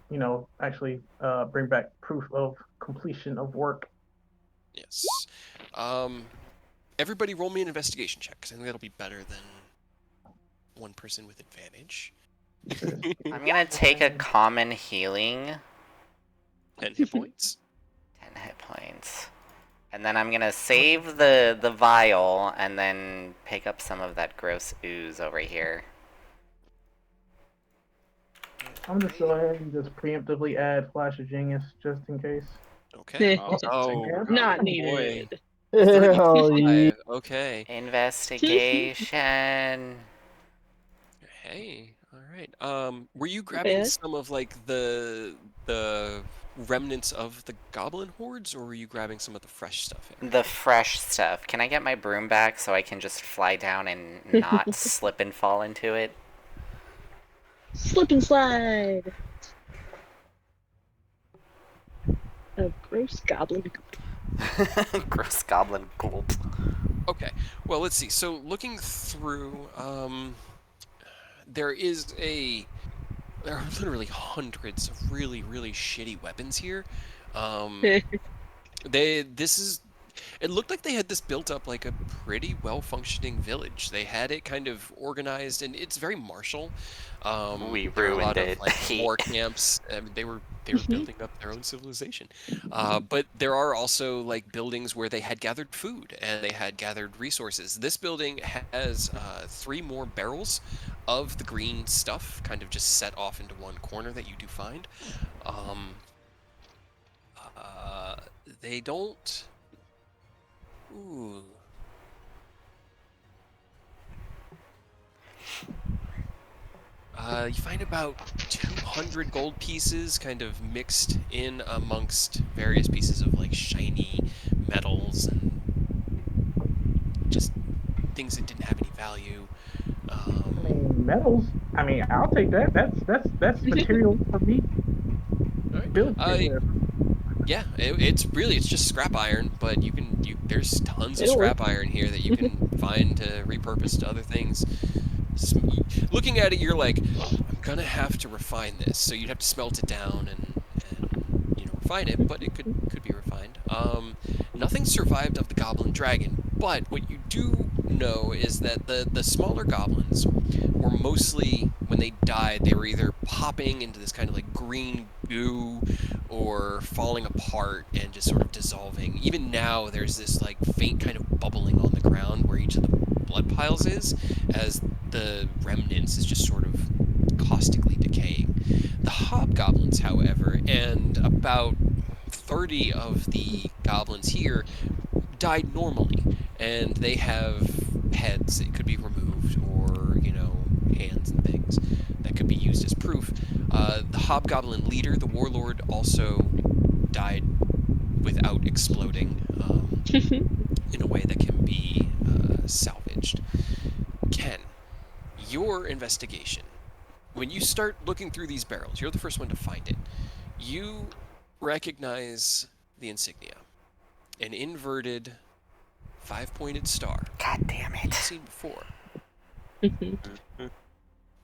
actually bring back proof of completion of work. Yes. Everybody, roll me an investigation check, because I think that'll be better than one person with advantage. I'm gonna take a common healing. 10 hit points. 10 hit points. And then I'm gonna save the vial and then pick up some of that gross ooze over here. I'm just go ahead and just preemptively add Flash of Genius just in case. Okay. Oh, Oh, Not oh boy. needed. Hell yeah. 35. Okay. Investigation. Hey. All right. Were you Not grabbing bad. some of like the remnants of the goblin hordes, or were you grabbing some of the fresh stuff, Aaron? The fresh stuff. Can I get my broom back so I can just fly down and not slip and fall into it? Slip and slide. A gross goblin. Gross goblin gulp. Okay. Well, let's see. So looking through, there are literally hundreds of really, really shitty weapons here. It looked like they had this built up like a pretty well-functioning village. They had it kind of organized, and it's very martial. We There are a ruined lot of it. like war camps. I mean, they were building up their own civilization. But there are also like buildings where they had gathered food and they had gathered resources. This building has 3 more barrels of the green stuff, kind of just set off into one corner that you do find. Um, they don't. Ooh. You find about 200 gold pieces kind of mixed in amongst various pieces of like shiny metals and just things that didn't have any value. I mean, metals. I mean, I'll take that. That's material for me. All right. Build kit with. Yeah, it's just scrap iron, but there's tons of It'll work. scrap iron here that you can find to repurpose to other things. Looking at it, you're like, I'm gonna have to refine this. So you'd have to smelt it down and refine it, but it could be refined. Nothing survived of the goblin dragon, but what you do know is that the smaller goblins were mostly, when they died, they were either popping into this kind of like green goo or falling apart and just sort of dissolving. Even now, there's this like faint kind of bubbling on the ground where each of the blood piles is, as the remnants is just sort of caustically decaying. The hobgoblins, however, and about 30 of the goblins here died normally, and they have heads that could be removed, or hands and things that could be used as proof. The hobgoblin leader, the warlord, also died without exploding in a way that can be salvaged. Ken, your investigation. When you start looking through these barrels, you're the first one to find it. You recognize the insignia. An inverted 5-pointed star. God damn You've it. seen before.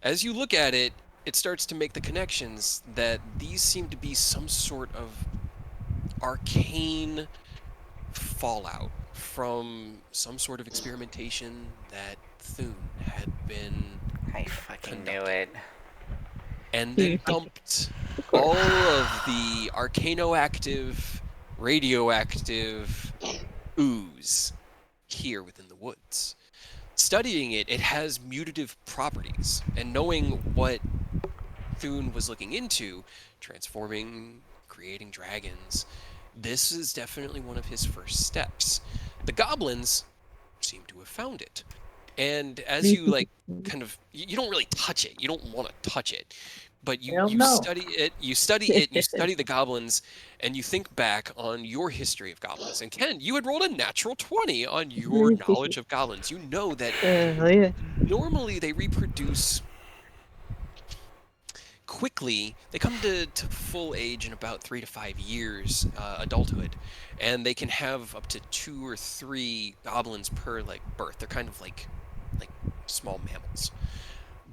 As you look at it, it starts to make the connections that these seem to be some sort of arcane fallout from some sort of experimentation that Thune had been I fucking knew conducting. it. And then dumped all of the arcanoactive, radioactive ooze here within the woods. Studying it, it has mutative properties, and knowing what Thune was looking into, transforming, creating dragons, this is definitely one of his first steps. The goblins seem to have found it. And as you you don't really touch it. You don't want to touch it. But Hell you no. study it, you study the goblins, and you think back on your history of goblins. And Ken, you had rolled a natural 20 on your knowledge of goblins. You know that Oh yeah. normally they reproduce quickly, they come to full age in about 3 to 5 years, adulthood, and they can have up to 2 or 3 goblins per like birth. They're kind of like small mammals.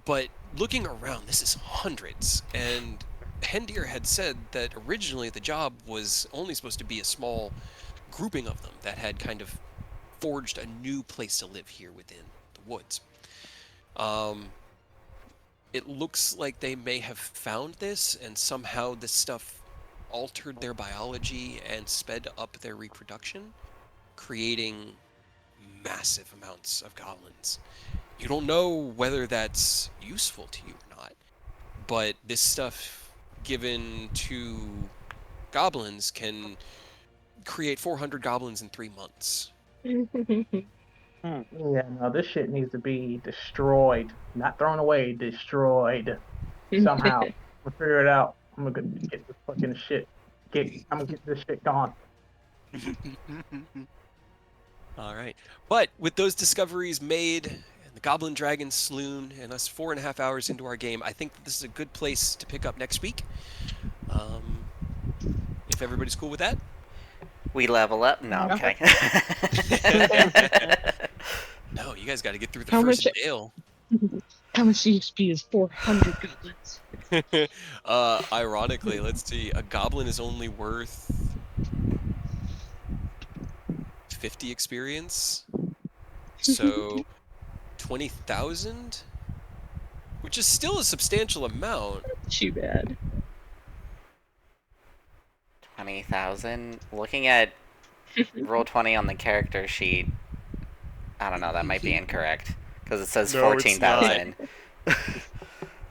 But looking around, this is hundreds, and Hendir had said that originally the job was only supposed to be a small grouping of them that had kind of forged a new place to live here within the woods. It looks like they may have found this, and somehow this stuff altered their biology and sped up their reproduction, creating massive amounts of goblins. You don't know whether that's useful to you or not, but this stuff given to goblins can create 400 goblins in 3 months. Yeah, no, this shit needs to be destroyed, not thrown away, destroyed somehow. We'll figure it out. I'm gonna get this fucking shit. I'm gonna get this shit gone. All right. But with those discoveries made, and the Goblin Dragon Sloon, and us 4.5 hours into our game, I think that this is a good place to pick up next week. If everybody's cool with that. We level up? No, okay. No, you guys got to get through the How first much- Dale. How much EXP is 400 goblins? Ironically, let's see. A goblin is only worth 50 experience. So 20,000, which is still a substantial amount. Too bad. 20,000. Looking at Roll20 on the character sheet, I don't know, that might be incorrect because it says No, it's 14,000.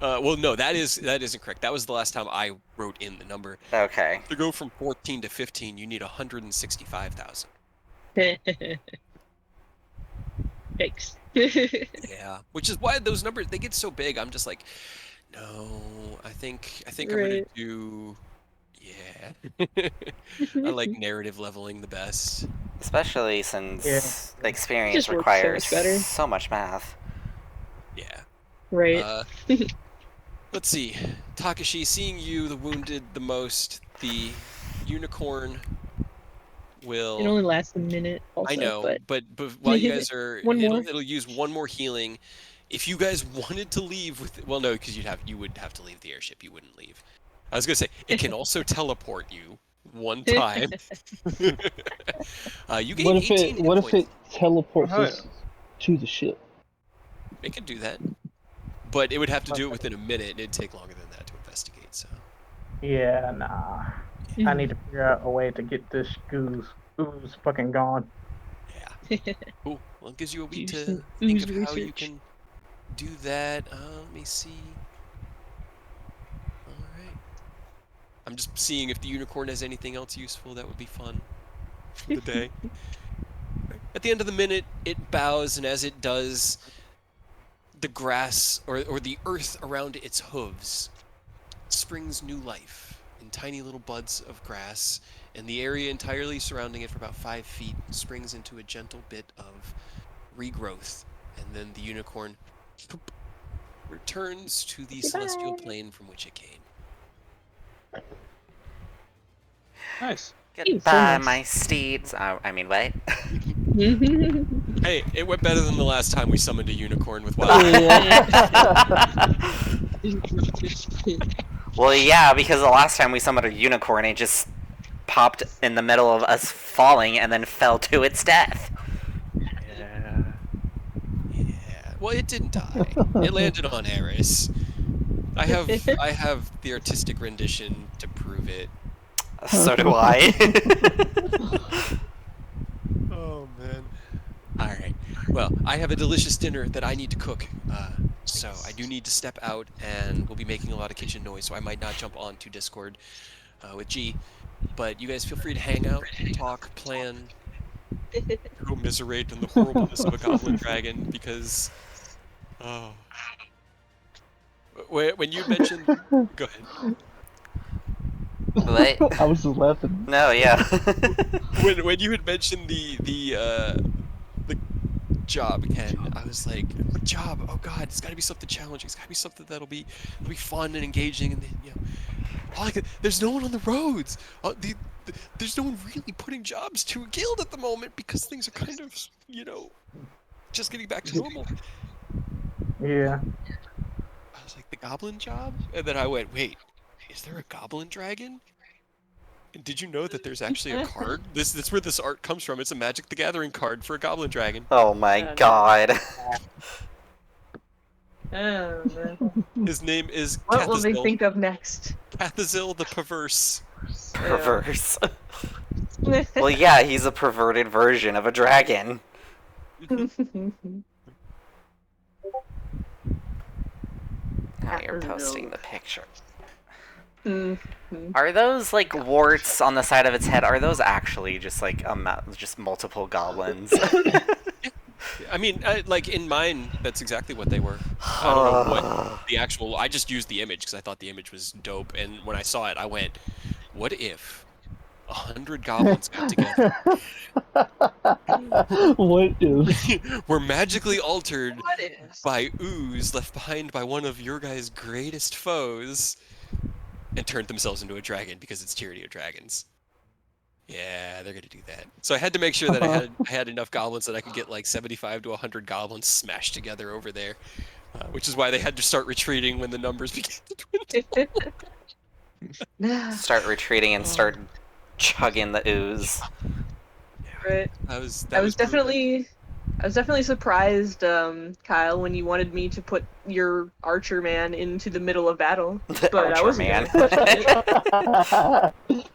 Well, no, that isn't correct. That was the last time I wrote in the number. Okay. To go from 14 to 15, you need 165,000. Yikes. Yeah, which is why those numbers, they get so big. I'm just like, no, I think I'm gonna Right. do, yeah. I like narrative leveling the best. Especially since Yeah. experience Just works so requires much better. so much math. Yeah. Right. Let's see, Takashi, seeing you the wounded the most, the unicorn will. It only lasts a minute. Also, I know, but but while you guys are, One more. it'll use one more healing. If you guys wanted to leave with, well, no, because you would have to leave the airship. You wouldn't leave. I was gonna say it can also teleport you one time. You gain 18 hit What if points. it teleports Oh, us to the ship? It could do that, but it would have to do it within a minute, and it'd take longer than that to investigate. So. Yeah, nah. I need to figure out a way to get this ooze fucking gone. Yeah. Cool. Well, it gives you a week Do to some think ooze of how you research. can do that. Let me see. All right. I'm just seeing if the unicorn has anything else useful that would be fun for the day. At the end of the minute, it bows, and as it does, the grass or the earth around its hooves springs new life in tiny little buds of grass, and the area entirely surrounding it for about 5 feet springs into a gentle bit of regrowth, and then the unicorn returns to the celestial plane from which it came. Nice. Goodbye, nice. my steeds. I mean, wait. Hey, it went better than the last time we summoned a unicorn with Oh, wild. Well, yeah, because the last time we summoned a unicorn, it just popped in the middle of us falling and then fell to its death. Yeah. Well, it didn't die. It landed on Eris. I have the artistic rendition to prove it. So do I. Oh man. All right. Well, I have a delicious dinner that I need to cook. So I do need to step out, and we'll be making a lot of kitchen noise, so I might not jump onto Discord with G. But you guys feel free to hang out, talk, plan, commiserate on the horribleness of a goblin dragon, because when you mentioned, go ahead. What? I was just laughing. No, yeah. When you had mentioned the job, Ken. I was like, what job? Oh God, it's got to be something challenging. It's got to be something that'll be fun and engaging. And there's no one on the roads. There's no one really putting jobs to a guild at the moment because things are kind of, just getting back to normal. Yeah. I was like, the goblin job? And then I went, wait, is there a goblin dragon? And did you know that there's actually a card? That's where this art comes from. It's a Magic the Gathering card for a goblin dragon. Oh my no. god. Oh, man. His name is What will they Cathazil. think of next? Cathazil the Perverse. Perverse. Well, yeah, he's a perverted version of a dragon. Now you're posting the picture. Are those like warts on the side of its head? Are those actually just like just multiple goblins? I mean, like in mine, that's exactly what they were. I don't know what the actual. I just used the image because I thought the image was dope, and when I saw it, I went, "What if 100 goblins got together? What if? Were magically altered What is? by ooze left behind by one of your guys' greatest foes, and turned themselves into a dragon because it's Tyranny of Dragons." Yeah, they're gonna do that. So I had to make sure that I had enough goblins that I could get like 75 to 100 goblins smashed together over there, which is why they had to start retreating when the numbers began to dwindle. Start retreating and start chugging the ooze. Right. I was definitely surprised, Kyle, when you wanted me to put your archer man into the middle of battle. But I Archer wasn't man. gonna push it.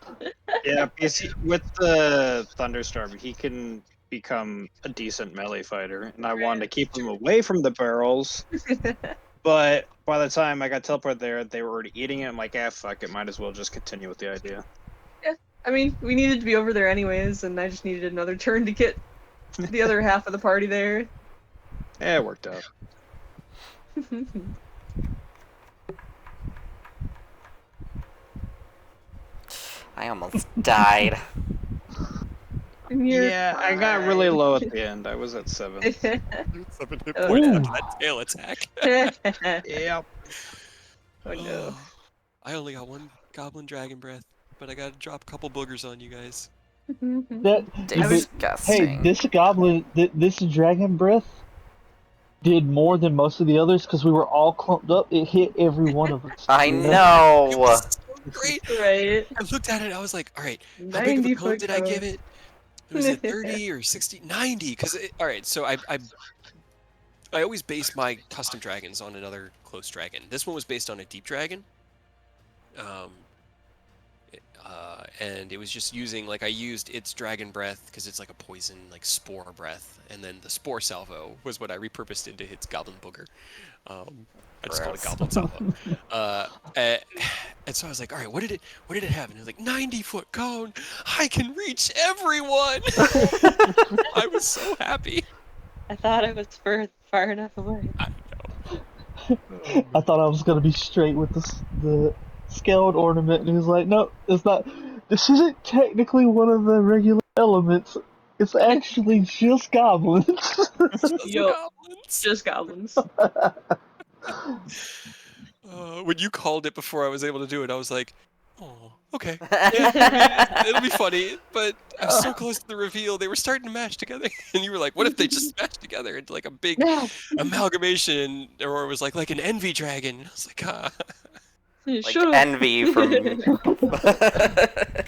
Yeah, because with the thunderstorm, he can become a decent melee fighter, and I wanted to keep him away from the barrels. But by the time I got teleported there, they were already eating it. I'm like, fuck it, might as well just continue with the idea. Yeah, I mean, we needed to be over there anyways, and I just needed another turn to get the other half of the party there. Yeah, it worked out. I almost died. Yeah, I got really low at the end. I was at 7. 7 hit Oh, points no. after that tail attack. Yep. Oh no. I only got one goblin dragon breath, but I gotta drop a couple boogers on you guys. That, Disgusting. hey, this goblin, this dragon breath did more than most of the others because we were all clumped up. It hit every one of us. I It know. was so great. Right. I looked at it, I was like, all right, how big of a 90 cone did I give foot it? Was it 30 or 60? 90, because, all right, so I always base my custom dragons on another close dragon. This one was based on a deep dragon. And it was just using, like, I used its dragon breath because it's like a poison, like spore breath, and then the spore salvo was what I repurposed into its goblin booger. I just called it Gross. goblin salvo. And so I was like, all right, what did it have? And it was like 90-foot cone. I can reach everyone. I was so happy. I thought I was far enough away. I know. I thought I was gonna be straight with the scaled ornament, and he was like, "No, it's not. This isn't technically one of the regular elements. It's actually just goblins." Just Yo. goblins. Just goblins. When you called it before I was able to do it, I was like, oh, okay. Yeah, I mean, it'll be funny, but I was so close to the reveal. They were starting to match together. And you were like, what if they just matched together into like a big amalgamation? Or it was like an envy dragon. I was like, Like Shut up. Envy from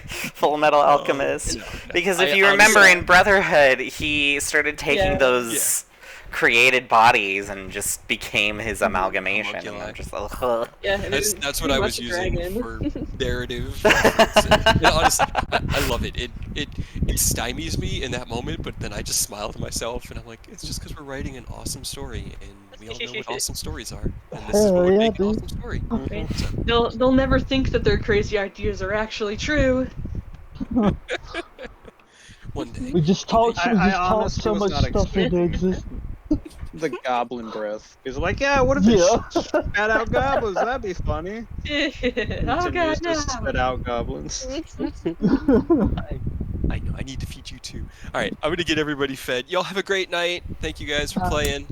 Full Metal Alchemist. Because if you remember in Brotherhood, he started taking those created bodies and just became his amalgamation. And I'm just like, ugh. Yeah, that's what I was using for narrative. And honestly, I love it. It stymies me in that moment, but then I just smile to myself and I'm like, it's just because we're writing an awesome story, and we all know what awesome stories are, and this is what would make an awesome story. So, They'll never think that their crazy ideas are actually true. one day. We just talked I honestly so was much not stuff into existence. The goblin breath. He's like, yeah, what if it spat out goblins? That'd be funny. Oh god, Continues no. to spit out goblins. I know. I need to feed you too. All right, I'm gonna get everybody fed. Y'all have a great night. Thank you guys for playing.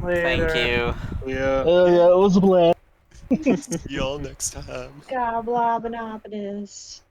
Thank you. Yeah. Oh yeah, it was a blast. See y'all next time. Goblins.